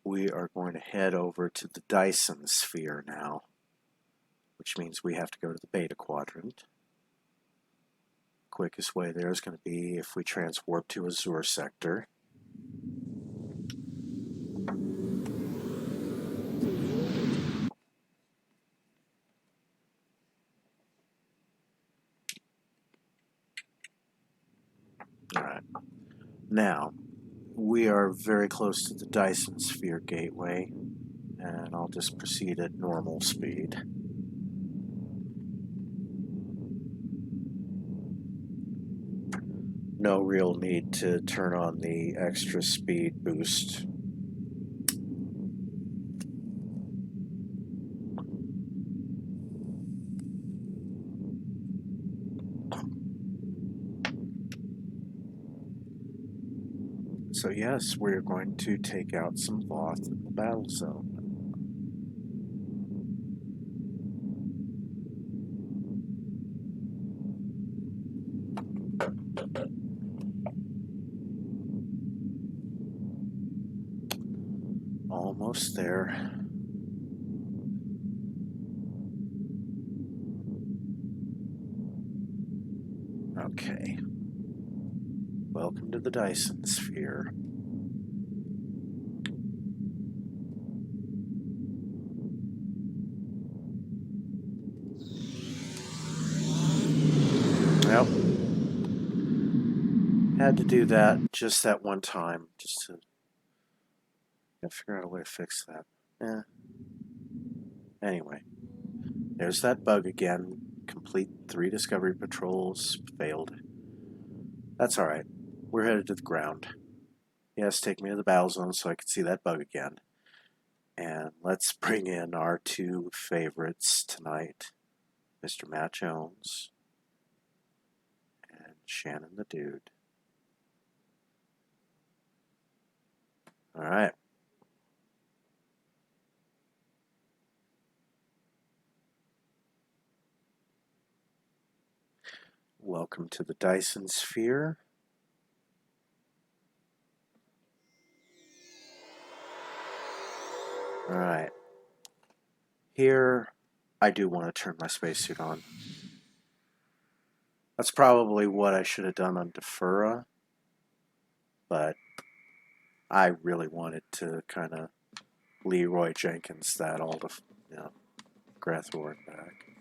we are going to head over to the Dyson Sphere now, which means we have to go to the Beta Quadrant. Quickest way there is going to be if we transwarp to Azure Sector. Alright. Now, we are very close to the Dyson Sphere gateway, and I'll just proceed at normal speed. No real need to turn on the extra speed boost. So yes, we're going to take out some Voth in the battle zone. Almost there. Okay. Welcome to the Dyson Sphere. Well, had to do that just that one time, just to figure out a way to fix that. Anyway, there's that bug again. Complete 3 discovery patrols, failed. That's alright. We're headed to the ground. Yes, take me to the battle zone so I can see that bug again. And let's bring in our 2 favorites tonight, Mr. Matt Jones and Shannon the Dude. Alright. Welcome to the Dyson Sphere. Alright. Here, I do want to turn my spacesuit on. That's probably what I should have done on Defura, but I really wanted to kind of Leroy Jenkins that all the, Vaadwaur back.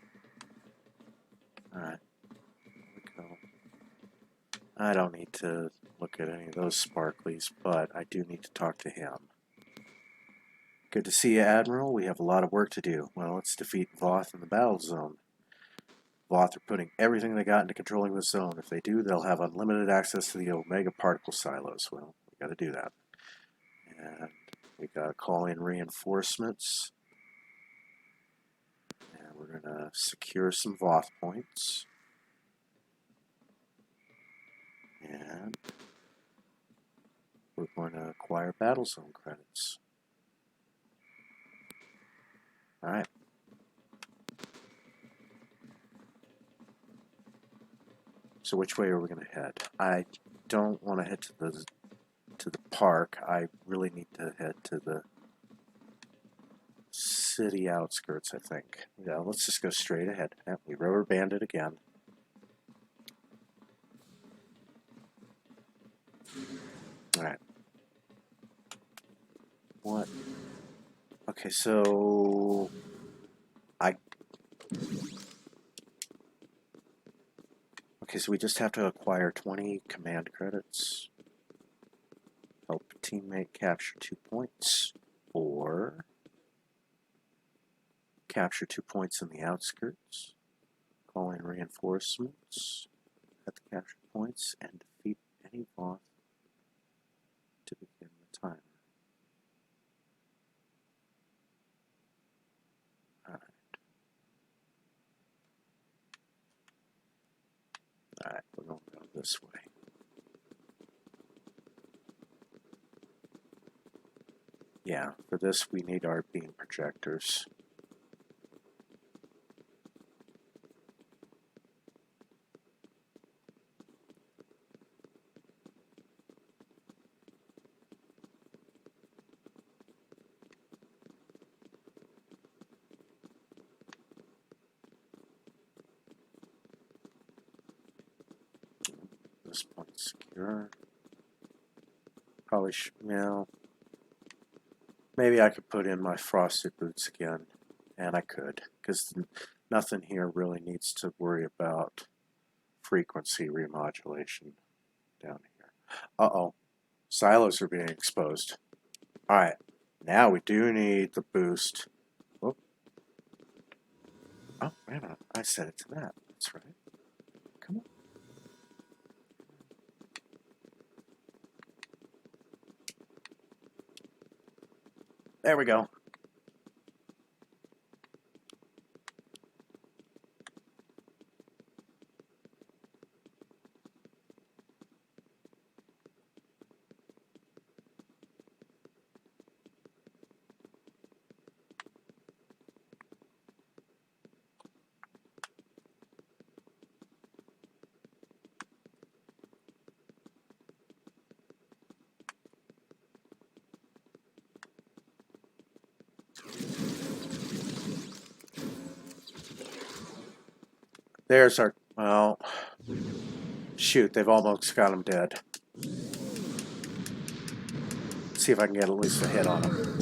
Alright. Here we go. I don't need to look at any of those sparklies, but I do need to talk to him. Good to see you, Admiral. We have a lot of work to do. Well, let's defeat Voth in the battle zone. Voth are putting everything they got into controlling the zone. If they do, they'll have unlimited access to the Omega particle silos. Well, we got to do that. And we got to call in reinforcements. And we're going to secure some Voth points. And we're going to acquire battle zone credits. Alright. So which way are we going to head? I don't want to head to the park. I really need to head to the city outskirts, I think. Yeah, let's just go straight ahead. Yeah, we rubber banded again. Alright. What? Okay, so Okay, so we just have to acquire 20 command credits. Help a teammate capture 2 points. Or Capture 2 points in the outskirts. Call in reinforcements at the captured points and defeat any Voth to begin the timer. Alright, we're going to go this way. Yeah, for this we need our beam projectors. This point's secure. Probably maybe I could put in my frosted boots again, and I could, because nothing here really needs to worry about frequency remodulation down here. Uh-oh, silos are being exposed. Alright, now we do need the boost. Whoop. Oh, wait a minute, I set it to that. That's right. Come on. There we go. There's our, well, shoot, they've almost got him dead. See if I can get at least a hit on him.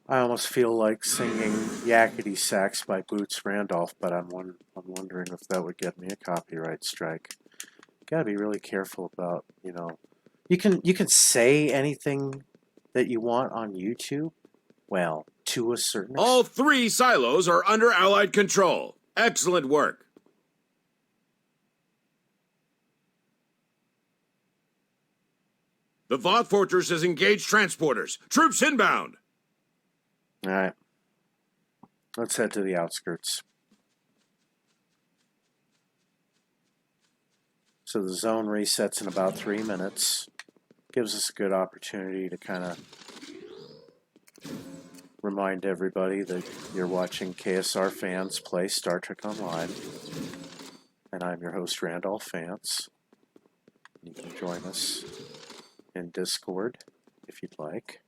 I almost feel like singing Yakety Sax by Boots Randolph, but I'm wondering if that would get me a copyright strike. Gotta be really careful about, you can say anything that you want on YouTube. Well, to a certain extent. All 3 silos are under Allied control. Excellent work. The Voth fortress has engaged transporters. Troops inbound. All right. Let's head to the outskirts. So the zone resets in about 3 minutes. Gives us a good opportunity to kind of remind everybody that you're watching KSR fans play Star Trek Online. And I'm your host, Randolph Vance. You can join us in Discord if you'd like.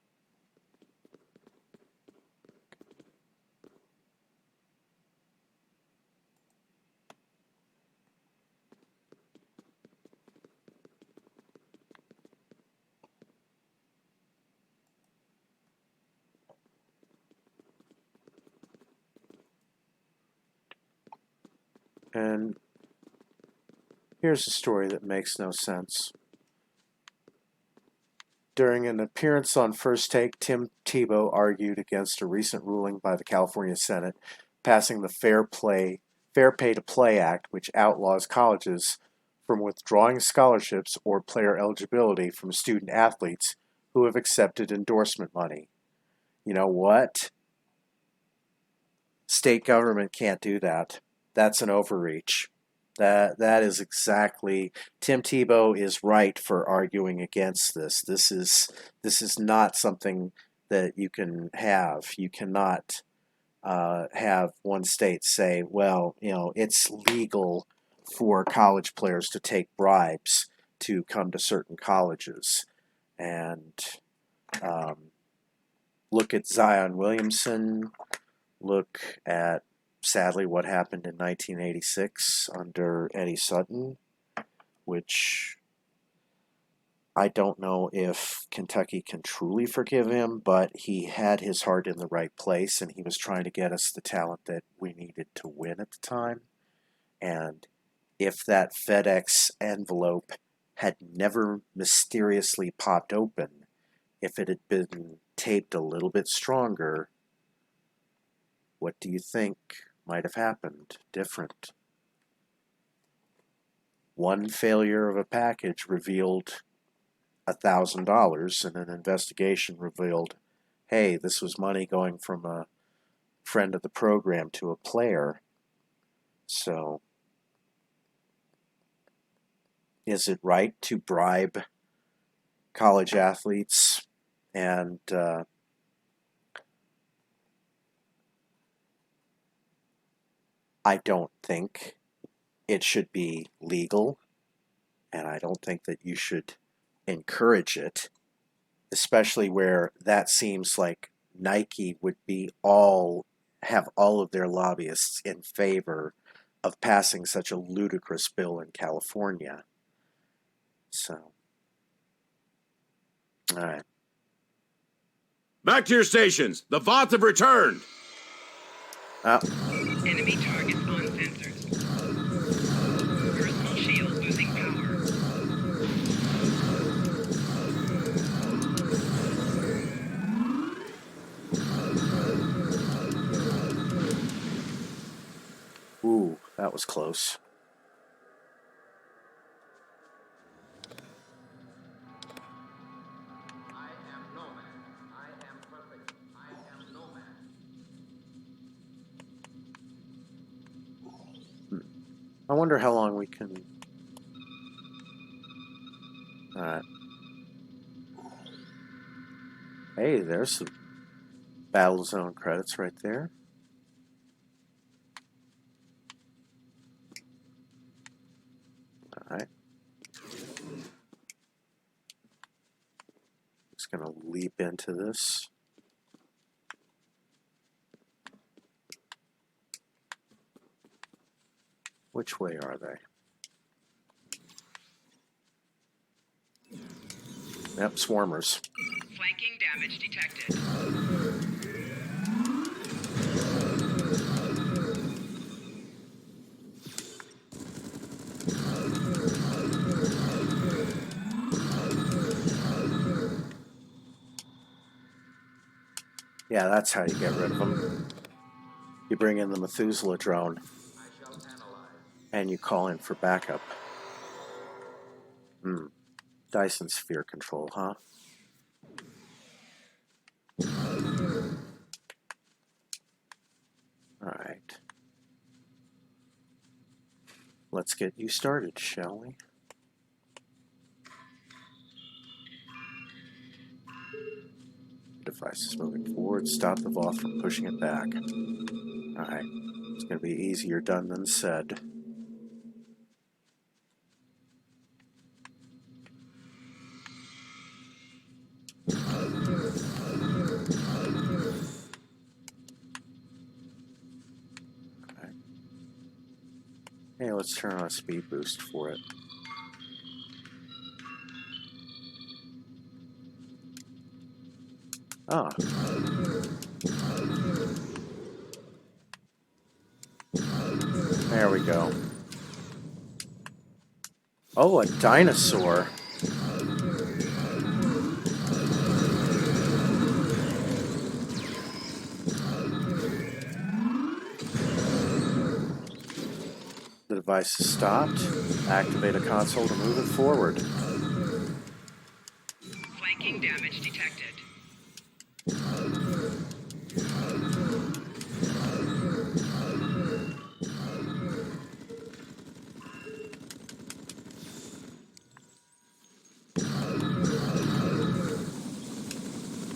And here's a story that makes no sense. During an appearance on First Take, Tim Tebow argued against a recent ruling by the California Senate passing the Fair Pay to Play Act, which outlaws colleges from withdrawing scholarships or player eligibility from student athletes who have accepted endorsement money. You know what? State government can't do that. That's an overreach. That is exactly. Tim Tebow is right for arguing against this. This is not something that you can have. You cannot have one state say, well, it's legal for college players to take bribes to come to certain colleges. And look at Zion Williamson, look at, sadly, what happened in 1986 under Eddie Sutton, which I don't know if Kentucky can truly forgive him, but he had his heart in the right place, and he was trying to get us the talent that we needed to win at the time. And if that FedEx envelope had never mysteriously popped open, if it had been taped a little bit stronger, what do you think might have happened different? One failure of a package revealed $1,000, and an investigation revealed, hey, this was money going from a friend of the program to a player. So, is it right to bribe college athletes? And I don't think it should be legal, and I don't think that you should encourage it, especially where that seems like Nike would have all of their lobbyists in favor of passing such a ludicrous bill in California. So, all right. Back to your stations. The Voth have returned. Enemy targets on sensors. Personal shield losing power. Ooh, that was close. I wonder how long we can... Alright. Hey, there's some Battle Zone credits right there. Alright. Just gonna leap into this. Which way are they? Yep, swarmers. Flanking damage detected. Yeah, that's how you get rid of them. You bring in the Methuselah drone, and you call in for backup. Dyson Sphere control, huh? Alright. Let's get you started, shall we? Device is moving forward. Stop the Voth from pushing it back. Alright. It's going to be easier done than said. Alright. Hey, let's turn on a speed boost for it. Ah. There we go. Oh, a dinosaur. The device is stopped. Activate a console to move it forward. Flanking damage detected.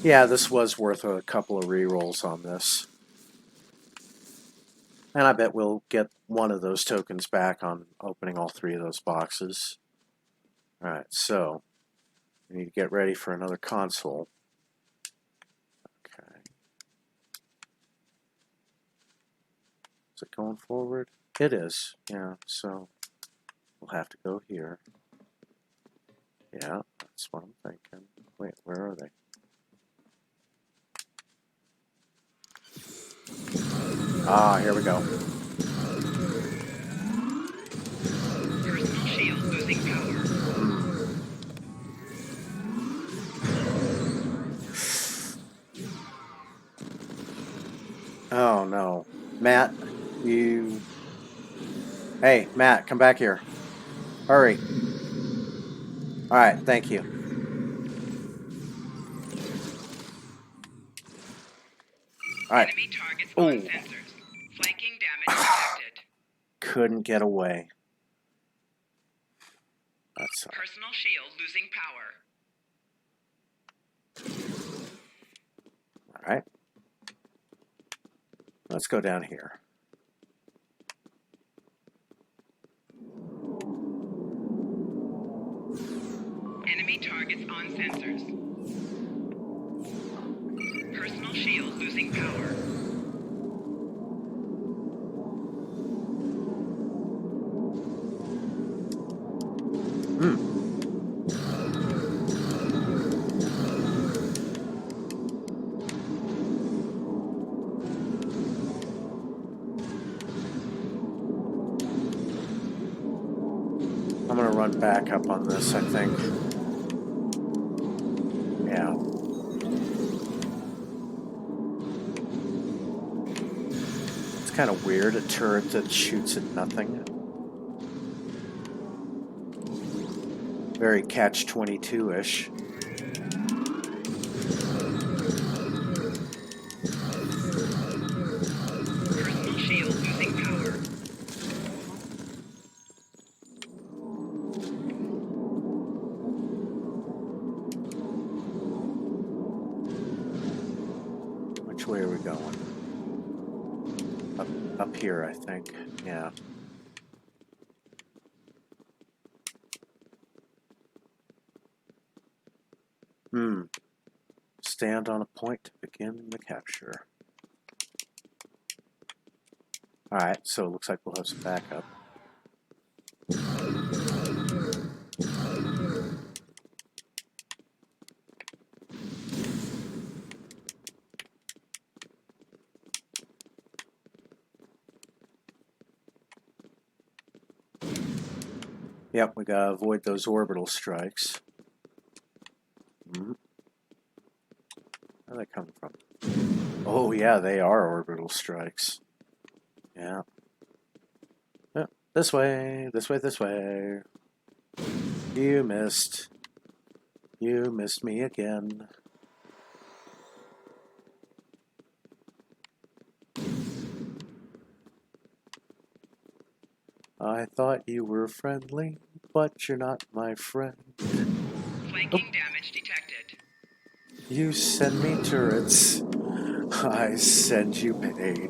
Yeah, this was worth a couple of rerolls on this. And I bet we'll get one of those tokens back on opening all three of those boxes. Alright, so we need to get ready for another console. Okay. Is it going forward? It is, yeah, so we'll have to go here. Yeah, that's what I'm thinking. Wait, where are they? Ah, here we go. Personal shield losing power. Oh no. Matt, you... Hey, Matt, come back here. Hurry. Alright, thank you. Alright. Enemy targets on sensors. Flanking damage detected. Couldn't get away. That's Personal shield losing power. alright. Let's go down here. Enemy targets on sensors. Personal shield losing power. I'm gonna run back up on this, I think. Yeah. It's kind of weird, a turret that shoots at nothing. Very Catch-22-ish. Personal shield losing power. Which way are we going? Up here, I think. Yeah. Stand on a point to begin the capture. Alright, so it looks like we'll have some backup. Yep, we gotta avoid those orbital strikes. Where are they coming from? Oh yeah, they are orbital strikes. Yeah. Yep. This way, this way, this way. You missed. You missed me again. I thought you were friendly, but you're not my friend. Flanking damage detected. You send me turrets, I send you pain.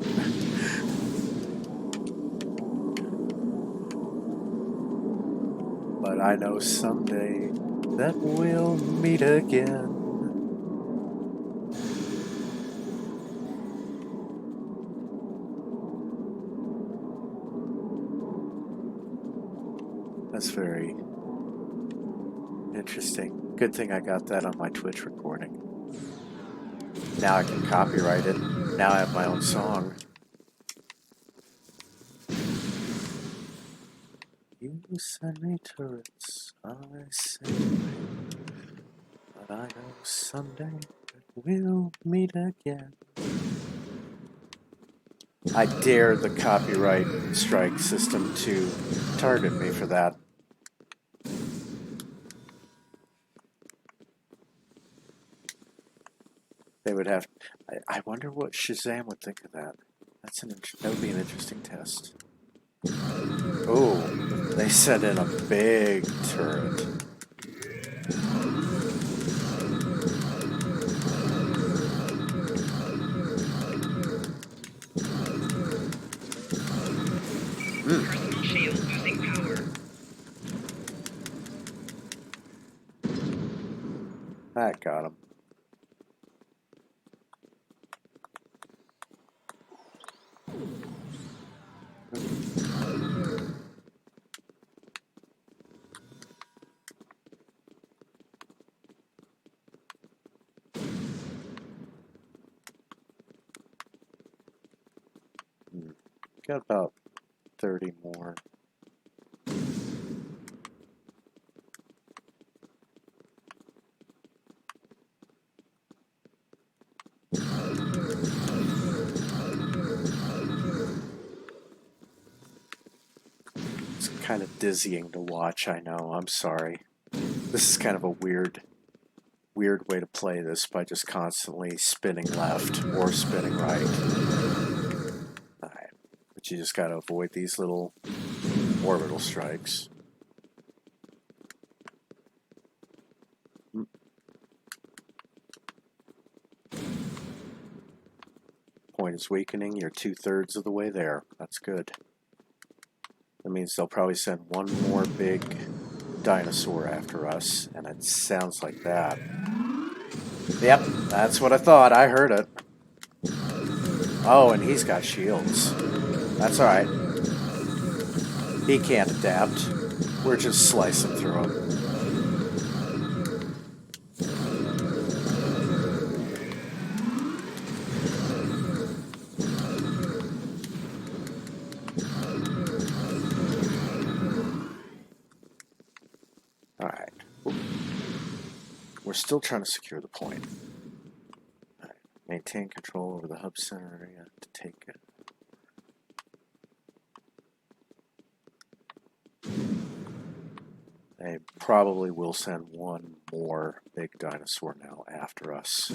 But I know someday that we'll meet again. That's very interesting. Good thing I got that on my Twitch recording. Now I can copyright it. Now I have my own song. You send me turrets, I send you pain. But I know someday that we'll meet again. I dare the copyright strike system to target me for that. They would have. I wonder what Shazam would think of that. That would be an interesting test. Oh, they sent in a big turret. Personal shield losing power. That got him. Got about 30 more. It's kind of dizzying to watch, I know. I'm sorry. This is kind of a weird way to play this by just constantly spinning left or spinning right. Alright. But you just gotta avoid these little orbital strikes. Point is weakening. You're 2/3 of the way there. That's good. That means they'll probably send one more big dinosaur after us, and it sounds like that. Yep, that's what I thought. I heard it. Oh, and he's got shields. That's alright. He can't adapt. We're just slicing through him. Alright. We're still trying to secure the point. Right. Maintain control over the hub center area to take it. They probably will send one more big dinosaur now after us.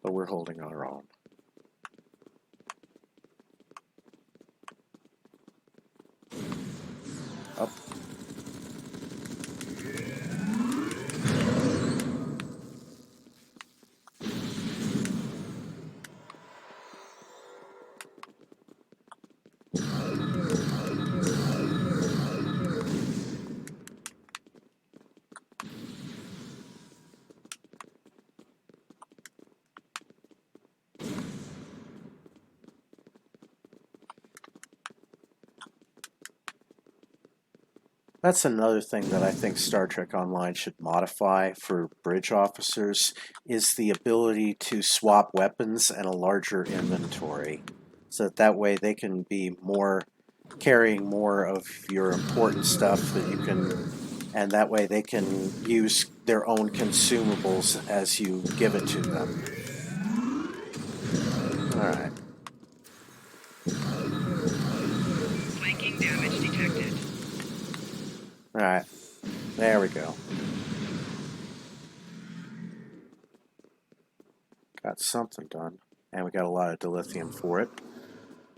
But we're holding our own. Up. That's another thing that I think Star Trek Online should modify for bridge officers is the ability to swap weapons and a larger inventory. So that way they can be carrying more of your important stuff that you can, and that way they can use their own consumables as you give it to them. Alright. Flanking damage detected. Alright. There we go. Got something done. And we got a lot of dilithium for it.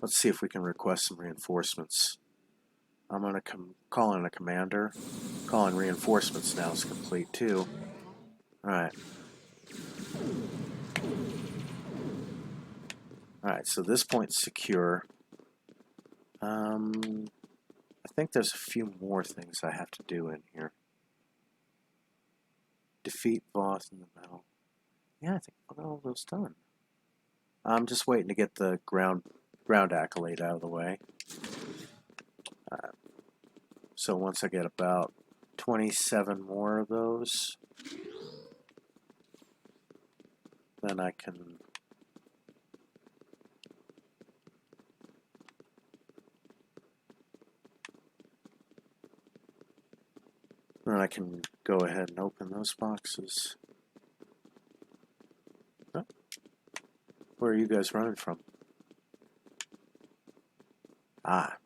Let's see if we can request some reinforcements. I'm going to call in a commander. Calling reinforcements now is complete too. Alright. Alright, so this point's secure. I think there's a few more things I have to do in here. Defeat Voth in the battle. Yeah, I think I got all those done. I'm just waiting to get the ground accolade out of the way. So once I get about 27 more of those, then I can go ahead and open those boxes. Oh. Where are you guys running from? Ah.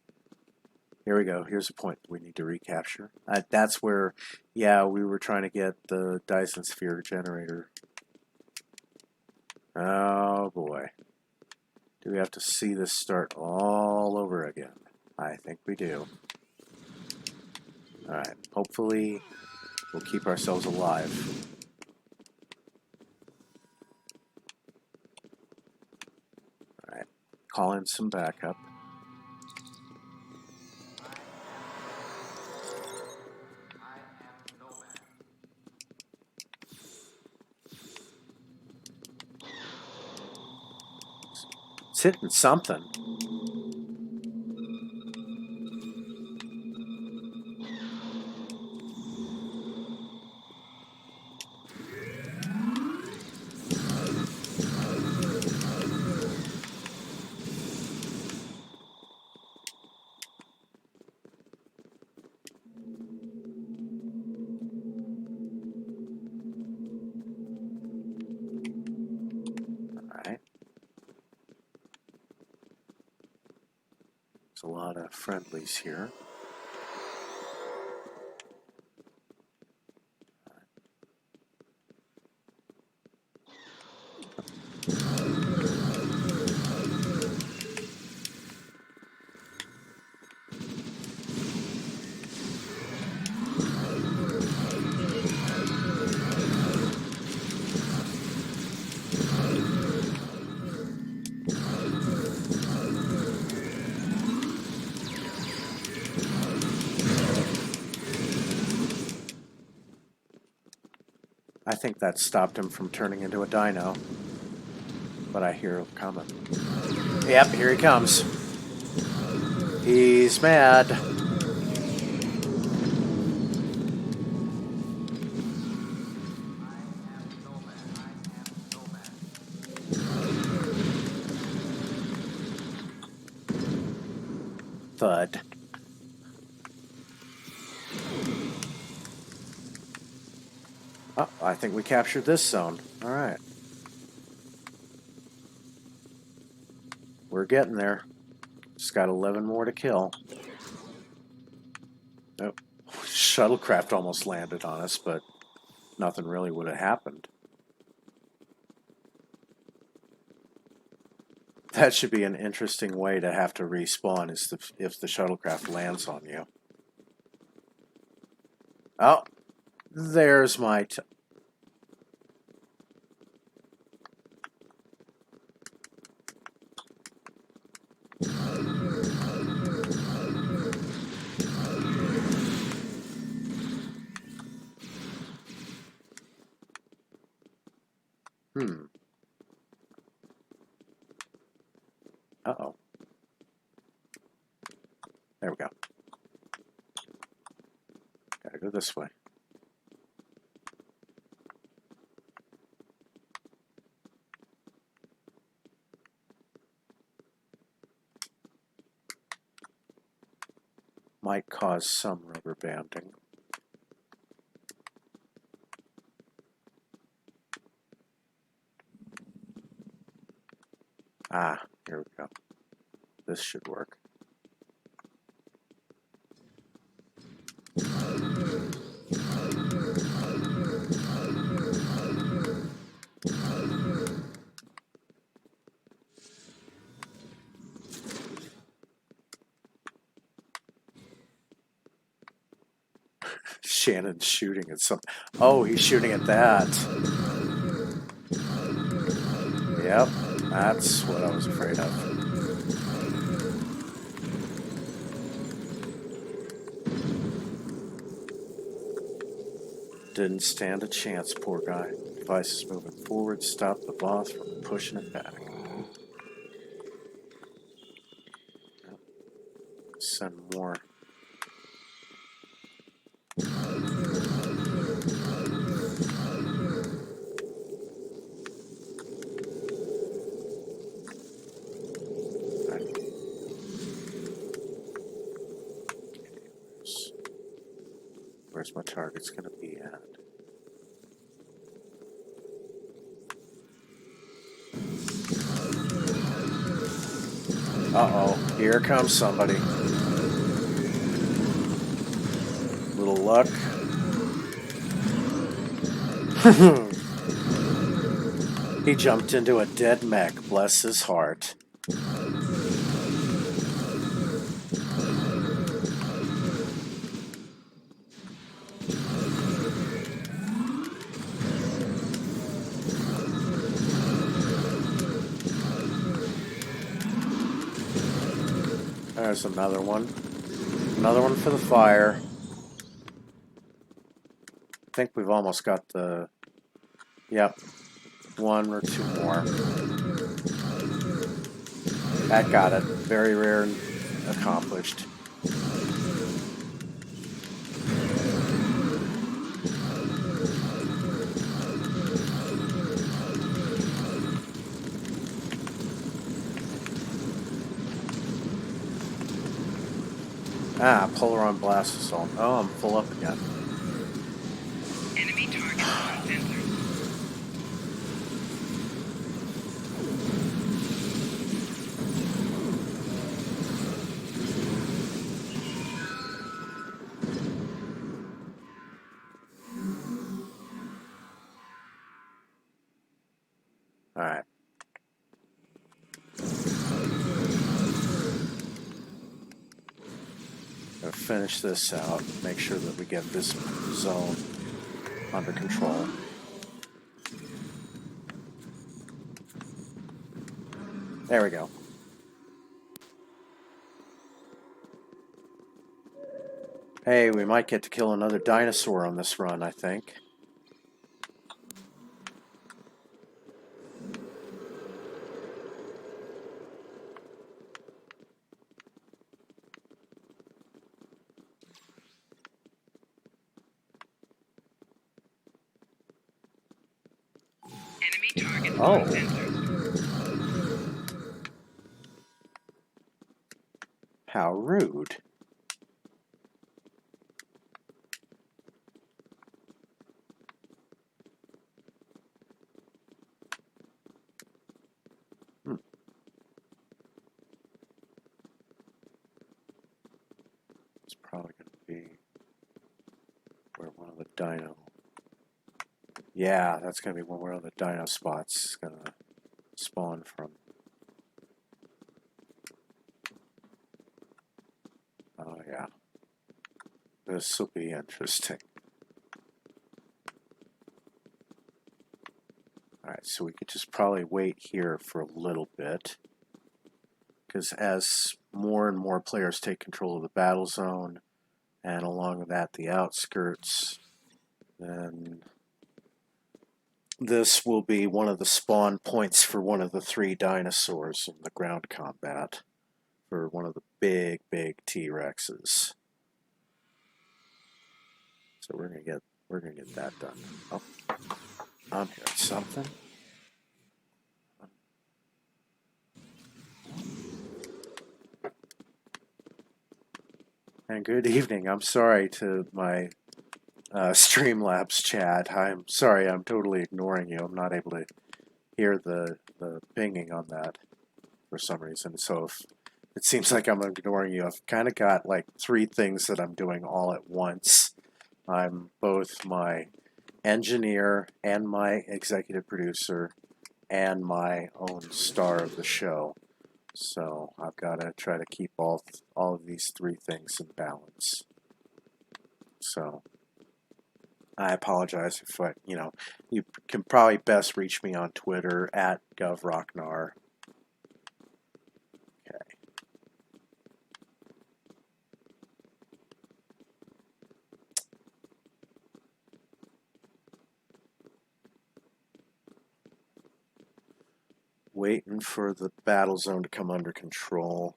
Here we go. Here's a point we need to recapture. That's where, yeah, we were trying to get the Dyson Sphere generator. Oh boy. Do we have to see this start all over again? I think we do. Alright, hopefully we'll keep ourselves alive. Alright, call in some backup. It's hitting something. Alright. There's a lot of friendlies here. I think that stopped him from turning into a dino. But I hear him coming. Yep, here he comes. He's mad. Thud. Oh, I think we captured this zone. All right. We're getting there. Just got 11 more to kill. Nope. Shuttlecraft almost landed on us, but nothing really would have happened. That should be an interesting way to have to respawn, is if the shuttlecraft lands on you. Oh, there's my... Uh-oh. There we go. Gotta go this way. Might cause some rubber banding. Ah, here we go. This should work. Shannon's shooting at something. Oh, he's shooting at that. Yep, that's what I was afraid of. Didn't stand a chance, poor guy. Device is moving forward. Stop the Voth from pushing it back. Send more. Where's my target's gonna be at? Uh-oh, here comes somebody. Little luck. He jumped into a dead mech, bless his heart. There's another one. Another one for the fire. I think we've almost got the... Yep. One or two more. That got it. Very rare and accomplished. Ah, Polaron Blast Assault. Oh, I'm full up again. Enemy target on sensors. Alright. Gonna finish this out. Make sure that we get this zone under control. There we go. Hey, we might get to kill another dinosaur on this run, I think. Enemy target Oh. on sensors. How rude. It's probably going to be where one of the dino... Yeah, that's going to be where one of the dino spots is going to spawn from. Oh, yeah. This will be interesting. Alright, so we could just probably wait here for a little bit. Because as more and more players take control of the battle zone, and along with that the outskirts, then this will be one of the spawn points for one of the 3 dinosaurs in the ground combat. For one of the big T-Rexes. So we're gonna get that done. Oh, I'm hearing something. And good evening. I'm sorry to my Streamlabs chat. I'm sorry. I'm totally ignoring you. I'm not able to hear the pinging on that for some reason. So if it seems like I'm ignoring you, I've kind of got like 3 things that I'm doing all at once. I'm both my engineer and my executive producer and my own star of the show. So I've got to try to keep all of these 3 things in balance. So I apologize if you can probably best reach me on Twitter at govrocknar. Okay. Waiting for the battle zone to come under control.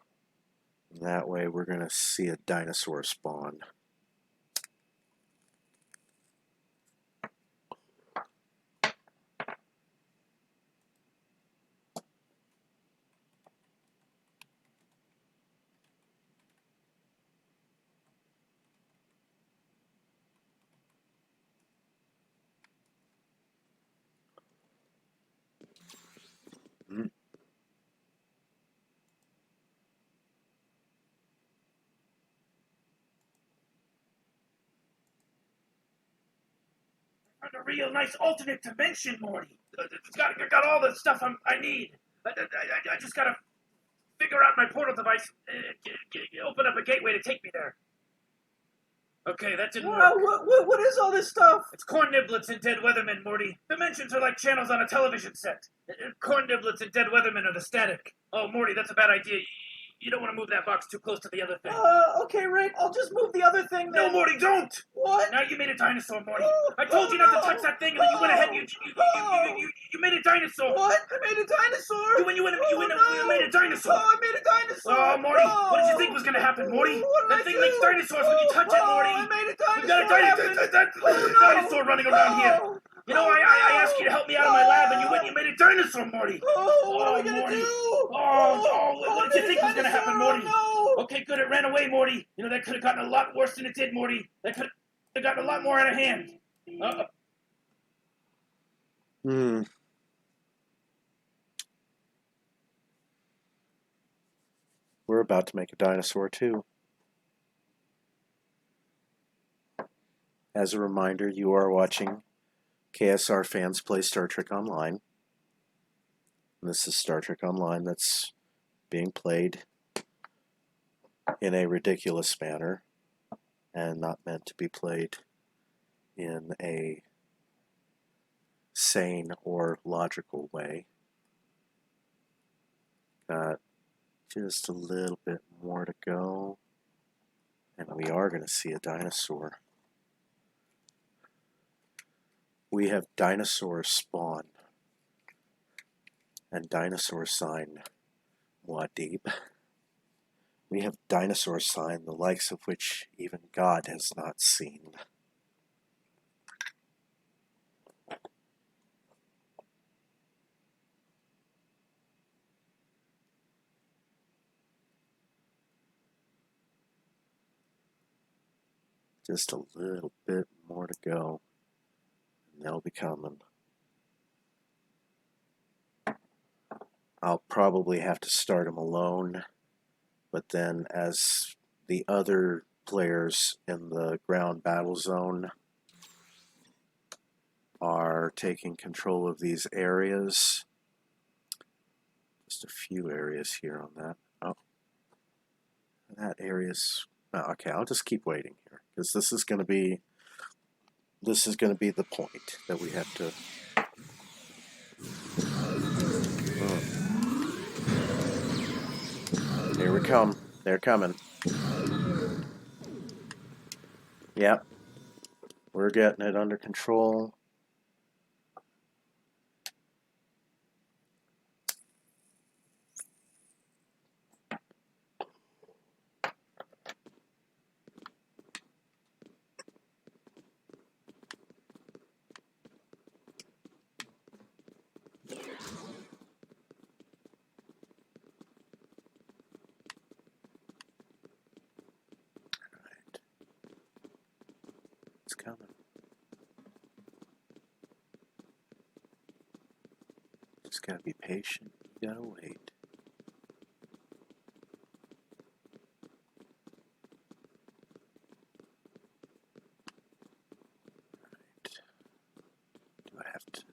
And that way we're going to see a dinosaur spawn. A real nice alternate dimension, Morty. It's got all the stuff I need. I just gotta figure out my portal device, open up a gateway to take me there. Okay, that didn't work. What is all this stuff? It's corn niblets and dead weathermen, Morty. Dimensions are like channels on a television set. Corn niblets and dead weathermen are the static. Oh, Morty, that's a bad idea. You don't want to move that box too close to the other thing. Okay, Rick, I'll just move the other thing then. No, Morty, don't! What? Now you made a dinosaur, Morty. I told you not to touch that thing, and then you went ahead and you made a dinosaur. What? I made a dinosaur? You made a dinosaur. Oh, I made a dinosaur. Oh, Morty, what did you think was going to happen, Morty? That thing makes dinosaurs when you touch it, Morty. I made a dinosaur. We've got a dinosaur running around here. You know, I asked you to help me out in my lab, and you went and you made a dinosaur, Morty. What am I going to do? What did you think was going to happen, Morty? No. Okay, good, it ran away, Morty. You know, that could have gotten a lot worse than it did, Morty. That could have gotten a lot more out of hand. We're about to make a dinosaur, too. As a reminder, you are watching KSR Fans Play Star Trek Online. And this is Star Trek Online that's being played in a ridiculous manner and not meant to be played in a sane or logical way. Got just a little bit more to go, and we are going to see a dinosaur. We have dinosaur spawn and dinosaur sign Muad'Dib. We have dinosaur sign the likes of which even God has not seen. Just a little bit more to go, and they'll be coming. I'll probably have to start them alone, but then as the other players in the ground battle zone are taking control of these areas, just a few areas here on that. Oh, that area's... Oh, okay, I'll just keep waiting here, because this is going to be the point that we have to... Here we come. They're coming. Yep. We're getting it under control. It's coming. Just gotta be patient. You gotta wait. Right. Do I have to?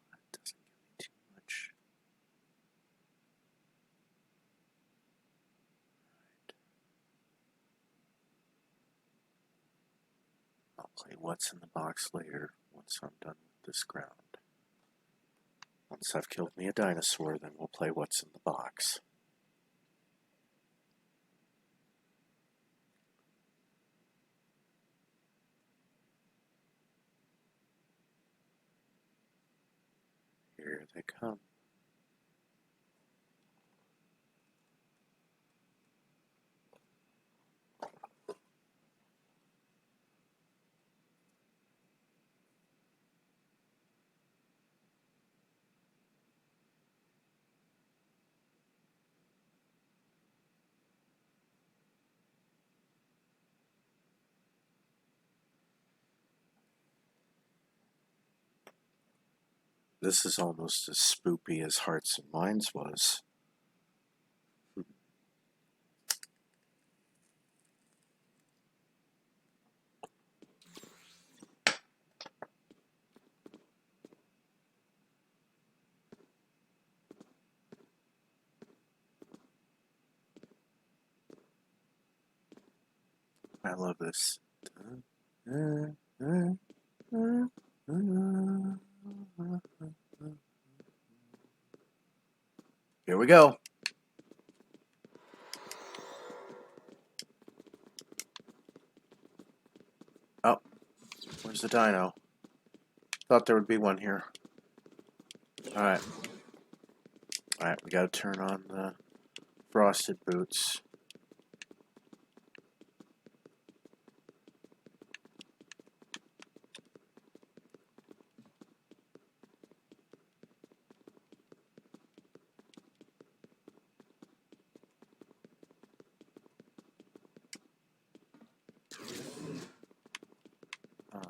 That doesn't give me too much. I'll play What's in the Box later once I'm done with this ground. Once I've killed me a dinosaur, then we'll play What's in the Box. Here they come. This is almost as spoopy as Hearts and Minds was. I love this. Here we go. Oh, where's the dino? Thought there would be one here. Alright. Alright, we gotta turn on the frosted boots.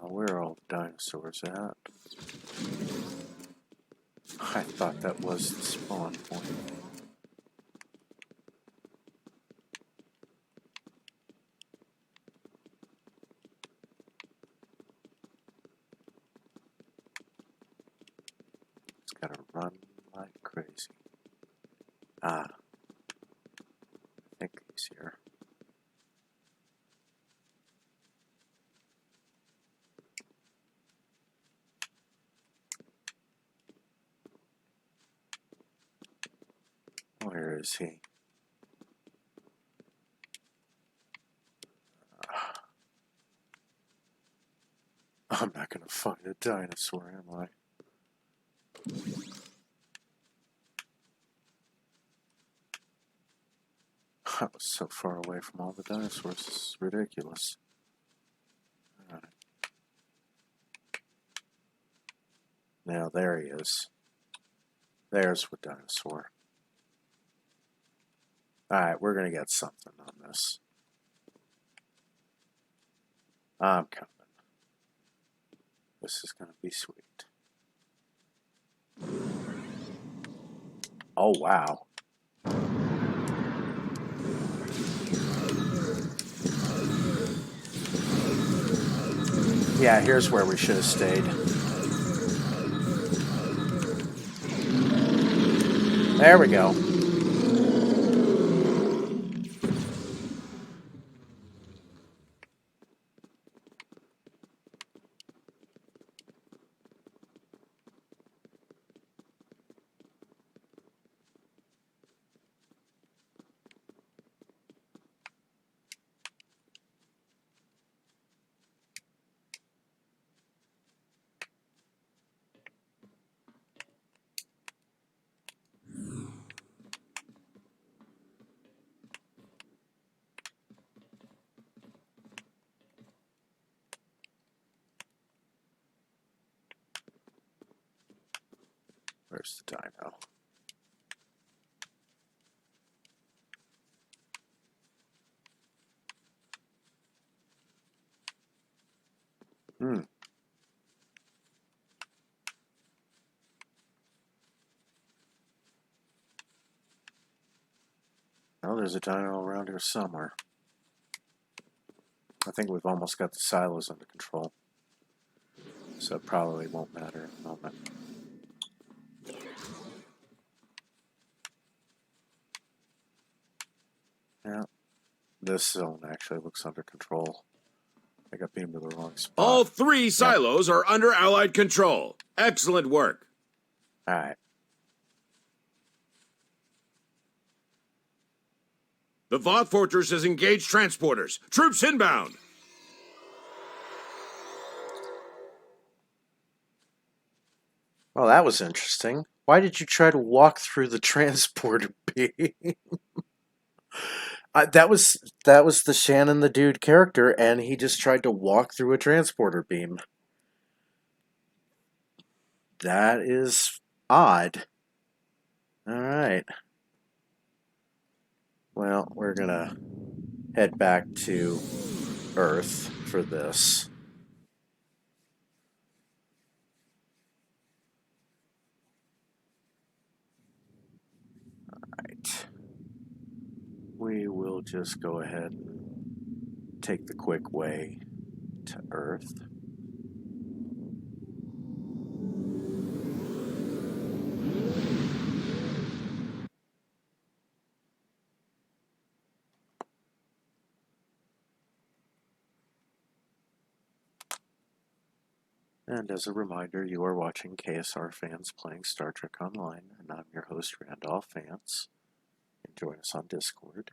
Where are all the dinosaurs at? I thought that was the spawn point. It's gotta run like crazy. Ah. I think he's here. Where is he? I'm not gonna find a dinosaur, am I? I was so far away from all the dinosaurs, this is ridiculous. Alright. Now there he is. There's a dinosaur. Alright, we're gonna get something on this. I'm coming. This is gonna be sweet. Oh, wow. Yeah, here's where we should have stayed. There we go. Where's the dino? Oh, there's a dino around here somewhere. I think we've almost got the silos under control. So it probably won't matter in a moment. Yeah. This zone actually looks under control. I got beamed to the wrong spot. All 3 silos are under Allied control. Excellent work. Alright. The Voth fortress has engaged transporters. Troops inbound. Well, that was interesting. Why did you try to walk through the transporter beam? That was the Shannon the Dude character, and he just tried to walk through a transporter beam. That is odd. Alright. Well, we're gonna head back to Earth for this. Alright. We will just go ahead and take the quick way to Earth. And as a reminder, you are watching KSR fans playing Star Trek Online, and I'm your host, Randolph Vance. And join us on Discord.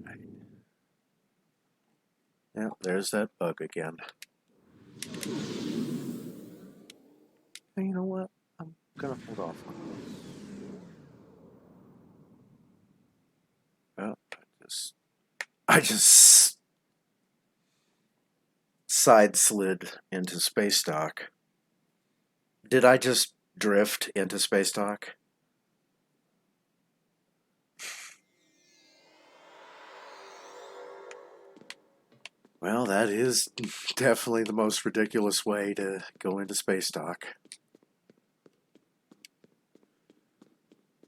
Right. Yeah, there's that bug again. And you know what? I'm gonna hold off on it. Oh, I just side slid into space dock. Did I just drift into space dock? Well, that is definitely the most ridiculous way to go into space dock.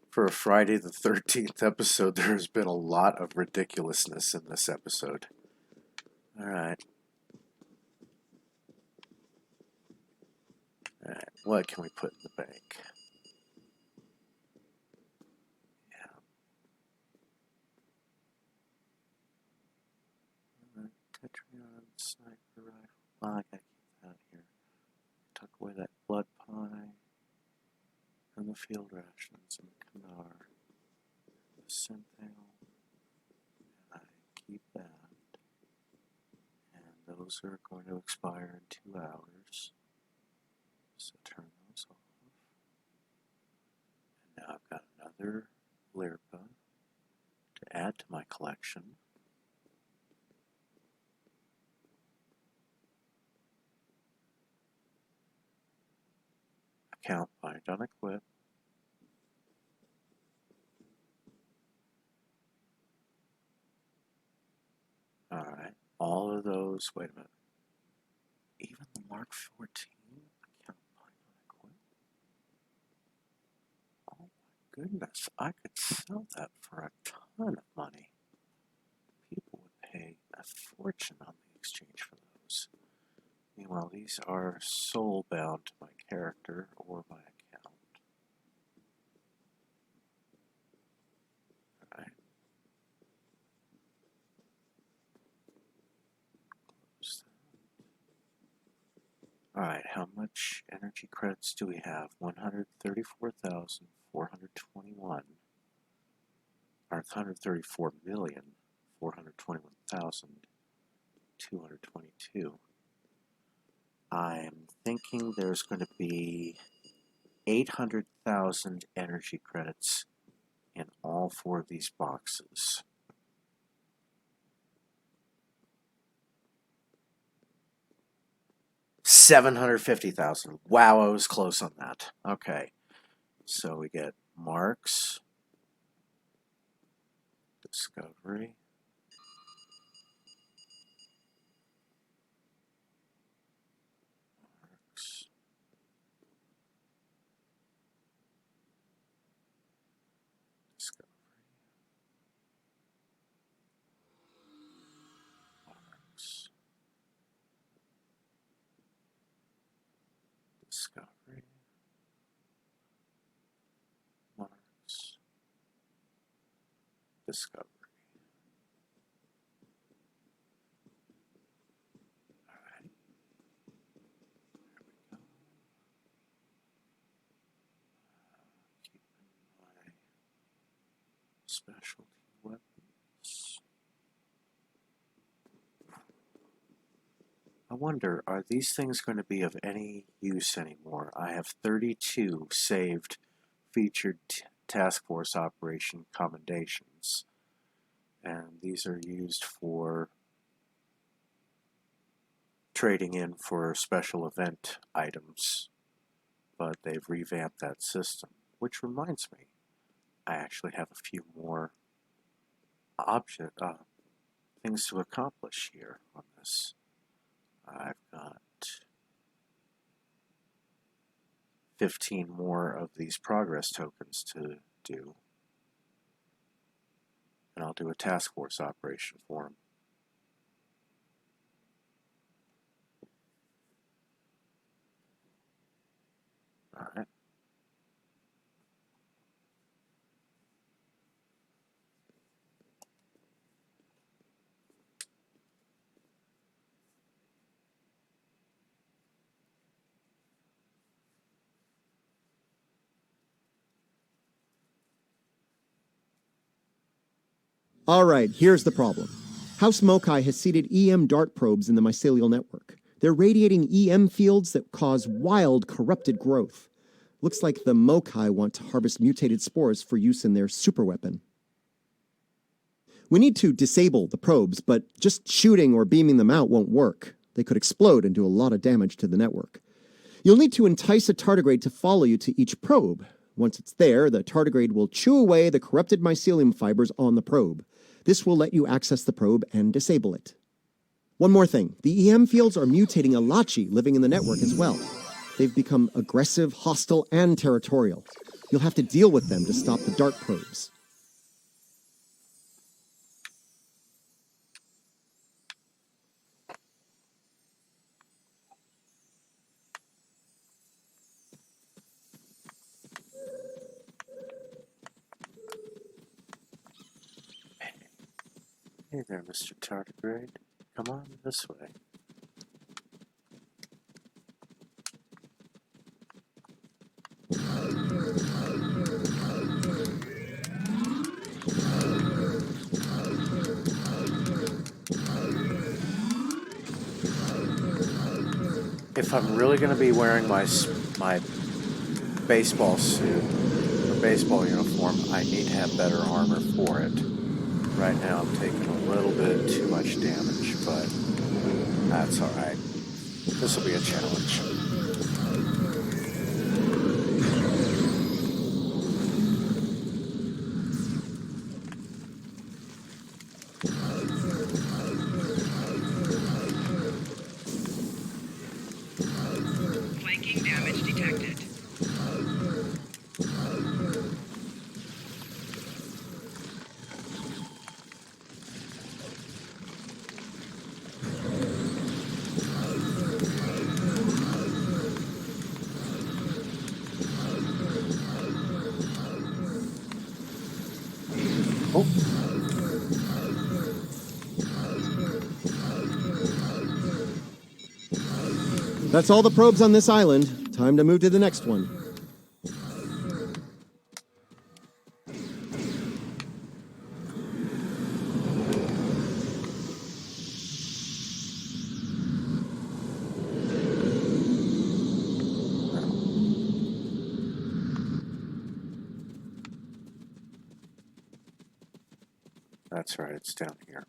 For a Friday the 13th episode, there has been a lot of ridiculousness in this episode. Alright. Alright, what can we put in the bank? Tetrion, sniper rifle. Oh, I gotta keep that here. Tuck away that blood pie. And the field rations and the Canar. The Synthale. And I keep that. And those are going to expire in 2 hours. So turn those off. And now I've got another lirpa to add to my collection. Account bind on equip. Alright, all of those, wait a minute. Even the Mark 14 account bind on equip. Oh my goodness, I could sell that for a ton of money. People would pay a fortune on the exchange for those. Meanwhile, these are soul bound to my character or my account. Alright. Close that. Alright, how much energy credits do we have? 134,421. Or 134,421,222. I'm thinking there's going to be 800,000 energy credits in all 4 of these boxes. $750,000. Wow, I was close on that. Okay, so we get marks, discovery, marks, discovery, marks, discovery, marks, discovery. Alright. There we go. Keeping my specialty weapons. I wonder, are these things going to be of any use anymore? I have 32 saved featured task force operation commendations, and these are used for trading in for special event items, but they've revamped that system, which reminds me, I actually have a few more things to accomplish here on this. I've got 15 more of these progress tokens to do, and I'll do a task force operation for them. Alright. All right, here's the problem. House Mokai has seeded EM dart probes in the mycelial network. They're radiating EM fields that cause wild, corrupted growth. Looks like the Mokai want to harvest mutated spores for use in their superweapon. We need to disable the probes, but just shooting or beaming them out won't work. They could explode and do a lot of damage to the network. You'll need to entice a tardigrade to follow you to each probe. Once it's there, the tardigrade will chew away the corrupted mycelium fibers on the probe. This will let you access the probe and disable it. One more thing. The EM fields are mutating Alachi living in the network as well. They've become aggressive, hostile, and territorial. You'll have to deal with them to stop the dart probes. Hey there, Mr. Tardigrade. Come on this way. If I'm really going to be wearing my baseball suit or baseball uniform, I need to have better armor for it. Right now I'm taking a little bit too much damage, but that's alright. This will be a challenge. Flanking damage detected. Oh. That's all the probes on this island. Time to move to the next one. That's right, it's down here.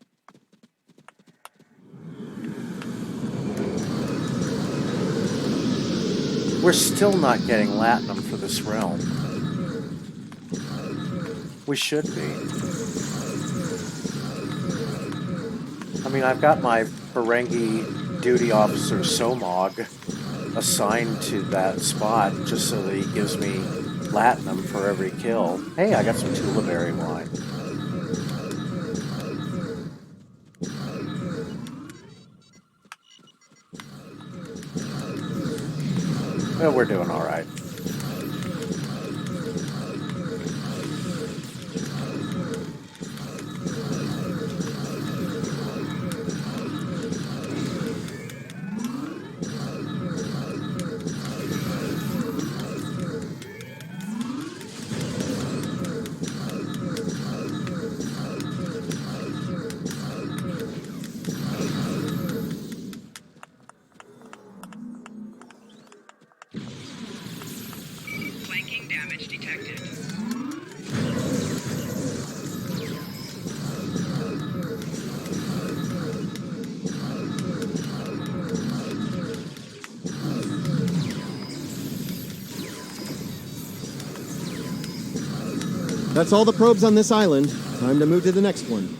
We're still not getting latinum for this realm. We should be. I mean, I've got my Ferengi duty officer Somog assigned to that spot just so that he gives me latinum for every kill. Hey, I got some Tulaberry wine. Well, we're doing all right. Flanking damage detected. That's all the probes on this island. Time to move to the next one.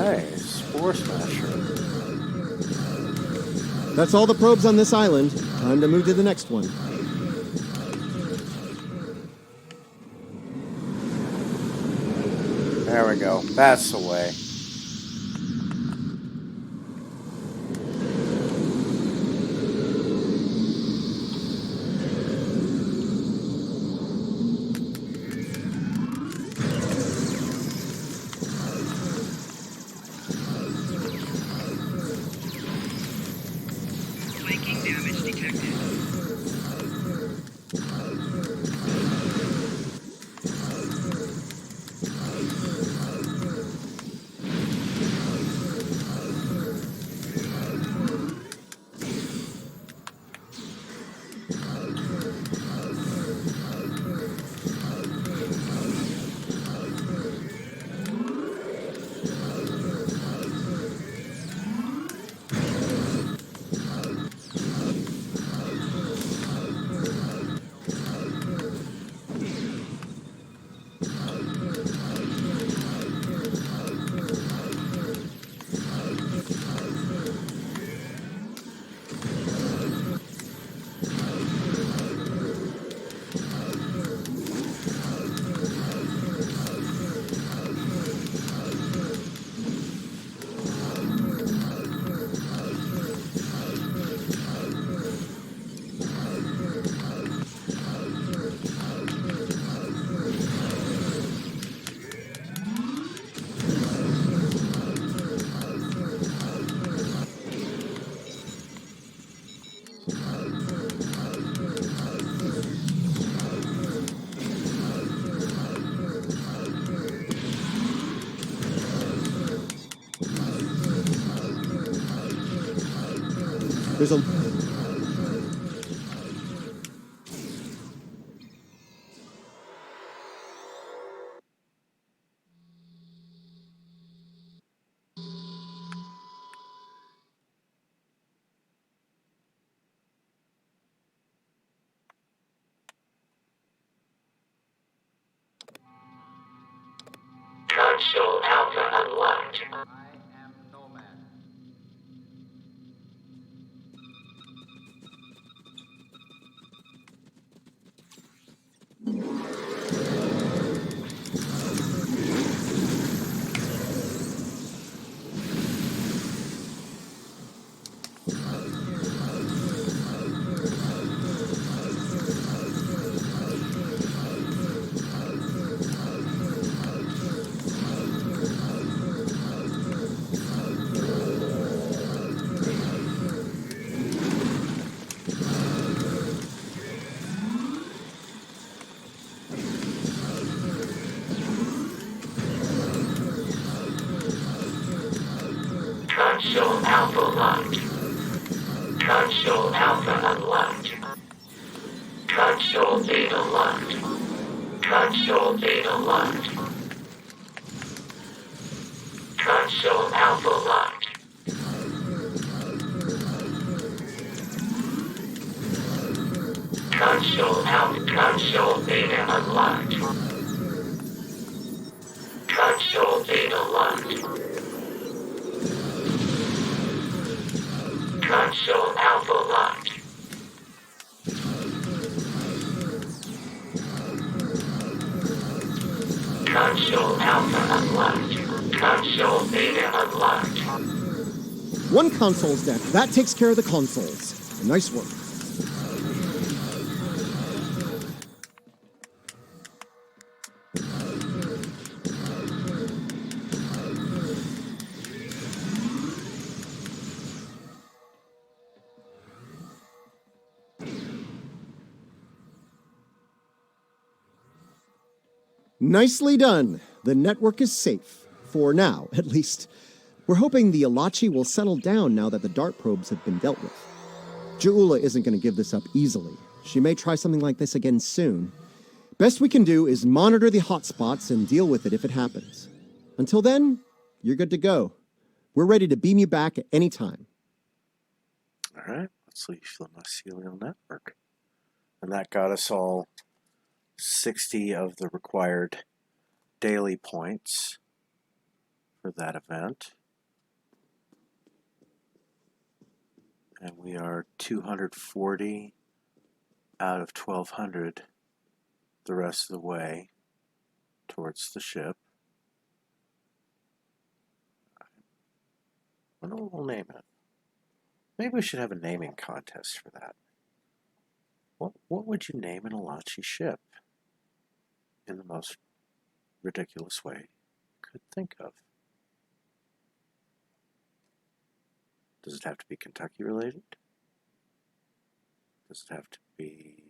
Hey, Spore Smasher. That's all the probes on this island. Time to move to the next one. There we go. That's the way. Flanking damage detected. There's a... Console Alpha unlocked. Console Alpha locked. Console Alpha unlocked. Console Beta locked. Console Beta locked. Console Alpha locked. Console Alpha. Console Beta unlocked. Console Beta locked. Console Alpha locked. Console Alpha unlocked. Console Beta unlocked. One console's dead. That takes care of the consoles. Nice work. Nicely done. The network is safe. For now, at least. We're hoping the Alachi will settle down now that the dart probes have been dealt with. Ju'ula isn't going to give this up easily. She may try something like this again soon. Best we can do is monitor the hotspots and deal with it if it happens. Until then, you're good to go. We're ready to beam you back at any time. All right, let's leave the mycelial network. And that got us all 60 of the required daily points for that event. And we are 240 out of 1200 the rest of the way towards the ship. I wonder what we'll name it. Maybe we should have a naming contest for that. What would you name an Alachi ship in the most ridiculous way you could think of? Does it have to be Kentucky related? Does it have to be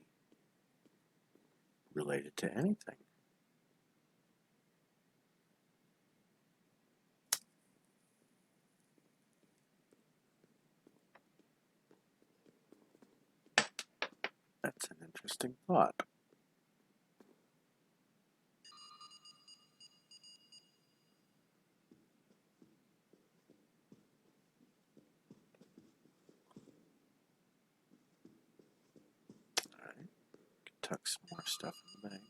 related to anything? That's an interesting thought. Alright, tuck some more stuff in the bank.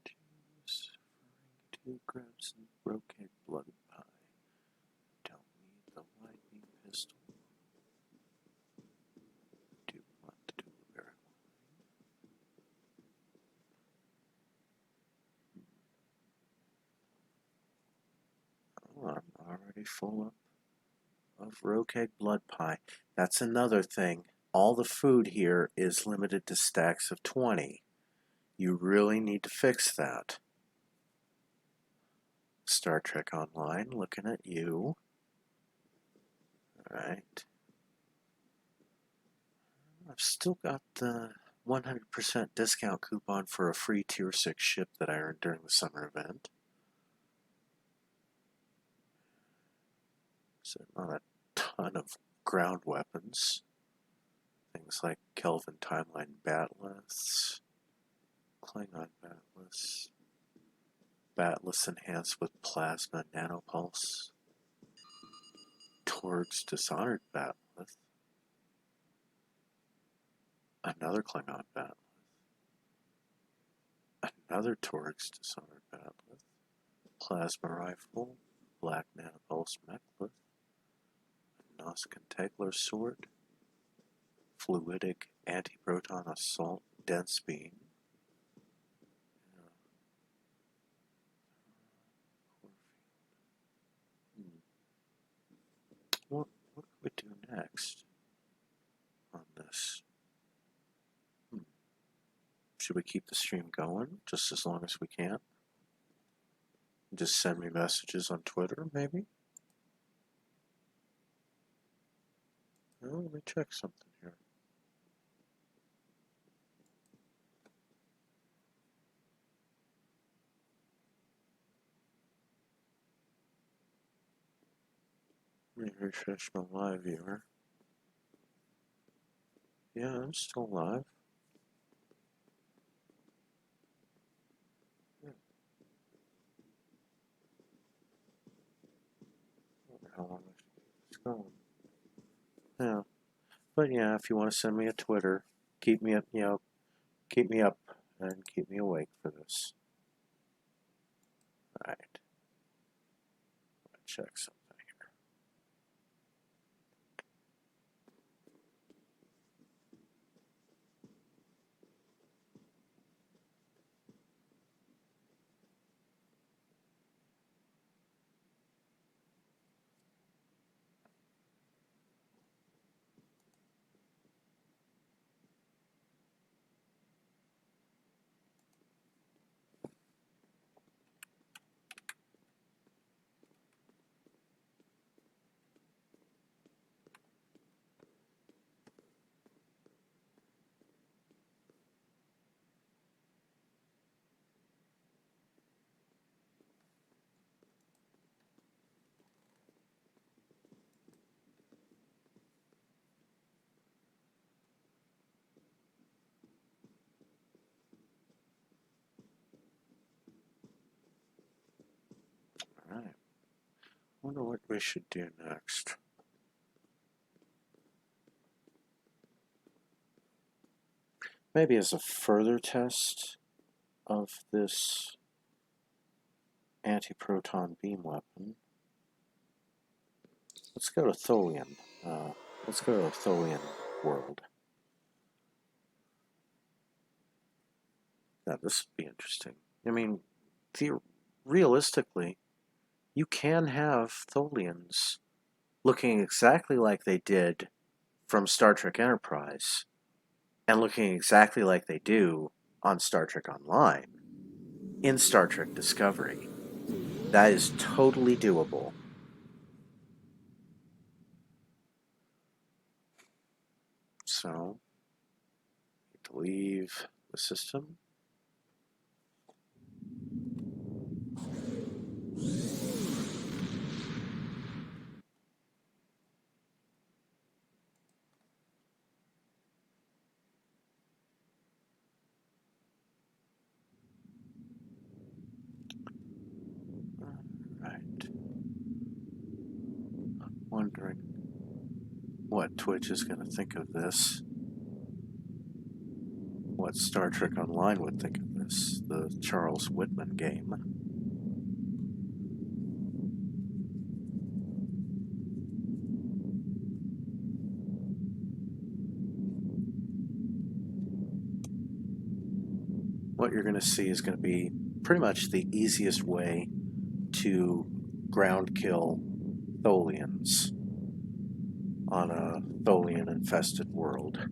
Juice, to grab some brocade blood pie. Don't need the lightning pistol. Do want to do a very Oh, I'm already full of roquette blood pie. That's another thing. All the food here is limited to stacks of 20. You really need to fix that. Star Trek Online, looking at you. Alright. I've still got the 100% discount coupon for a free Tier 6 ship that I earned during the summer event. So not a ton of ground weapons. Things like Kelvin Timeline Batliths, Klingon Batliths, Batliths enhanced with Plasma Nanopulse, Torg's Dishonored Batlith, another Klingon Batlith, another Torg's Dishonored Batlith, Plasma Rifle, Black Nanopulse Mechlith, Noskin Tegler Sword, Fluidic Anti-Proton Assault Dense Beam, What could we do next on this? Should we keep the stream going just as long as we can? Just send me messages on Twitter, maybe? Oh, let me check something here. Let me refresh my live viewer. Yeah, I'm still live. Yeah. I wonder how long it's going. Yeah. But yeah, if you want to send me a Twitter, keep me up, keep me up and keep me awake for this. Alright. Check something here. Alright. Wonder what we should do next. Maybe as a further test, of this anti-proton beam weapon. Let's go to Tholian. Let's go to Tholian world. Now, this would be interesting. I mean, realistically, you can have Tholians looking exactly like they did from Star Trek Enterprise and looking exactly like they do on Star Trek Online in Star Trek Discovery. That is totally doable. So, to leave the system. Alright. Wondering what Twitch is going to think of this. What Star Trek Online would think of this, the Charles Whitman game. What you're going to see is going to be pretty much the easiest way to ground kill Tholians on a Tholian-infested world.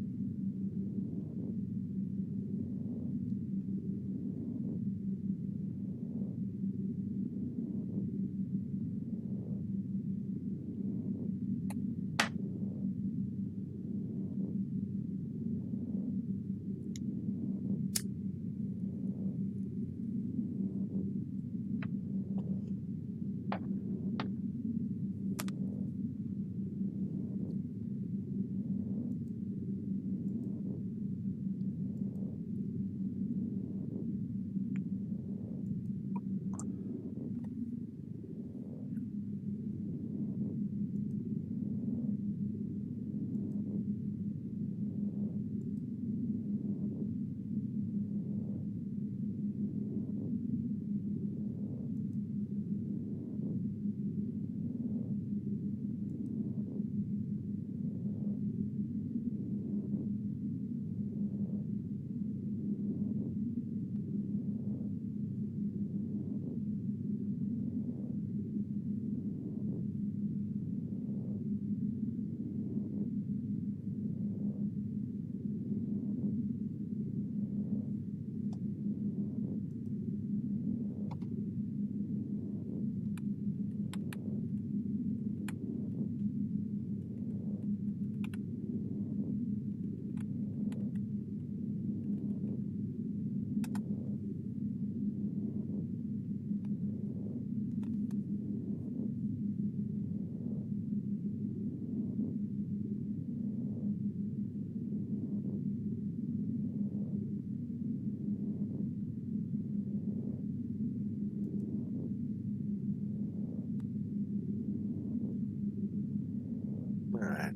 Alright.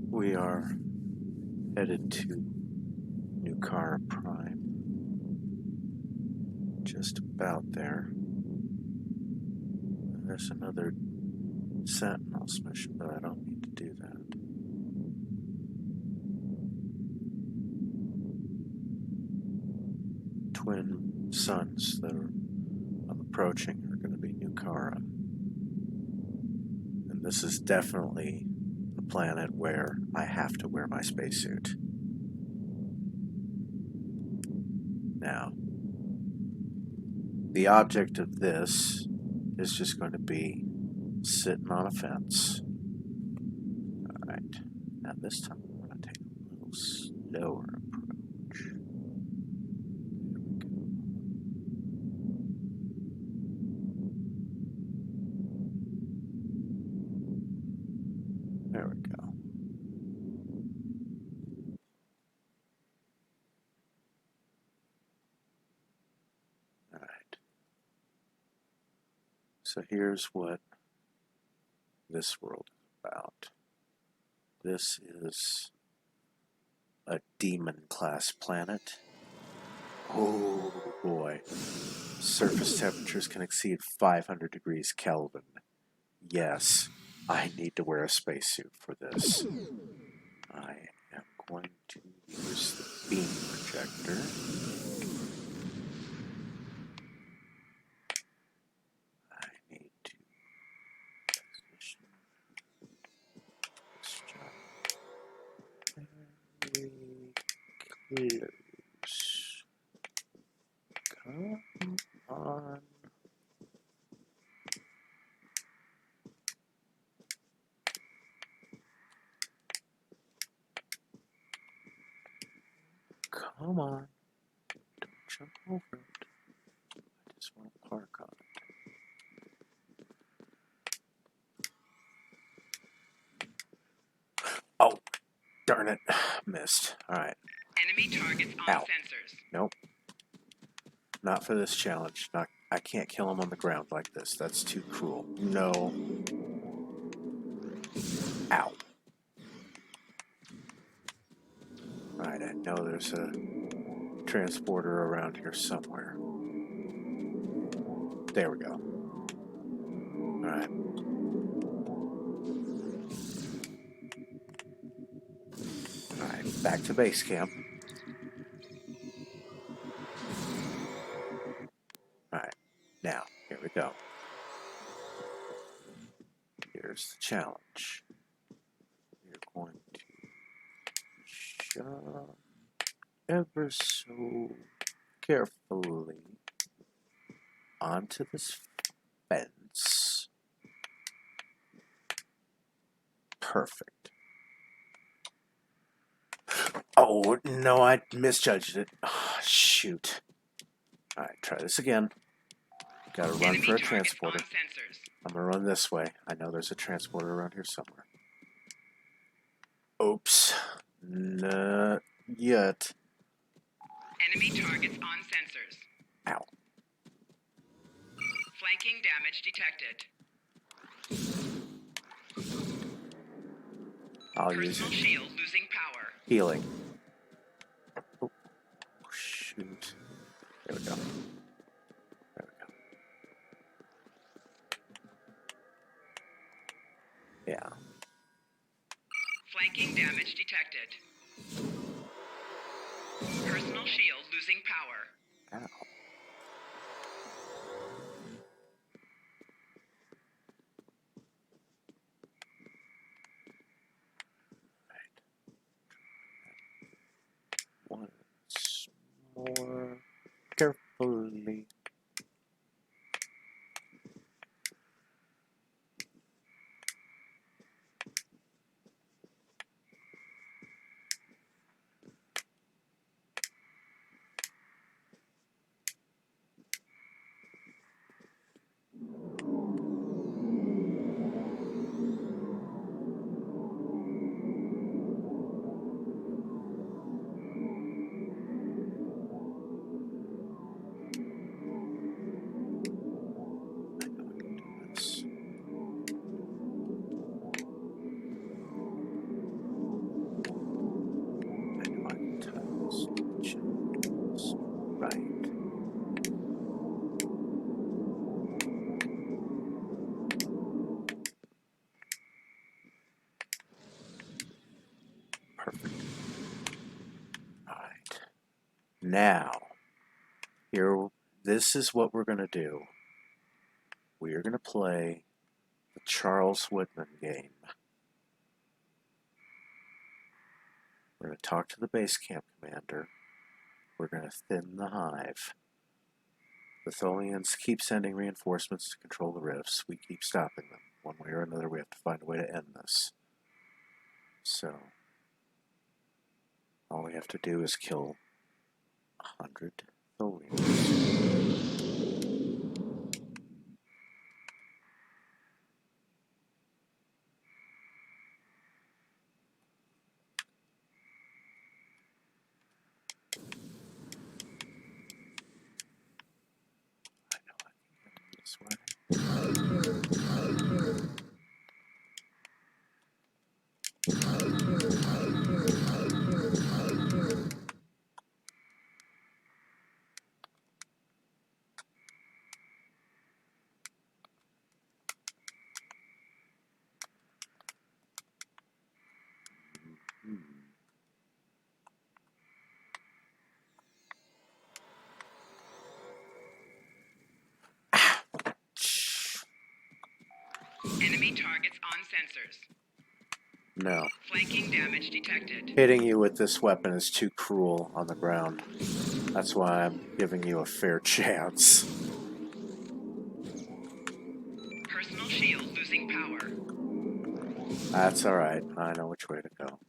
We are headed to Nukara Prime. Just about there. There's another Sentinels mission, but I don't need to do that. Twin suns that I'm approaching are going to be Nukara. And this is definitely the planet where I have to wear my spacesuit. Now, the object of this is just going to be sitting on a fence. Alright, now this time I'm going to take a little slower approach. There So here's what this world is about. This is a demon-class planet. Oh boy. Surface temperatures can exceed 500 degrees Kelvin. Yes, I need to wear a spacesuit for this. I am going to use the beam projector. I need to position this job very close. Come on. Come on. Don't jump over it. I just want to park on it. Oh, darn it. Missed. Alright. Enemy targets on Ow. sensors. Nope. Not for this challenge. I can't kill him on the ground like this. That's too cruel. No. Ow. Alright, I know there's a transporter around here somewhere. There we go. Alright. Alright, back to base camp. Alright, now, here we go. Here's the challenge. We're going to shove ever so carefully onto this fence. Perfect. Oh, no, I misjudged it. Oh, shoot. Alright, try this again. Gotta run for a transporter. I'm gonna run this way. I know there's a transporter around here somewhere. Oops. Not yet. Enemy targets on sensors. Ow. Flanking damage detected. I'll use Personal shield losing power. healing. Oh, shoot. There we go. There we go. Yeah. Flanking damage detected. Personal shield losing power. Ow. Once more carefully. Perfect. Alright. Now, this is what we're going to do. We are going to play the Charles Whitman game. We're going to talk to the base camp commander. We're going to thin the hive. The Tholians keep sending reinforcements to control the rifts. We keep stopping them. One way or another, we have to find a way to end this. So, all we have to do is kill 100 Tholians. I know I can get this way. Enemy targets on sensors. No. Flanking damage detected. Hitting you with this weapon is too cruel on the ground. That's why I'm giving you a fair chance. Personal shield losing power. That's alright. I know which way to go.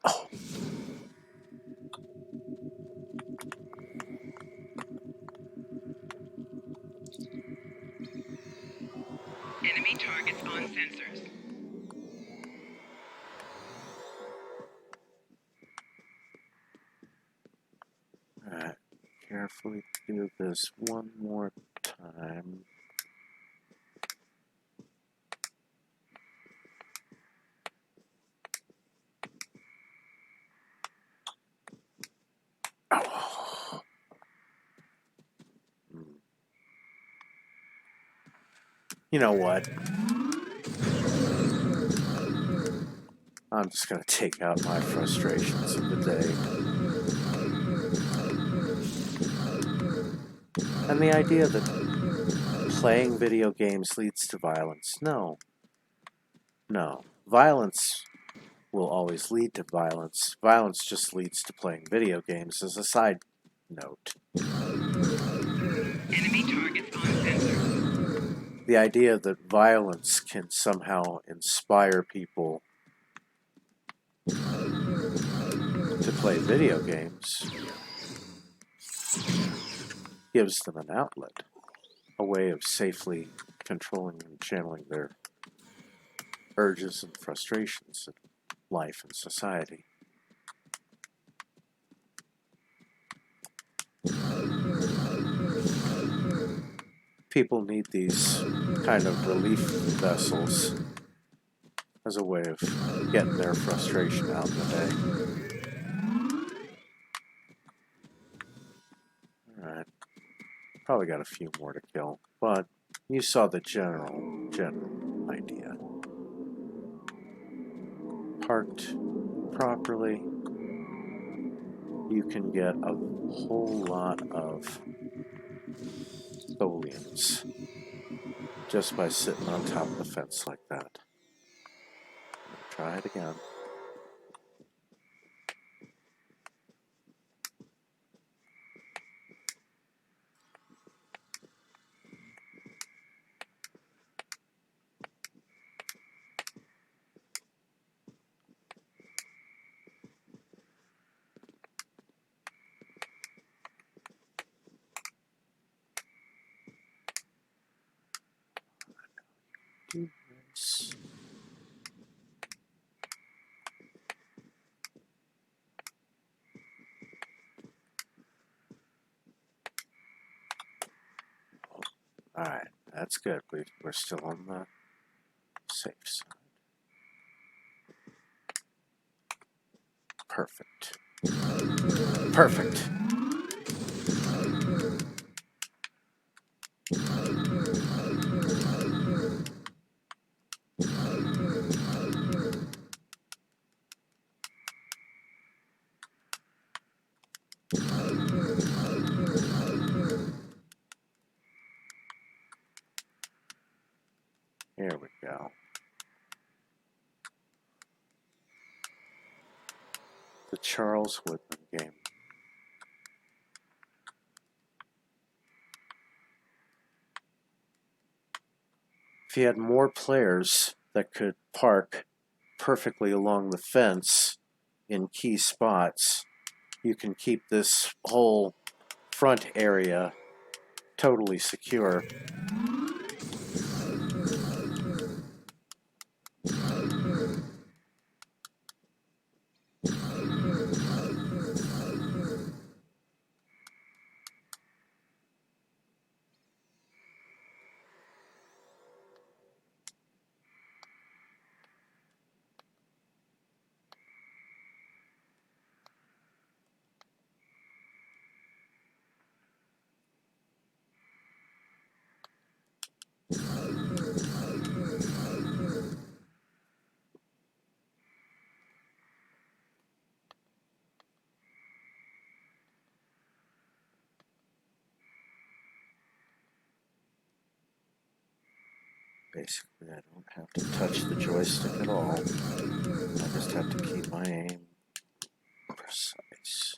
Oh. Enemy targets on sensors. Alright. Carefully do this one more time. Oh. You know what? I'm just going to take out my frustrations of the day. And the idea that playing video games leads to violence. No. No. Violence will always lead to violence. Violence just leads to playing video games as a side note. Enemy targets on sensors. The idea that violence can somehow inspire people to play video games gives them an outlet, a way of safely controlling and channeling their urges and frustrations in life and society. People need these kind of relief vessels as a way of getting their frustration out in the day. Alright. Probably got a few more to kill, but you saw the general idea. Parked properly, you can get a whole lot of Tholians just by sitting on top of the fence like that. Try it again. Do this. Alright, that's good. We're still on the safe side. Perfect. Perfect. Here we go. The Charles Woodman game. If you had more players that could park perfectly along the fence in key spots, you can keep this whole front area totally secure. Basically, I don't have to touch the joystick at all. I just have to keep my aim precise.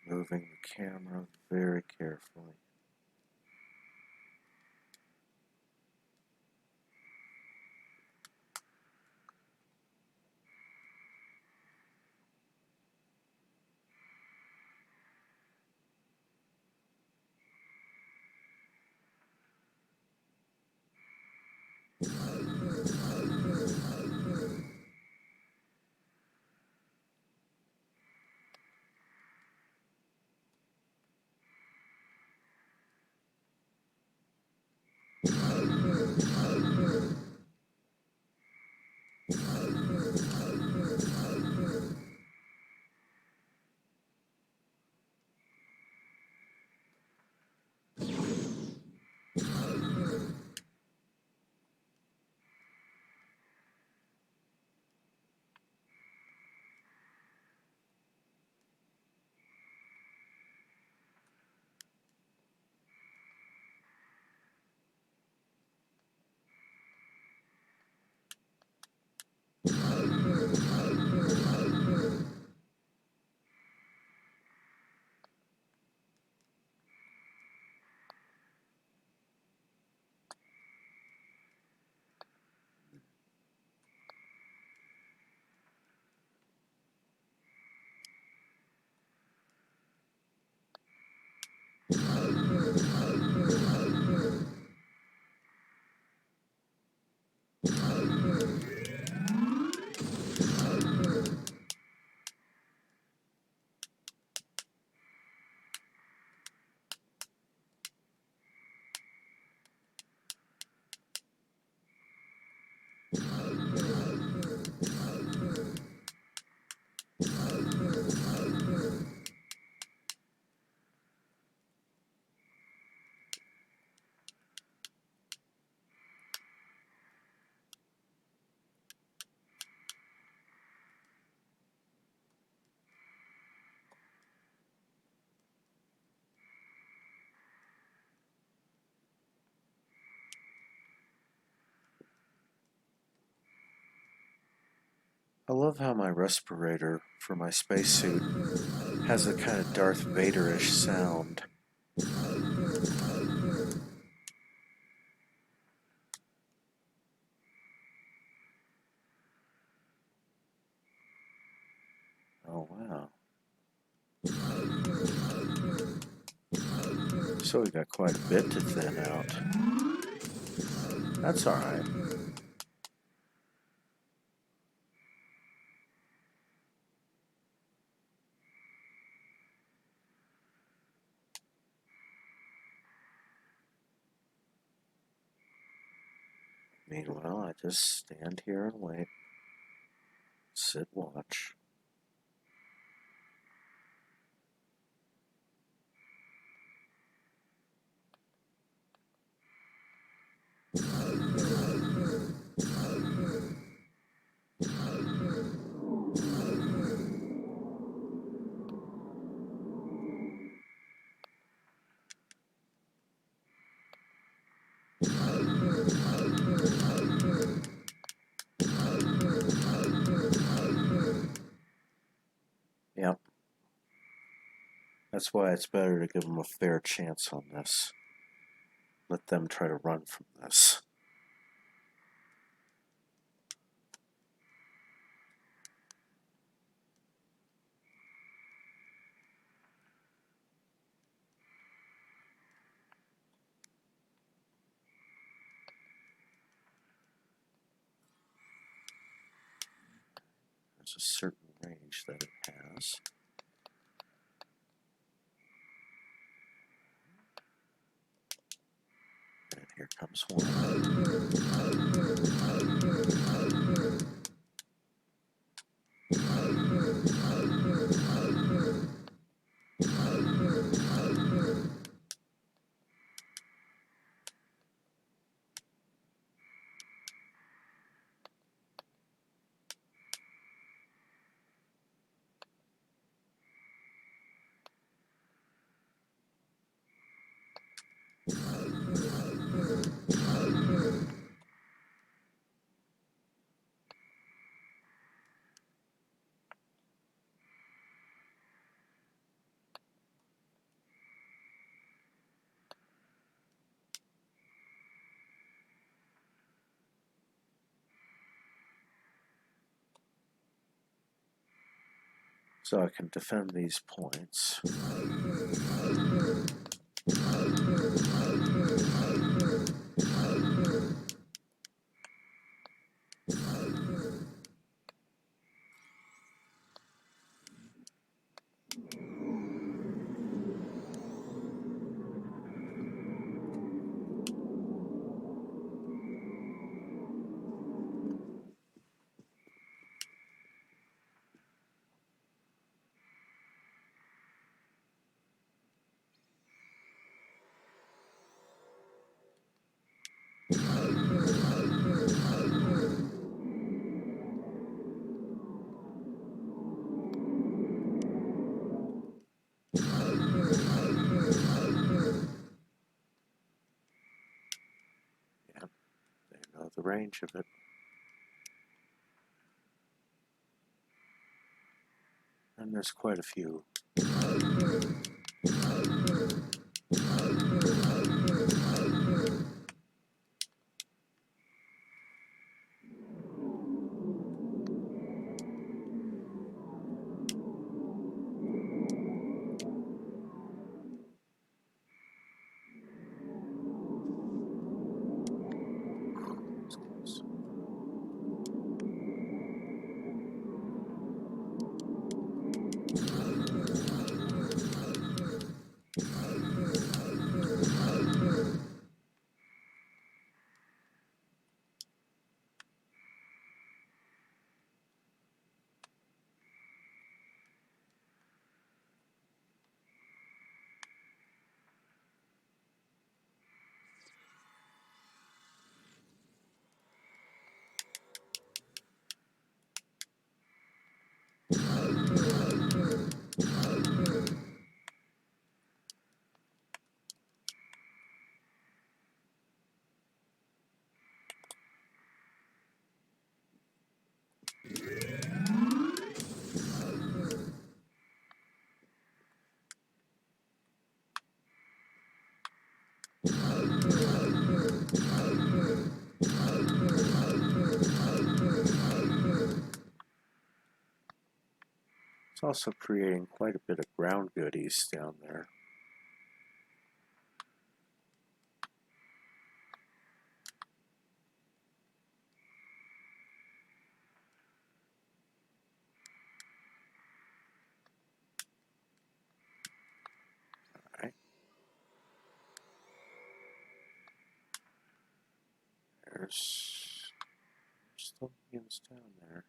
Moving the camera very carefully. I love how my respirator for my spacesuit has a kind of Darth Vader-ish sound. Oh, wow. So we got quite a bit to thin out. That's all right. Meanwhile, I just stand here and wait. Sit, watch. Yep. That's why it's better to give them a fair chance on this. Let them try to run from this. There's a certain range that it has. And here comes one. So I can defend these points. The range of it. And there's quite a few. It's also creating quite a bit of ground goodies down there. Alright. There's Tholians down there.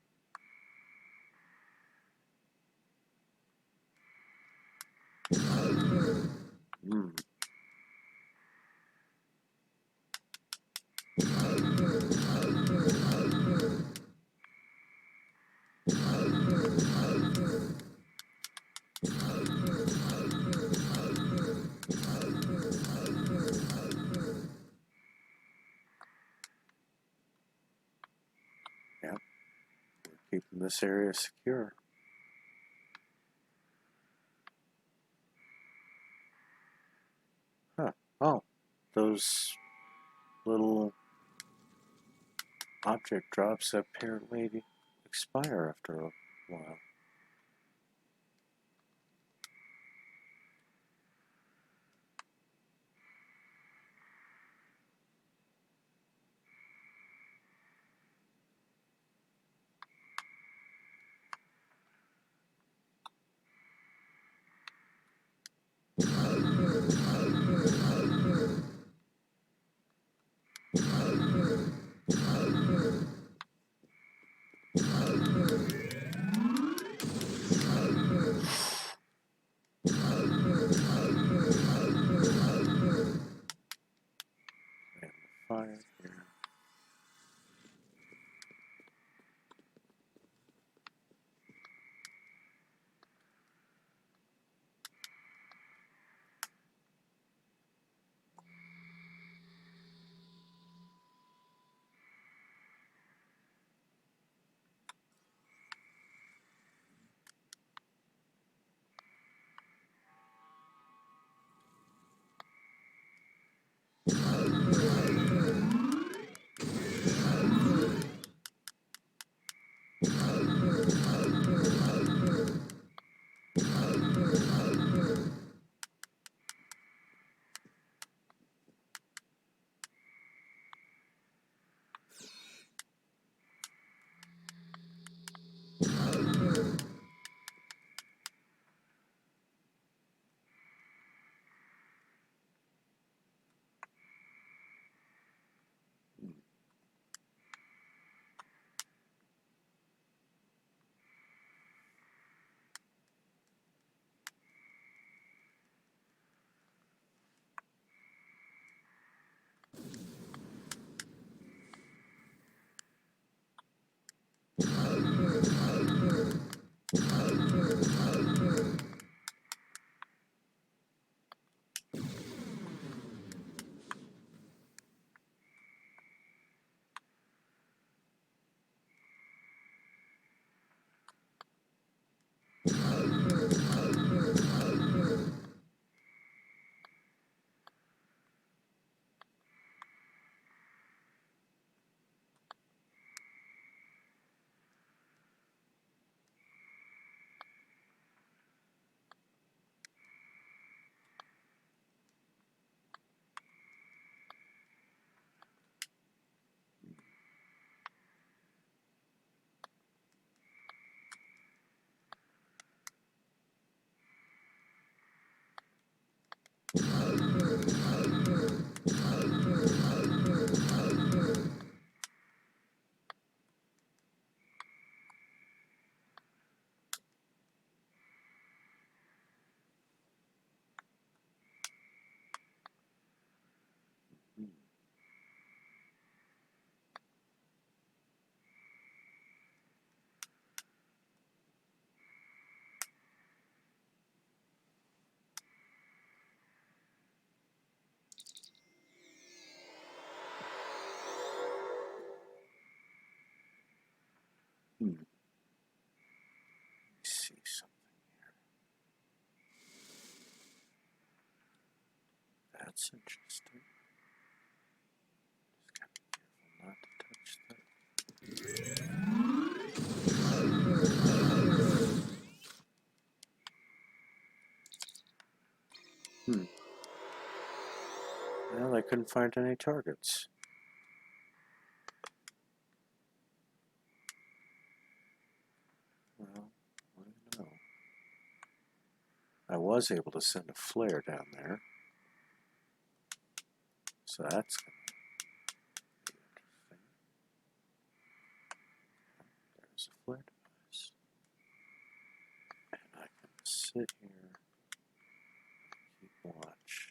Yep, we're keeping this area secure. Huh. Oh, those little object drops apparently expire after a while. See something here. That's interesting. Just gotta be careful not to touch that. Well, I couldn't find any targets. Well, I don't know. I was able to send a flare down there. So that's going to be interesting. There's a flare device. And I can sit here and keep watch.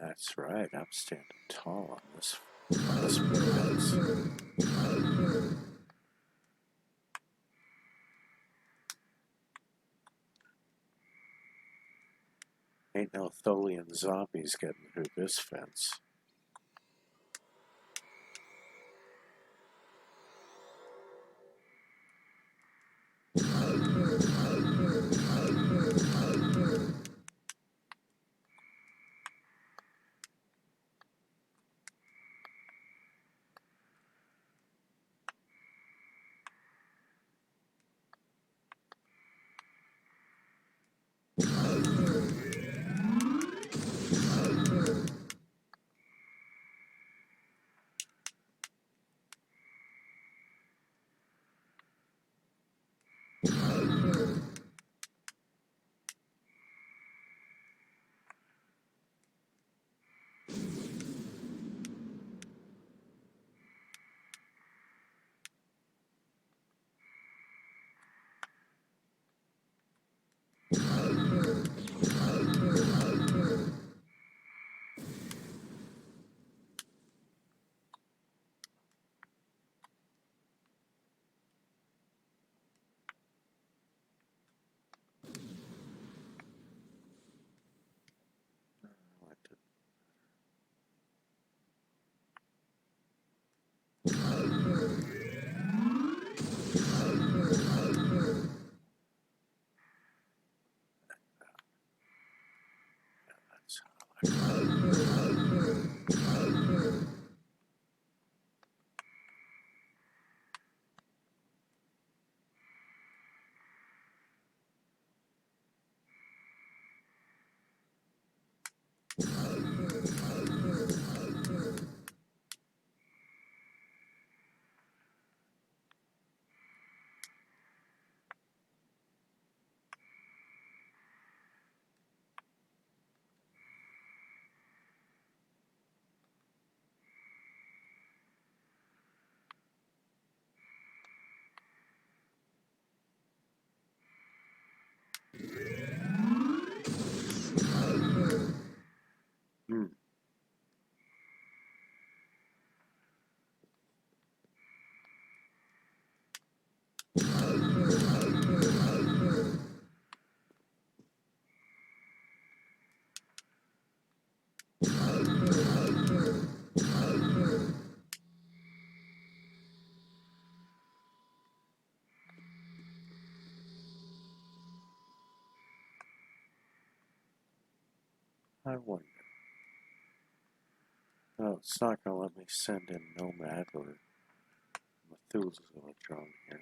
That's right, I'm standing tall on this fence. Ain't no Tholian zombies getting through this fence. I wonder. No, it's not going to let me send in Nomad or Methuselah drone here.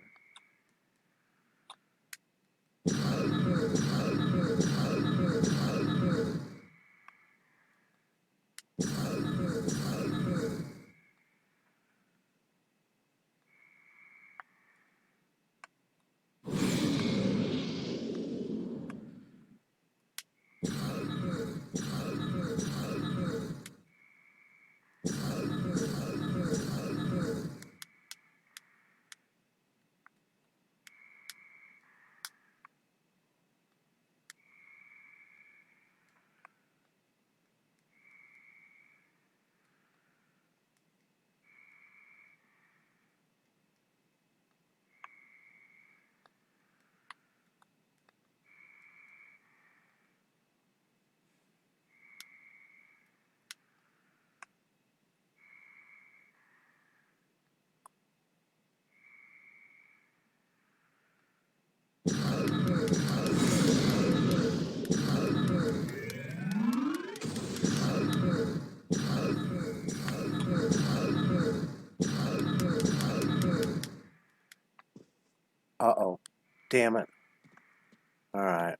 Uh-oh. Damn it. All right.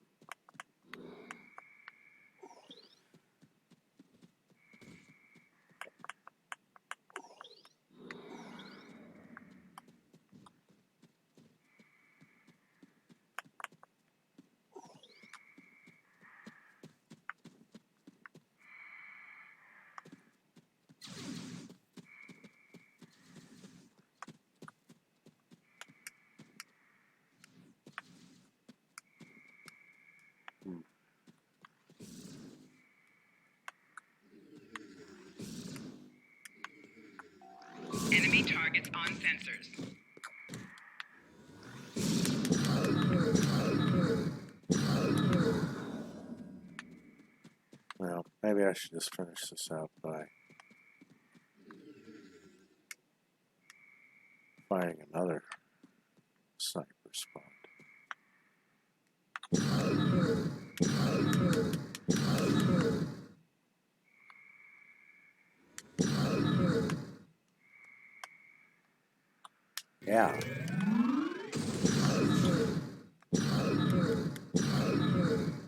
Enemy targets on sensors. Well, maybe I should just finish this out by finding another sniper spot. Yeah.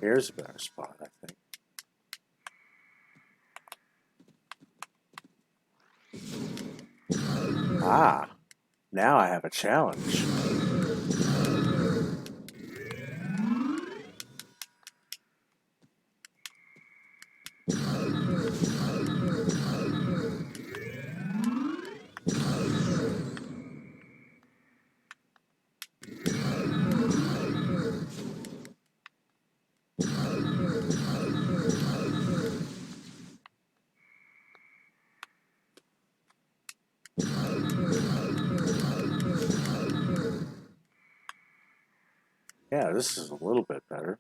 Here's a better spot, I think. Ah, now I have a challenge. Yeah, this is a little bit better.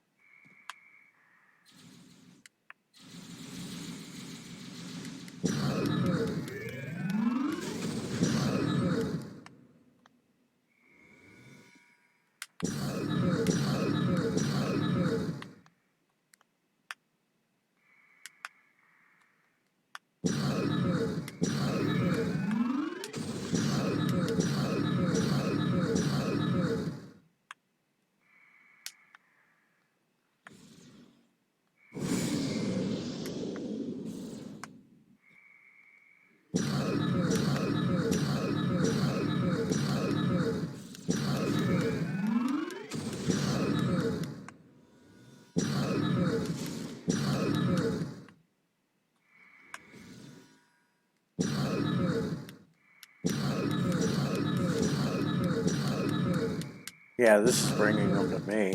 Yeah, this is bringing them to me.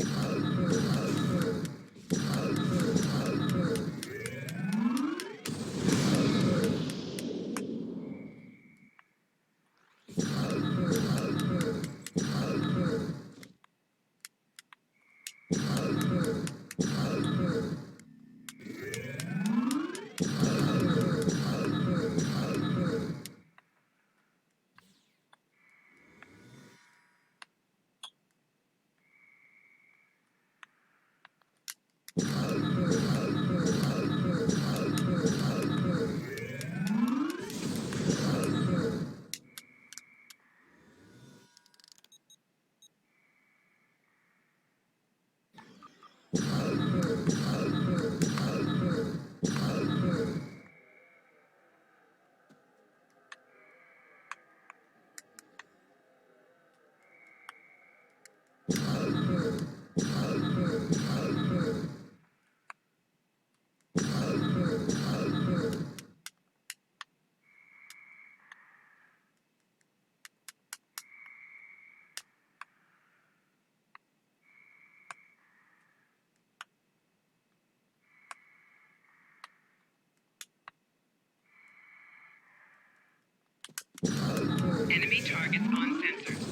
Enemy targets on sensors.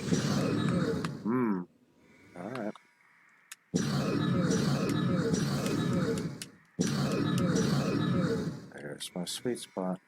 Alright. There's my sweet spot.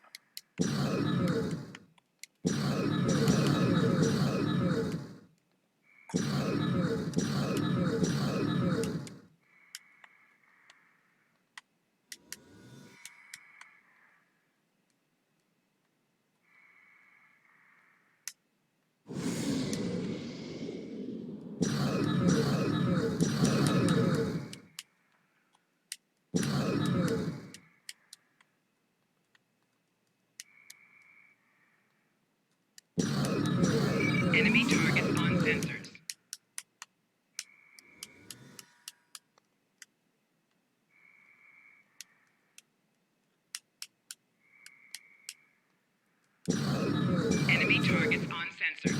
Enemy targets on sensors. Enemy targets on sensors.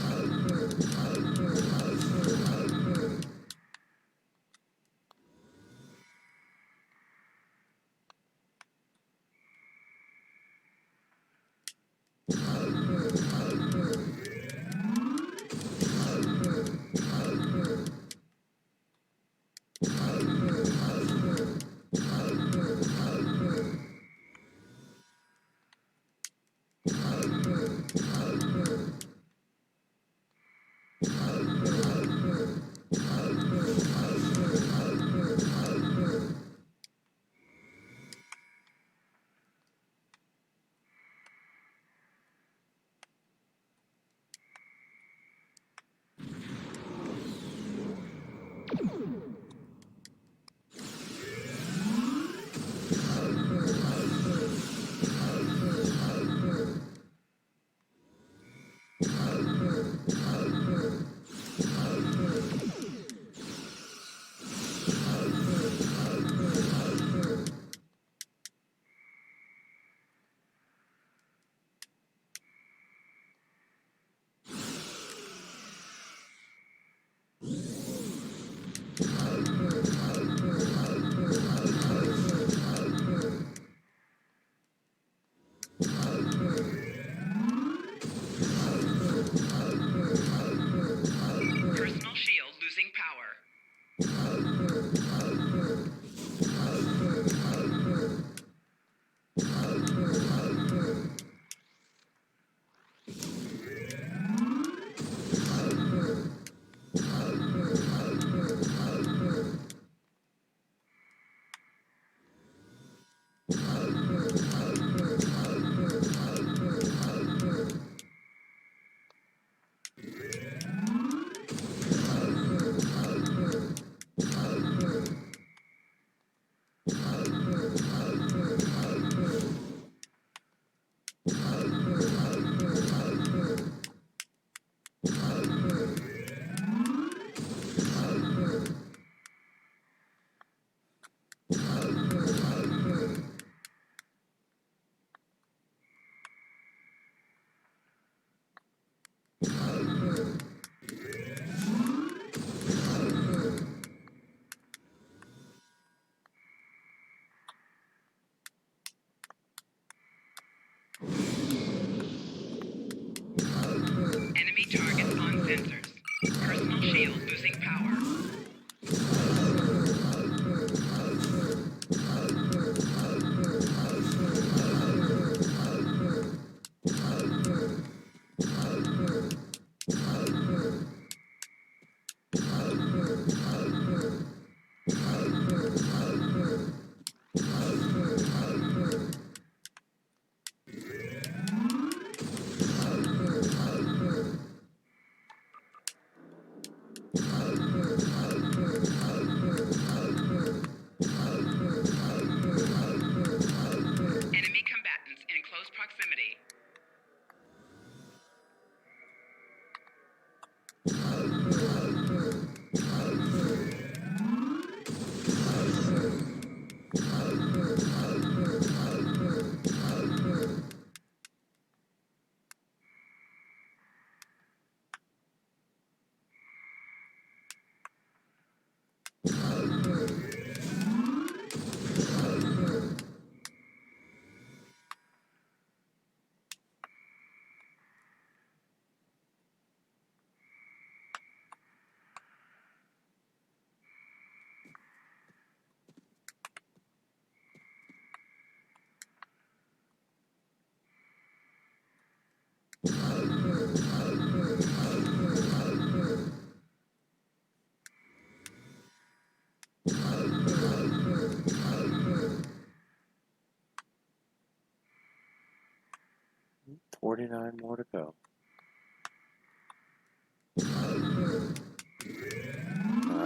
Personal shield losing power. Enemy targets on sensors. Personal shield losing power. 49 more to go.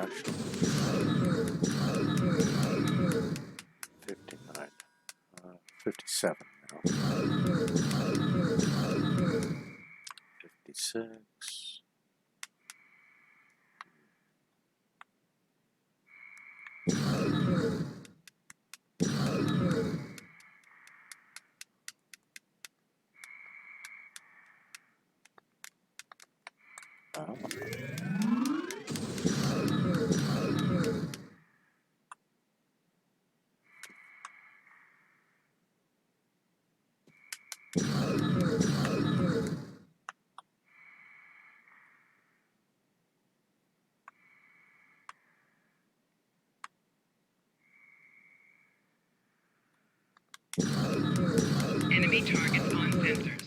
Actually, 59. 57 now. 56. Oh. Enemy targets on sensors.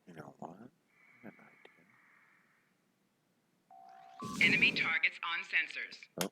You know what? I got an Enemy targets on sensors. idea. Oh.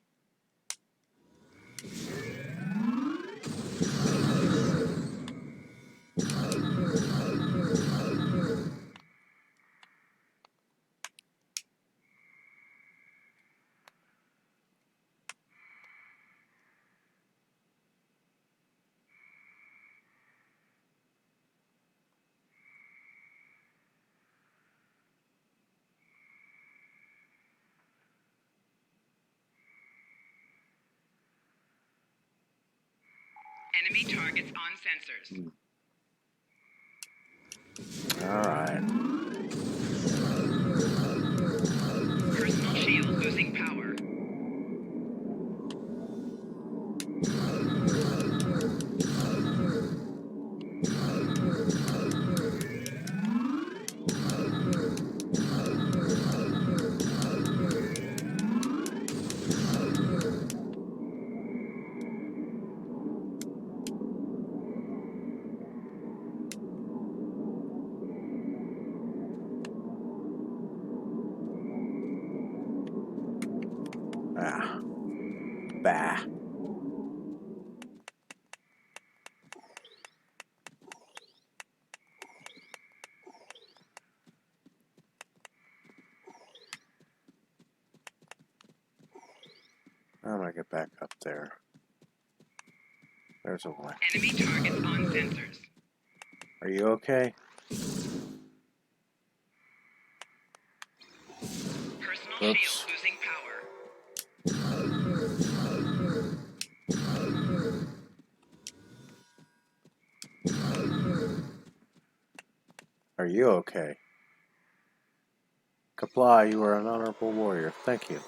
Enemy targets on sensors. All right. Personal shield losing power. Ah. Bah. I'm gonna get back up there. There's a way. Enemy targets on sensors. Are you okay? Personal Oops. shield losing power. Are you okay? Kapla, you are an honorable warrior. Thank you.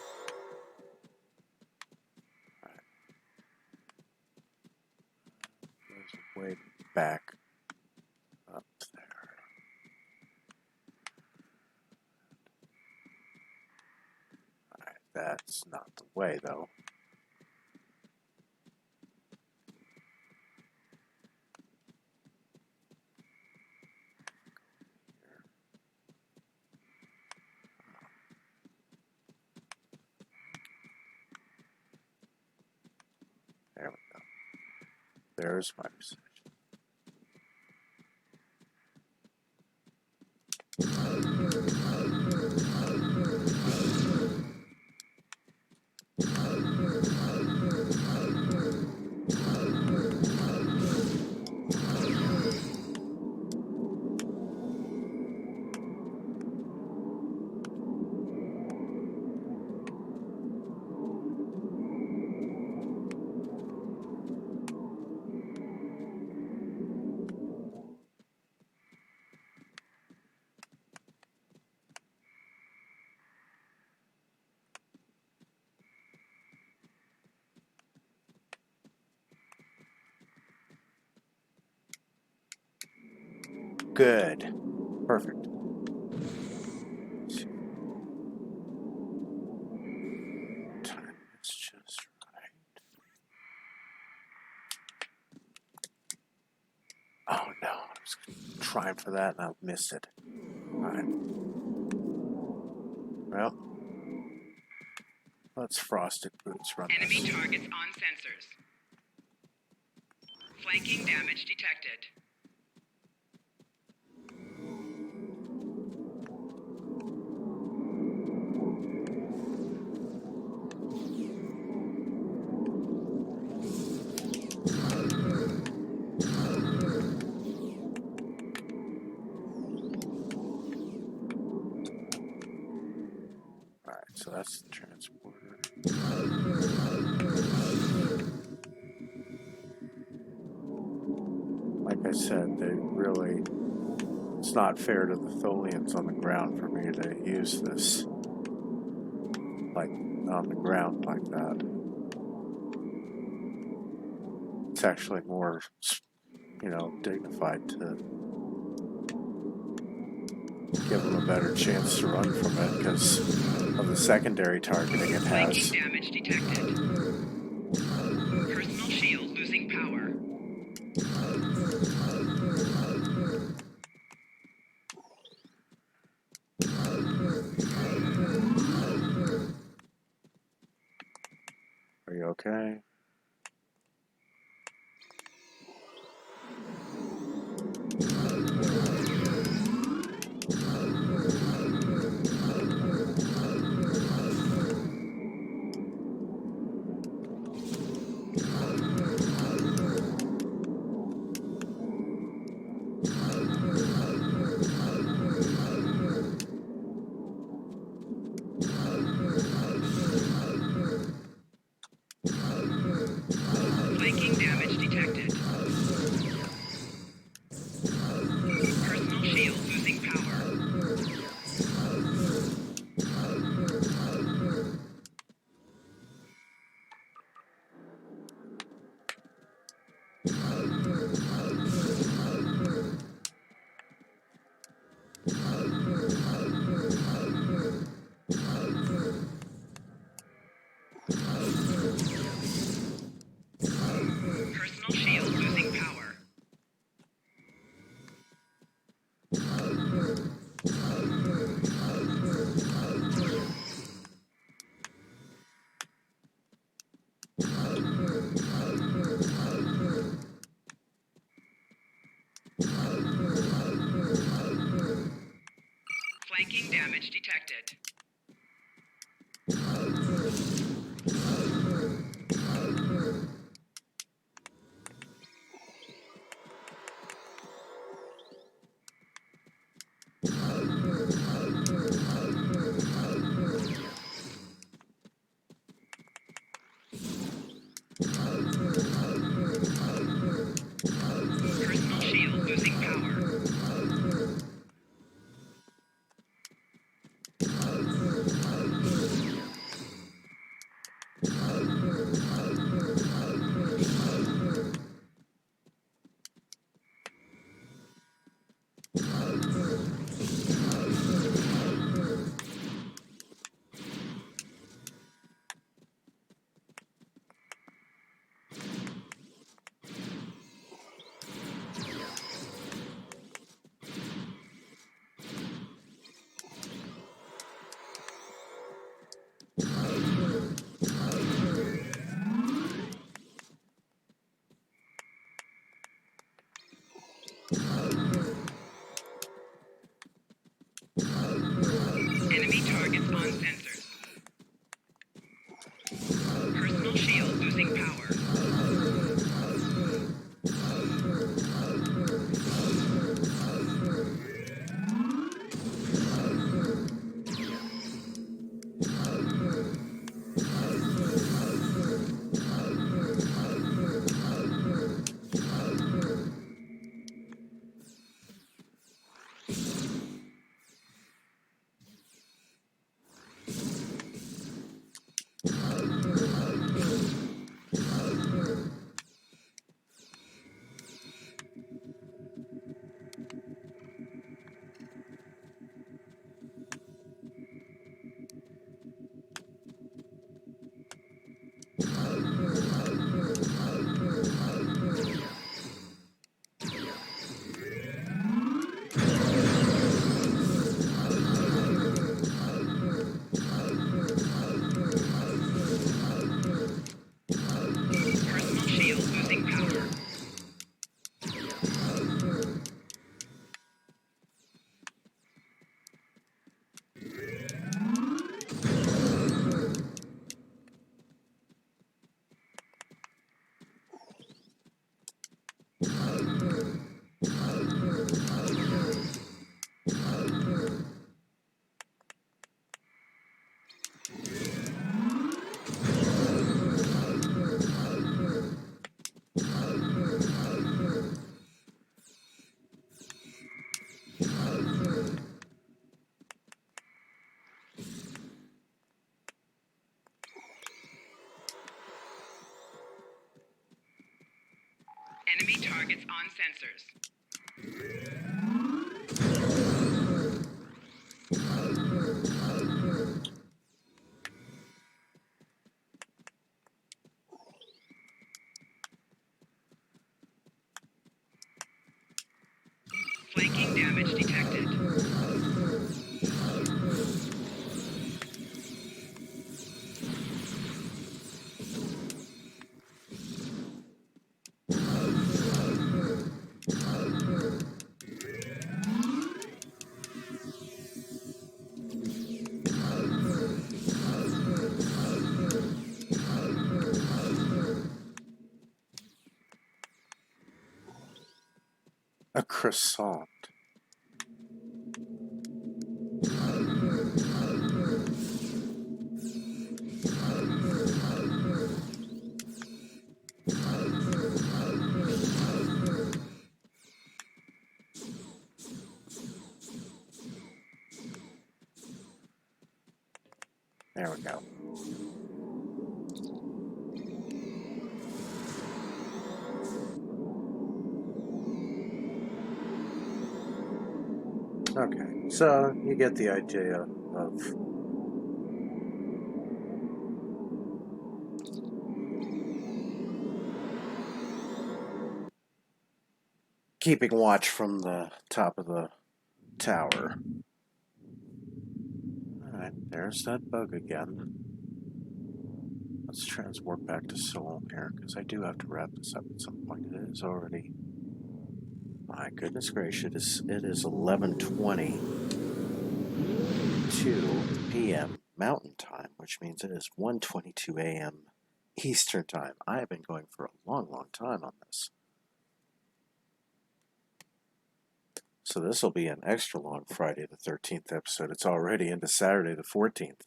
Right. There's a way back up there. Alright, that's not the way though. There we go. There's my position. Good. Perfect. Time is just right. Oh no, I was trying for that and I missed it. Alright. Well, let's Frosted Boots run Enemy this. targets on sensors. Flanking damage detected. Alright, so that's the transporter. Like I said, it's not fair to the Tholians on the ground for me to use this like on the ground like that. It's actually more, dignified to give them a better chance to run from it because of the secondary targeting it has. Flanking damage detected. Personal shield losing power. Are you okay? Flanking damage detected. Personal shield losing power. Personal shield losing power. Flanking damage detected. Personal shield losing power. Enemy targets on sensors. Personal shield losing power. Enemy targets on sensors. Flanking damage detected. A croissant. There we go. Okay, so you get the idea of keeping watch from the top of the tower. Alright, there's that bug again. Let's transport back to Seoul here, because I do have to wrap this up at some point. It is already... My goodness gracious, it is 11:22 p.m. Mountain Time, which means it is 1:22 a.m. Eastern Time. I have been going for a long, long time on this. So this will be an extra long Friday the 13th episode. It's already into Saturday the 14th.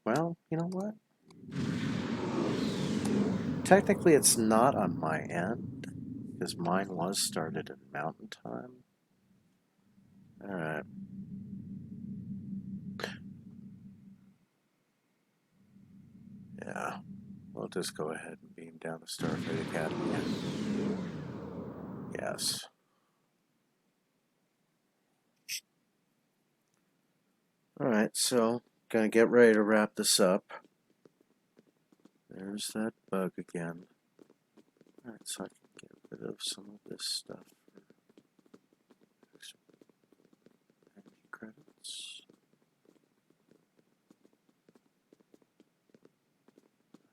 Well, you know what? Technically, it's not on my end, because mine was started in Mountain Time. Alright. Yeah. We'll just go ahead and beam down to Starfleet Academy. Yes. Alright, so gonna get ready to wrap this up. There's that bug again. Alright, so I can get rid of some of this stuff. Extra energy credits.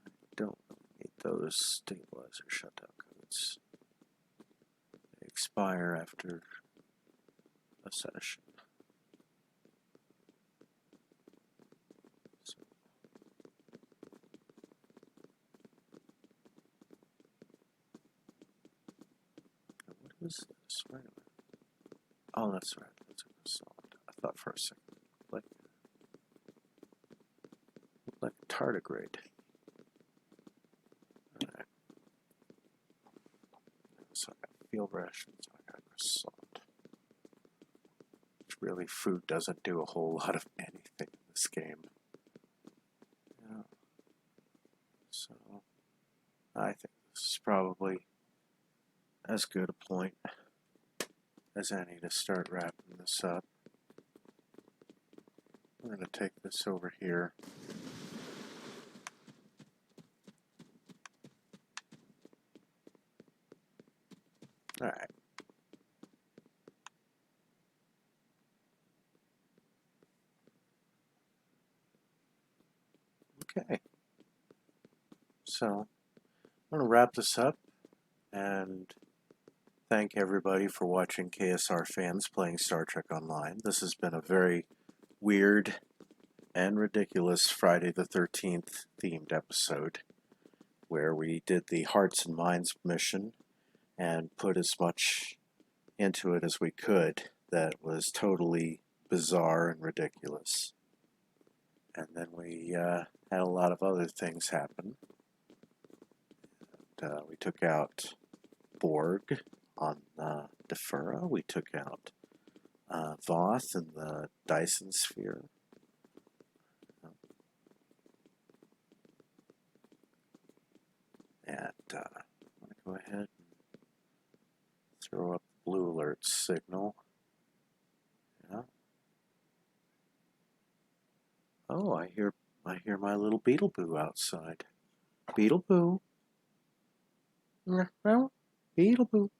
I don't need those stabilizer shutdown codes. They expire after a session. What is this? Wait a minute. Oh, that's right. That's a croissant. I thought for a second. Like tardigrade. Alright. So I got field rations. I got croissant. Which really, food doesn't do a whole lot of anything in this game. Yeah. So, I think this is probably as good a point as any to start wrapping this up. We're going to take this over here. Alright. Okay. So, I'm going to wrap this up and thank everybody for watching KSR fans playing Star Trek Online. This has been a very weird and ridiculous Friday the 13th themed episode where we did the Hearts and Minds mission and put as much into it as we could that was totally bizarre and ridiculous. And then we had a lot of other things happen. And, we took out Borg on Defura. We took out Voth and the Dyson Sphere. And I'm going to go ahead and signal. Yeah. Oh, I hear my little Beetleboo outside. Beetleboo. Well, Beetleboo.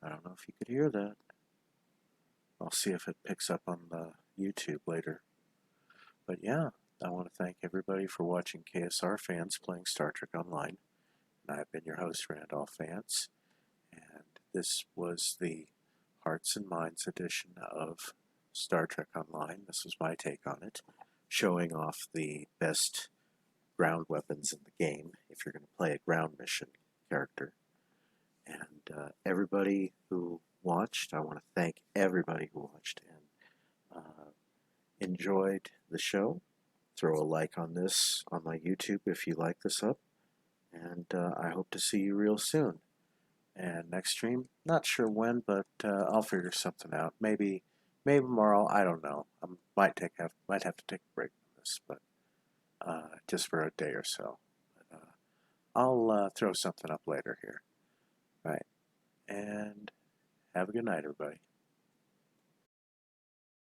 I don't know if you could hear that. I'll see if it picks up on the YouTube later. But yeah, I want to thank everybody for watching KSR fans playing Star Trek Online. And I've been your host, Randolph Vance. And this was the Hearts and Minds edition of Star Trek Online. This was my take on it, showing off the best ground weapons in the game if you're going to play a ground mission character. And everybody who watched, I want to thank everybody who watched and enjoyed the show. Throw a like on this on my YouTube if you like this up. And I hope to see you real soon. And next stream, not sure when, but I'll figure something out. Maybe tomorrow. I don't know. I might have to take a break from this, but just for a day or so. But, I'll throw something up later here. All right. And have a good night, everybody.